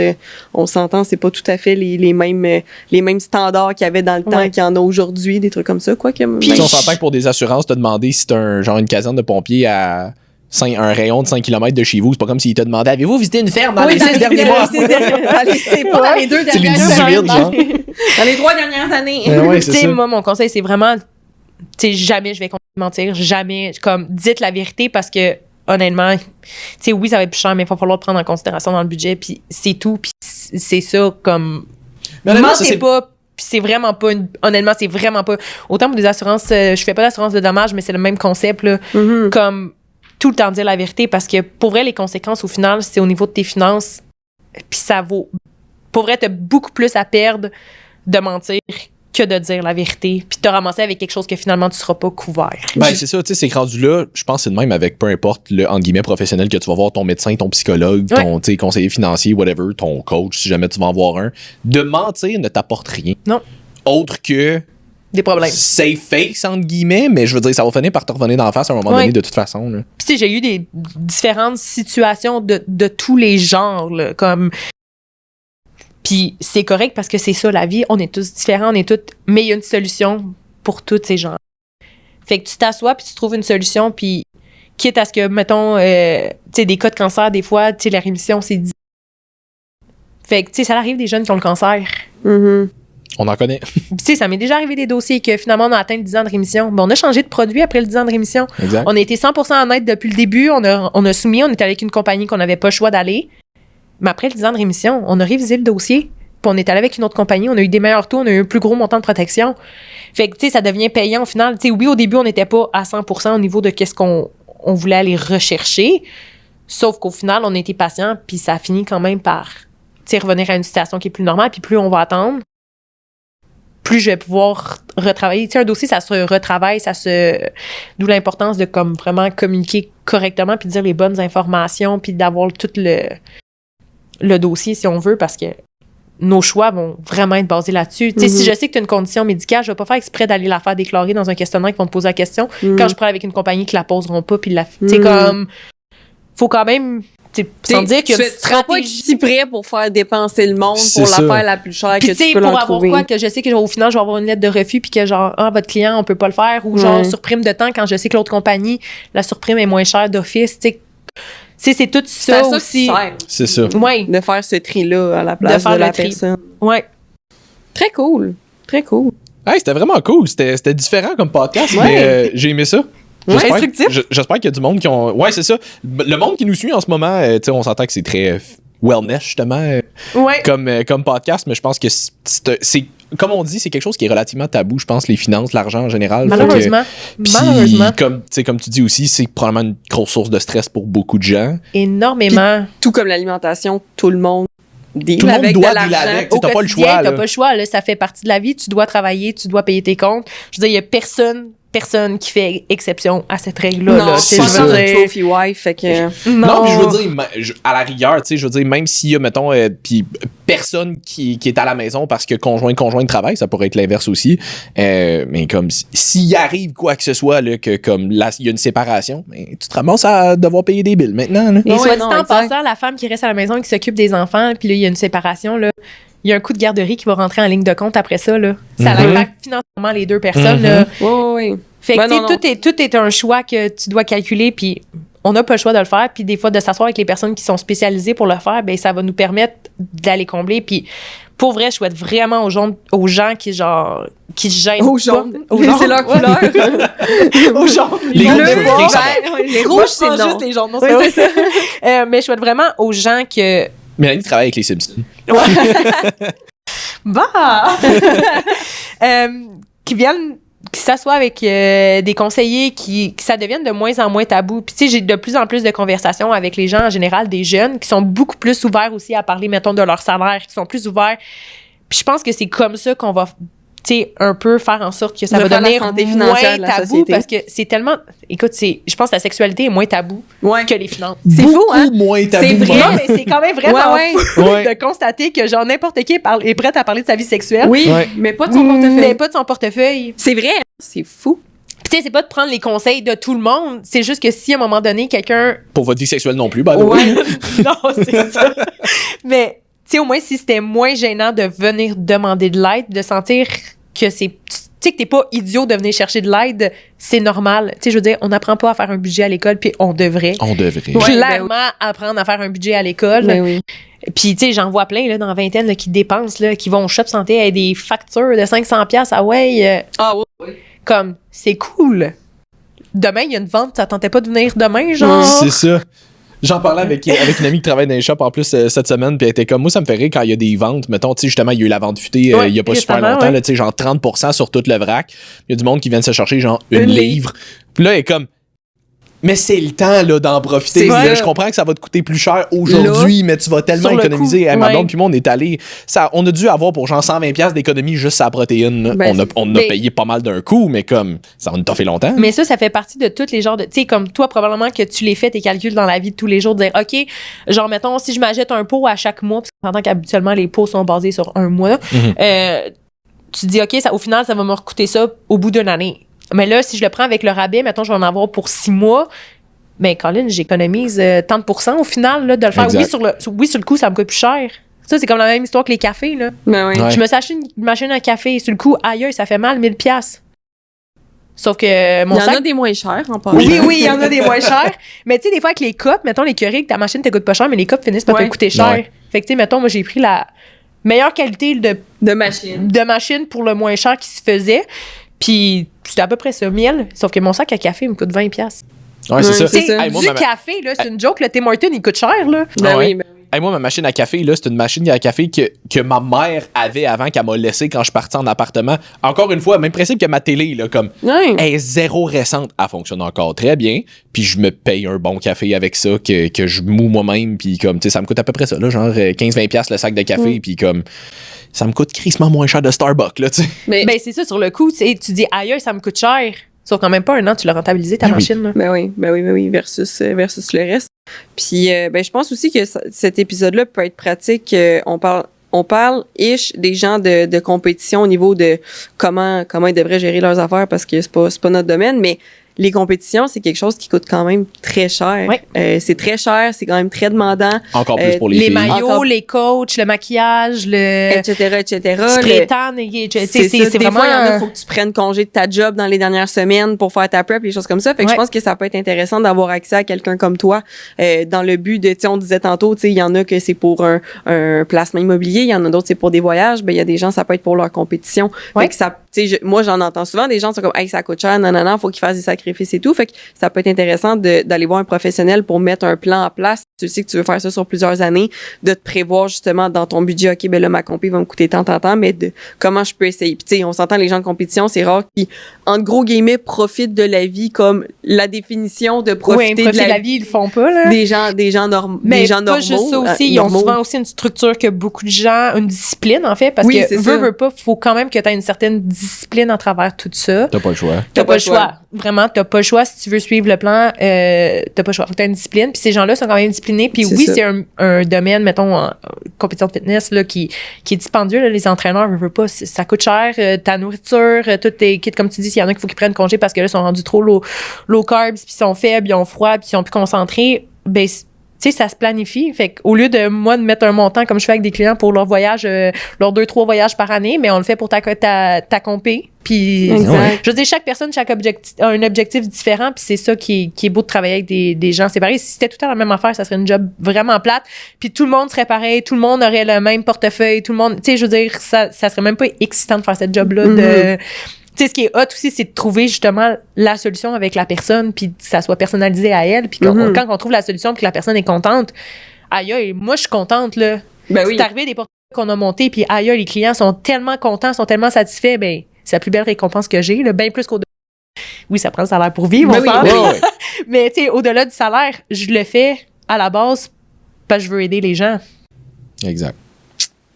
Speaker 1: on s'entend, c'est pas tout à fait les mêmes standards qu'il y avait dans le temps
Speaker 3: Ouais.
Speaker 1: qu'il y en a aujourd'hui, des trucs comme ça, quoi.
Speaker 2: Puis on s'entend que pour des assurances, te demander si t'as une caserne de pompiers à un rayon de 5 km de chez vous, c'est pas comme s'il t'a demandé avez-vous visité une ferme dans les 6 derniers mois?
Speaker 1: C'est pas dans les 2
Speaker 2: C'est les
Speaker 1: dernières
Speaker 2: 18,
Speaker 1: années.
Speaker 2: genre.
Speaker 1: Dans les 3 dernières années.
Speaker 2: Ouais,
Speaker 3: Tu
Speaker 2: c'est
Speaker 3: sais,
Speaker 2: ça.
Speaker 3: moi, mon conseil, c'est vraiment, tu sais, jamais je vais mentir, jamais, comme, dites la vérité parce que, honnêtement, tu sais, oui, ça va être plus cher, mais il va falloir le prendre en considération dans le budget, puis c'est tout, puis c'est ça, comme,
Speaker 2: Mais honnêtement, ça,
Speaker 3: mentez
Speaker 2: c'est-
Speaker 3: pas, puis c'est vraiment pas, honnêtement, c'est vraiment pas, autant pour des assurances, je fais pas d'assurance de dommages, mais c'est le même concept, là,
Speaker 1: Mhm.
Speaker 3: comme, tout le temps dire la vérité, parce que, pour vrai, les conséquences, au final, c'est au niveau de tes finances, puis ça vaut, pour vrai, t'as beaucoup plus à perdre de mentir que de dire la vérité, puis te ramasser avec quelque chose que finalement tu seras pas couvert.
Speaker 2: Ben, c'est ça, tu sais, c'est que rendu là, je pense que c'est de même avec peu importe le, entre guillemets, professionnel que tu vas voir, ton médecin, ton psychologue, ton, tu sais, conseiller financier, whatever, ton coach, si jamais tu vas en voir un. De mentir ne t'apporte rien.
Speaker 3: Non.
Speaker 2: Autre que
Speaker 3: Des problèmes.
Speaker 2: safe face, entre guillemets, mais je veux dire, ça va finir par te revenir d'en face à un moment
Speaker 3: Ouais.
Speaker 2: donné, de toute façon, là.
Speaker 3: Puis tu sais, j'ai eu des différentes situations de tous les genres, là, comme... Puis c'est correct parce que c'est ça, la vie. On est tous différents, on est tous... Mais il y a une solution pour tous ces gens. Fait que tu t'assois puis tu trouves une solution, puis quitte à ce que, mettons, tu sais, des cas de cancer, des fois, tu sais, la rémission, c'est 10. Fait que, tu sais, ça arrive des jeunes qui ont le cancer.
Speaker 1: Mhm.
Speaker 2: On en connaît.
Speaker 3: Puis, tu sais, ça m'est déjà arrivé des dossiers que finalement, on a atteint 10 ans de rémission. Ben, on a changé de produit après le 10 ans de rémission.
Speaker 2: Exact.
Speaker 3: On a été 100% honnête depuis le début. On a soumis, on était avec une compagnie qu'on n'avait pas le choix d'aller. Mais après le 10 ans de rémission, on a révisé le dossier. Puis on est allé avec une autre compagnie. On a eu des meilleurs taux. On a eu un plus gros montant de protection. Fait que, tu sais, ça devient payant au final. Tu sais, oui, au début, on n'était pas à 100% au niveau de qu'est-ce qu'on voulait aller rechercher. Sauf qu'au final, on a été patient, puis ça a fini quand même par revenir à une situation qui est plus normale, puis plus on va attendre, plus je vais pouvoir retravailler. Tu sais, un dossier, ça se retravaille, d'où l'importance de comme vraiment communiquer correctement, puis de dire les bonnes informations, puis d'avoir tout le dossier, si on veut, parce que nos choix vont vraiment être basés là-dessus. Tu sais, si je sais que tu as une condition médicale, je vais pas faire exprès d'aller la faire déclarer dans un questionnaire qui vont te poser la question quand je prends avec une compagnie qui la poseront pas, puis tu sais, comme... Faut quand même... sans dire qu'il y a une stratégie.
Speaker 1: Pas être si prêt pour faire dépenser le monde pour la faire la plus chère
Speaker 3: puis
Speaker 1: que tu peux
Speaker 3: pour
Speaker 1: leur
Speaker 3: avoir
Speaker 1: trouver.
Speaker 3: quoi que je sais que au final je vais avoir une lettre de refus puis que genre votre client on peut pas le faire ou genre surprime de temps quand je sais que l'autre compagnie la surprime est moins chère d'office, tu sais c'est tout ça aussi.
Speaker 2: C'est ça.
Speaker 3: Ouais.
Speaker 1: De faire ce tri-là à la place de la personne.
Speaker 3: Ouais.
Speaker 1: Très cool. Très cool.
Speaker 2: Hey, c'était vraiment cool. C'était différent comme podcast, mais j'ai aimé ça. J'espère qu'il y a du monde qui ont... Ouais, c'est ça. Le monde qui nous suit en ce moment, on s'entend que c'est très wellness, justement, comme podcast, mais je pense que c'est comme on dit, c'est quelque chose qui est relativement tabou, je pense, les finances, l'argent en général.
Speaker 3: Malheureusement.
Speaker 2: Comme tu dis aussi, c'est probablement une grosse source de stress pour beaucoup de gens.
Speaker 3: Énormément.
Speaker 1: Puis, tout comme l'alimentation, tout le monde
Speaker 2: deal avec de l'argent. T'as pas le choix.
Speaker 3: T'as pas le choix. Là, ça fait partie de la vie. Tu dois travailler, tu dois payer tes comptes. Je veux dire, il y a personne qui fait exception à cette règle-là.
Speaker 1: Non, c'est ça. Trophy wife, fait que...
Speaker 2: Non, puis je veux dire, à la rigueur, tu sais, je veux dire, même s'il y a, mettons, puis personne qui est à la maison parce que conjoint travaille, ça pourrait être l'inverse aussi, mais comme, s'il arrive quoi que ce soit, là, que comme, là, il y a une séparation, ben, tu te ramasses à devoir payer des billes maintenant, là.
Speaker 3: Et soit dit en passant, la femme qui reste à la maison et qui s'occupe des enfants, puis là, il y a une séparation, là, il y a un coût de garderie qui va rentrer en ligne de compte après ça, là. Ça impacte financièrement les deux personnes, là.
Speaker 1: Oui.
Speaker 3: Fait que, tout est un choix que tu dois calculer, puis on n'a pas le choix de le faire, puis des fois, de s'asseoir avec les personnes qui sont spécialisées pour le faire, ben ça va nous permettre d'aller combler, puis pour vrai, je souhaite vraiment aux gens qui se gênent.
Speaker 1: Aux jaunes. C'est leur couleur.
Speaker 3: Aux jaunes.
Speaker 2: Les
Speaker 1: rouges, c'est non.
Speaker 3: Juste les jaunes. Non, c'est ça. Mais je souhaite vraiment aux gens que...
Speaker 2: Mélanie travaille avec les Simpsons.
Speaker 3: Qui s'assoient avec des conseillers, qui ça devienne de moins en moins tabou. Puis tu sais, j'ai de plus en plus de conversations avec les gens en général, des jeunes, qui sont beaucoup plus ouverts aussi à parler, mettons, de leur salaire, qui sont plus ouverts. Puis je pense que c'est comme ça qu'on va, tu sais, un peu faire en sorte que ça va devenir moins tabou, parce que c'est tellement... Écoute, je pense que la sexualité est moins tabou que les finances.
Speaker 1: C'est fou, hein?
Speaker 2: Moins tabou.
Speaker 3: C'est vrai, mais c'est quand même vraiment fou de constater que genre n'importe qui est prête à parler de sa vie sexuelle.
Speaker 1: Oui, mais pas de son portefeuille.
Speaker 3: Mais pas de son portefeuille.
Speaker 1: C'est vrai, c'est fou.
Speaker 3: Puis tu sais, c'est pas de prendre les conseils de tout le monde, c'est juste que si à un moment donné, quelqu'un...
Speaker 2: Pour votre vie sexuelle non plus, by the way.
Speaker 3: Non, c'est ça. Mais... Tu sais, au moins, si c'était moins gênant de venir demander de l'aide, de sentir que tu sais, que t'es pas idiot de venir chercher de l'aide, c'est normal. Tu sais, je veux dire, on n'apprend pas à faire un budget à l'école, puis on devrait. Clairement apprendre à faire un budget à l'école.
Speaker 1: Ben oui.
Speaker 3: Puis, tu sais, j'en vois plein, là, dans la vingtaine, là, qui dépensent, là, qui vont au shop santé avec des factures de 500$. Ah ouais. Comme, c'est cool. Demain, il y a une vente, ça tentait pas de venir demain, genre.
Speaker 2: C'est ça. J'en parlais avec une amie qui travaille dans les shops en plus cette semaine, puis elle était comme, moi ça me fait rire quand il y a des ventes, mettons, tu sais, justement, il y a eu la vente futée il y a pas super longtemps, là, tu sais, genre 30% sur tout le vrac. Il y a du monde qui vient de se chercher genre une livre. Puis là, elle est comme, mais c'est le temps là d'en profiter. Je comprends que ça va te coûter plus cher aujourd'hui, mais tu vas tellement économiser. Ma blonde puis moi, on est allé, on a dû avoir pour genre 120$ d'économie juste à la protéine. On a payé pas mal d'un coup, mais comme ça nous a fait longtemps.
Speaker 3: Mais ça fait partie de tous les genres de, tu sais, comme toi probablement que tu les fais tes calculs dans la vie de tous les jours, de dire ok, genre mettons si je m'achète un pot à chaque mois, parce qu'on entend qu'habituellement les pots sont basés sur un mois, tu te dis ok, au final ça va me coûter ça au bout d'une année. Mais là, si je le prends avec le rabais, mettons, je vais en avoir pour 6 mois. Mais Colin, j'économise 30% au final, là, de le faire. Oui, sur le coup, ça me coûte plus cher. Ça, c'est comme la même histoire que les cafés, là.
Speaker 1: Ben oui.
Speaker 3: Je me suis acheté une machine à café. Sur le coup, aïe, ça fait mal, 1000$. Sauf que mon sac...
Speaker 1: Il y en a des moins chers, en passant.
Speaker 3: Oui, il y en a des moins chers. Mais tu sais, des fois, avec les cupes, mettons, les Keurig, ta machine te coûte pas cher, mais les cupes finissent par te coûter cher. Ouais. Fait que, tu sais, mettons, moi, j'ai pris la meilleure qualité de machine pour le moins cher qui se faisait. Puis c'était à peu près ça, 1000. Sauf que mon sac à café, il me coûte 20$.
Speaker 2: Ouais, c'est ça.
Speaker 3: Hey, du café, là, c'est une joke. Le Tim Hortons, il coûte cher, là.
Speaker 1: Ben oui.
Speaker 2: Hey, moi, ma machine à café, là, c'est une machine à café que ma mère avait avant, qu'elle m'a laissé quand je partais en appartement. Encore une fois, même principe que ma télé, là, comme
Speaker 1: Ouais.
Speaker 2: elle est zéro récente, elle fonctionne encore très bien. Puis je me paye un bon café avec ça que je moue moi-même. Puis comme, tu sais, ça me coûte à peu près ça, là, genre 15-20$ le sac de café. Puis comme, ça me coûte crissement moins cher de Starbucks, là, tu sais.
Speaker 1: Mais,
Speaker 3: Ben, c'est ça, sur le coup, tu dis, aïe, ça me coûte cher. Sauf qu'en même pas un an, tu l'as rentabilisé, ta
Speaker 2: Ben oui.
Speaker 3: machine. Là.
Speaker 1: ben oui, versus le reste. Puis, ben, je pense aussi que cet épisode-là peut être pratique. On parle des gens de compétition au niveau de comment ils devraient gérer leurs affaires parce que c'est pas notre domaine, mais les compétitions, c'est quelque chose qui coûte quand même très cher.
Speaker 3: Ouais.
Speaker 1: C'est très cher, c'est quand même très demandant.
Speaker 2: Encore plus pour les
Speaker 3: Les
Speaker 2: filles.
Speaker 3: maillots,
Speaker 1: Encore-
Speaker 3: les coachs, le maquillage, le
Speaker 1: etc.
Speaker 3: spray tan, c'est
Speaker 1: Des
Speaker 3: vraiment...
Speaker 1: fois, il y en a, faut que tu prennes congé de ta job dans les dernières semaines pour faire ta prep, les choses comme ça. Fait que
Speaker 3: Ouais.
Speaker 1: je pense que ça peut être intéressant d'avoir accès à quelqu'un comme toi dans le but de, tu sais, on disait tantôt, tu sais, il y en a que c'est pour un placement immobilier, il y en a d'autres c'est pour des voyages, ben il y a des gens ça peut être pour leur compétition.
Speaker 3: Ouais.
Speaker 1: Fait que ça, tu sais, moi j'en entends souvent des gens qui sont comme, hey, ça coûte cher, non, faut qu'ils fassent des sacrifices et tout. Fait que ça peut être intéressant d'aller voir un professionnel pour mettre un plan en place. Tu sais que tu veux faire ça sur plusieurs années, de te prévoir justement dans ton budget, ok, ben là ma compé va me coûter tant, mais de comment je peux essayer. Puis tu sais, on s'entend les gens de compétition, c'est rare qui, en gros guillemets, profitent de la vie comme la définition de profiter de la vie
Speaker 3: ils le font pas, là.
Speaker 1: des gens normaux.
Speaker 3: Mais
Speaker 1: des gens
Speaker 3: pas
Speaker 1: normaux,
Speaker 3: juste ça aussi, ils ont
Speaker 1: normaux.
Speaker 3: souvent aussi une structure que beaucoup de gens, une discipline en fait, parce
Speaker 1: Oui,
Speaker 3: que
Speaker 1: c'est ça.
Speaker 3: veux pas, faut quand même que tu aies une certaine discipline à travers tout ça.
Speaker 2: T'as pas le choix.
Speaker 3: T'as pas le choix. Vraiment, t'as pas le choix si tu veux suivre le plan, t'as pas le choix. Faut que t'aies une discipline. Puis ces gens-là sont quand même disciplinés. Puis
Speaker 1: C'est
Speaker 3: oui,
Speaker 1: ça.
Speaker 3: c'est un domaine, mettons, en compétition de fitness, là, qui est dispendieux, là, les entraîneurs, veulent pas, ça coûte cher, ta nourriture, tous tes kits, comme tu dis, s'il y en a qu'il faut qu'ils prennent congé parce que là, ils sont rendus trop low carbs, puis ils sont faibles, ils ont froid, puis ils sont plus concentrés, ben, tu sais, ça se planifie. Fait qu'au lieu de moi de mettre un montant comme je fais avec des clients pour leur voyage, leurs 2-3 voyages par année, mais on le fait pour ta compé. Puis,
Speaker 1: Exact.
Speaker 3: je veux dire, chaque personne, chaque objectif a un objectif différent, puis c'est ça qui est beau de travailler avec des gens séparés. Si c'était tout le temps la même affaire, ça serait une job vraiment plate, puis tout le monde serait pareil, tout le monde aurait le même portefeuille, tout le monde, tu sais, je veux dire, ça serait même pas excitant de faire cette job-là de... Tu sais, ce qui est hot aussi, c'est de trouver justement la solution avec la personne, puis que ça soit personnalisé à elle, puis quand on trouve la solution, puis que la personne est contente, aïe, moi, je suis contente, là.
Speaker 1: Ben oui.
Speaker 3: C'est arrivé des portefeuilles qu'on a montés, puis aïe, les clients sont tellement contents, sont tellement satisfaits, ben c'est la plus belle récompense que j'ai, là, bien plus qu'au-delà. Oui, ça prend le salaire pour vivre,
Speaker 1: Ben
Speaker 3: on
Speaker 1: oui,
Speaker 3: s'entend.
Speaker 1: ben
Speaker 2: oui.
Speaker 3: Mais tu sais, au-delà du salaire, je le fais à la base parce que je veux aider les gens.
Speaker 2: Exact.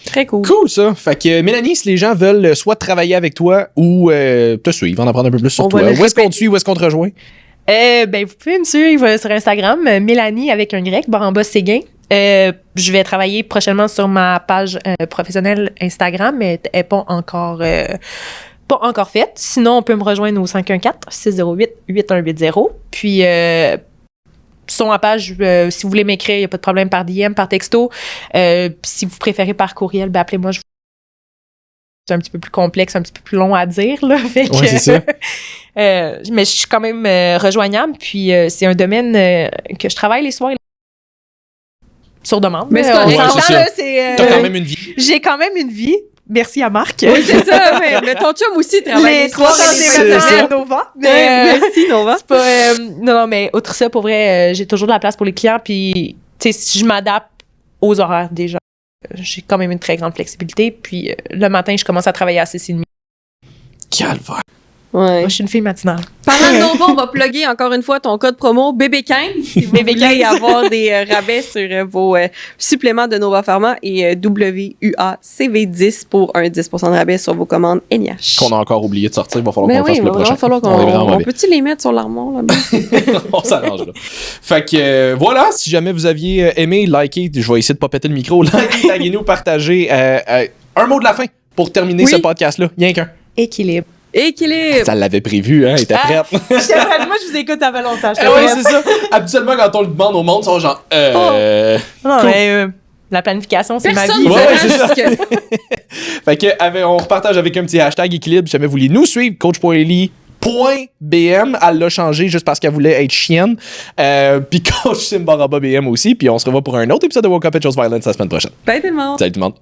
Speaker 1: Très cool.
Speaker 2: Cool, ça. Fait que, Mélanie, si les gens veulent soit travailler avec toi ou te suivre, en apprendre un peu plus sur
Speaker 1: On
Speaker 2: toi,
Speaker 1: va
Speaker 2: où
Speaker 1: le
Speaker 2: est-ce qu'on te suit, où est-ce qu'on te rejoint?
Speaker 3: Ben, vous pouvez me suivre sur Instagram, Mélanie avec un Y, barre Séguin. Je vais travailler prochainement sur ma page professionnelle Instagram, mais elle n'est pas encore faite. Sinon, on peut me rejoindre au 514-608-8180. Puis, sur ma page, si vous voulez m'écrire, il n'y a pas de problème par DM, par texto. Si vous préférez par courriel, ben appelez-moi. C'est un petit peu plus complexe, un petit peu plus long à dire. Là, fait que,
Speaker 2: Ouais, c'est ça.
Speaker 3: mais je suis quand même rejoignable. Puis, c'est un domaine que je travaille les soirs. Sur demande.
Speaker 1: Mais c'est
Speaker 3: On
Speaker 1: correct.
Speaker 3: s'entend,
Speaker 2: Ouais, c'est
Speaker 3: là,
Speaker 2: ça.
Speaker 3: c'est,
Speaker 2: T'as quand même une vie.
Speaker 3: j'ai quand même une vie. Merci à Marc.
Speaker 1: Oui, c'est ça. Mais ton chum aussi travaille
Speaker 3: Les
Speaker 1: les soirs et les
Speaker 3: 300
Speaker 1: fins de
Speaker 2: c'est
Speaker 1: semaine.
Speaker 2: ça.
Speaker 3: Nova.
Speaker 1: Merci, Nova.
Speaker 3: C'est pas, non, mais outre ça, pour vrai, j'ai toujours de la place pour les clients. Puis, tu sais, si je m'adapte aux horaires des gens, j'ai quand même une très grande flexibilité. Puis, le matin, je commence à travailler à 6h30.
Speaker 2: Calvaire.
Speaker 1: Ouais.
Speaker 3: Moi, je suis une fille matinale.
Speaker 1: Parlant de Nova, on va plugger encore une fois ton code promo BB15 si vous
Speaker 3: BB15.
Speaker 1: voulez avoir des rabais sur vos suppléments de Nova Pharma et WUACV10 pour un 10% de rabais sur vos commandes NIH.
Speaker 2: Qu'on a encore oublié de sortir, il va falloir
Speaker 1: Ben
Speaker 2: qu'on le
Speaker 1: oui,
Speaker 2: fasse
Speaker 1: il
Speaker 2: le
Speaker 1: va
Speaker 2: prochain.
Speaker 1: falloir
Speaker 2: On est vraiment
Speaker 1: qu'on... On
Speaker 2: mauvais.
Speaker 1: peut-tu les mettre sur l'armoire là-bas?
Speaker 2: On s'arrange là. Fait que voilà, si jamais vous aviez aimé, likez, je vais essayer de pas péter le micro, likez, taguez-nous, partagez. Un mot de la fin pour terminer
Speaker 1: Oui.
Speaker 2: ce podcast-là. Rien qu'un.
Speaker 3: Équilibre.
Speaker 1: Équilibre!
Speaker 2: Ça l'avait prévu, hein, elle était prête.
Speaker 3: Moi, je vous écoute avant longtemps.
Speaker 2: Ah ouais, c'est ça. Habituellement, quand on le demande au monde, ils sont genre,
Speaker 3: Non, mais la planification, c'est ma
Speaker 1: Personne
Speaker 3: vie.
Speaker 1: ne
Speaker 2: Ouais,
Speaker 1: sait
Speaker 2: c'est ça.
Speaker 1: jusque...
Speaker 2: Fait que, on repartage avec un petit hashtag équilibre. Si jamais vous voulez nous suivre, coach.eli.bm. Elle l'a changé juste parce qu'elle voulait être chienne. Puis coach Simbaraba BM aussi. Puis on se revoit pour un autre épisode de Woke Up and Chose Violence la semaine prochaine.
Speaker 1: Bye tout le monde!
Speaker 2: Salut tout le monde.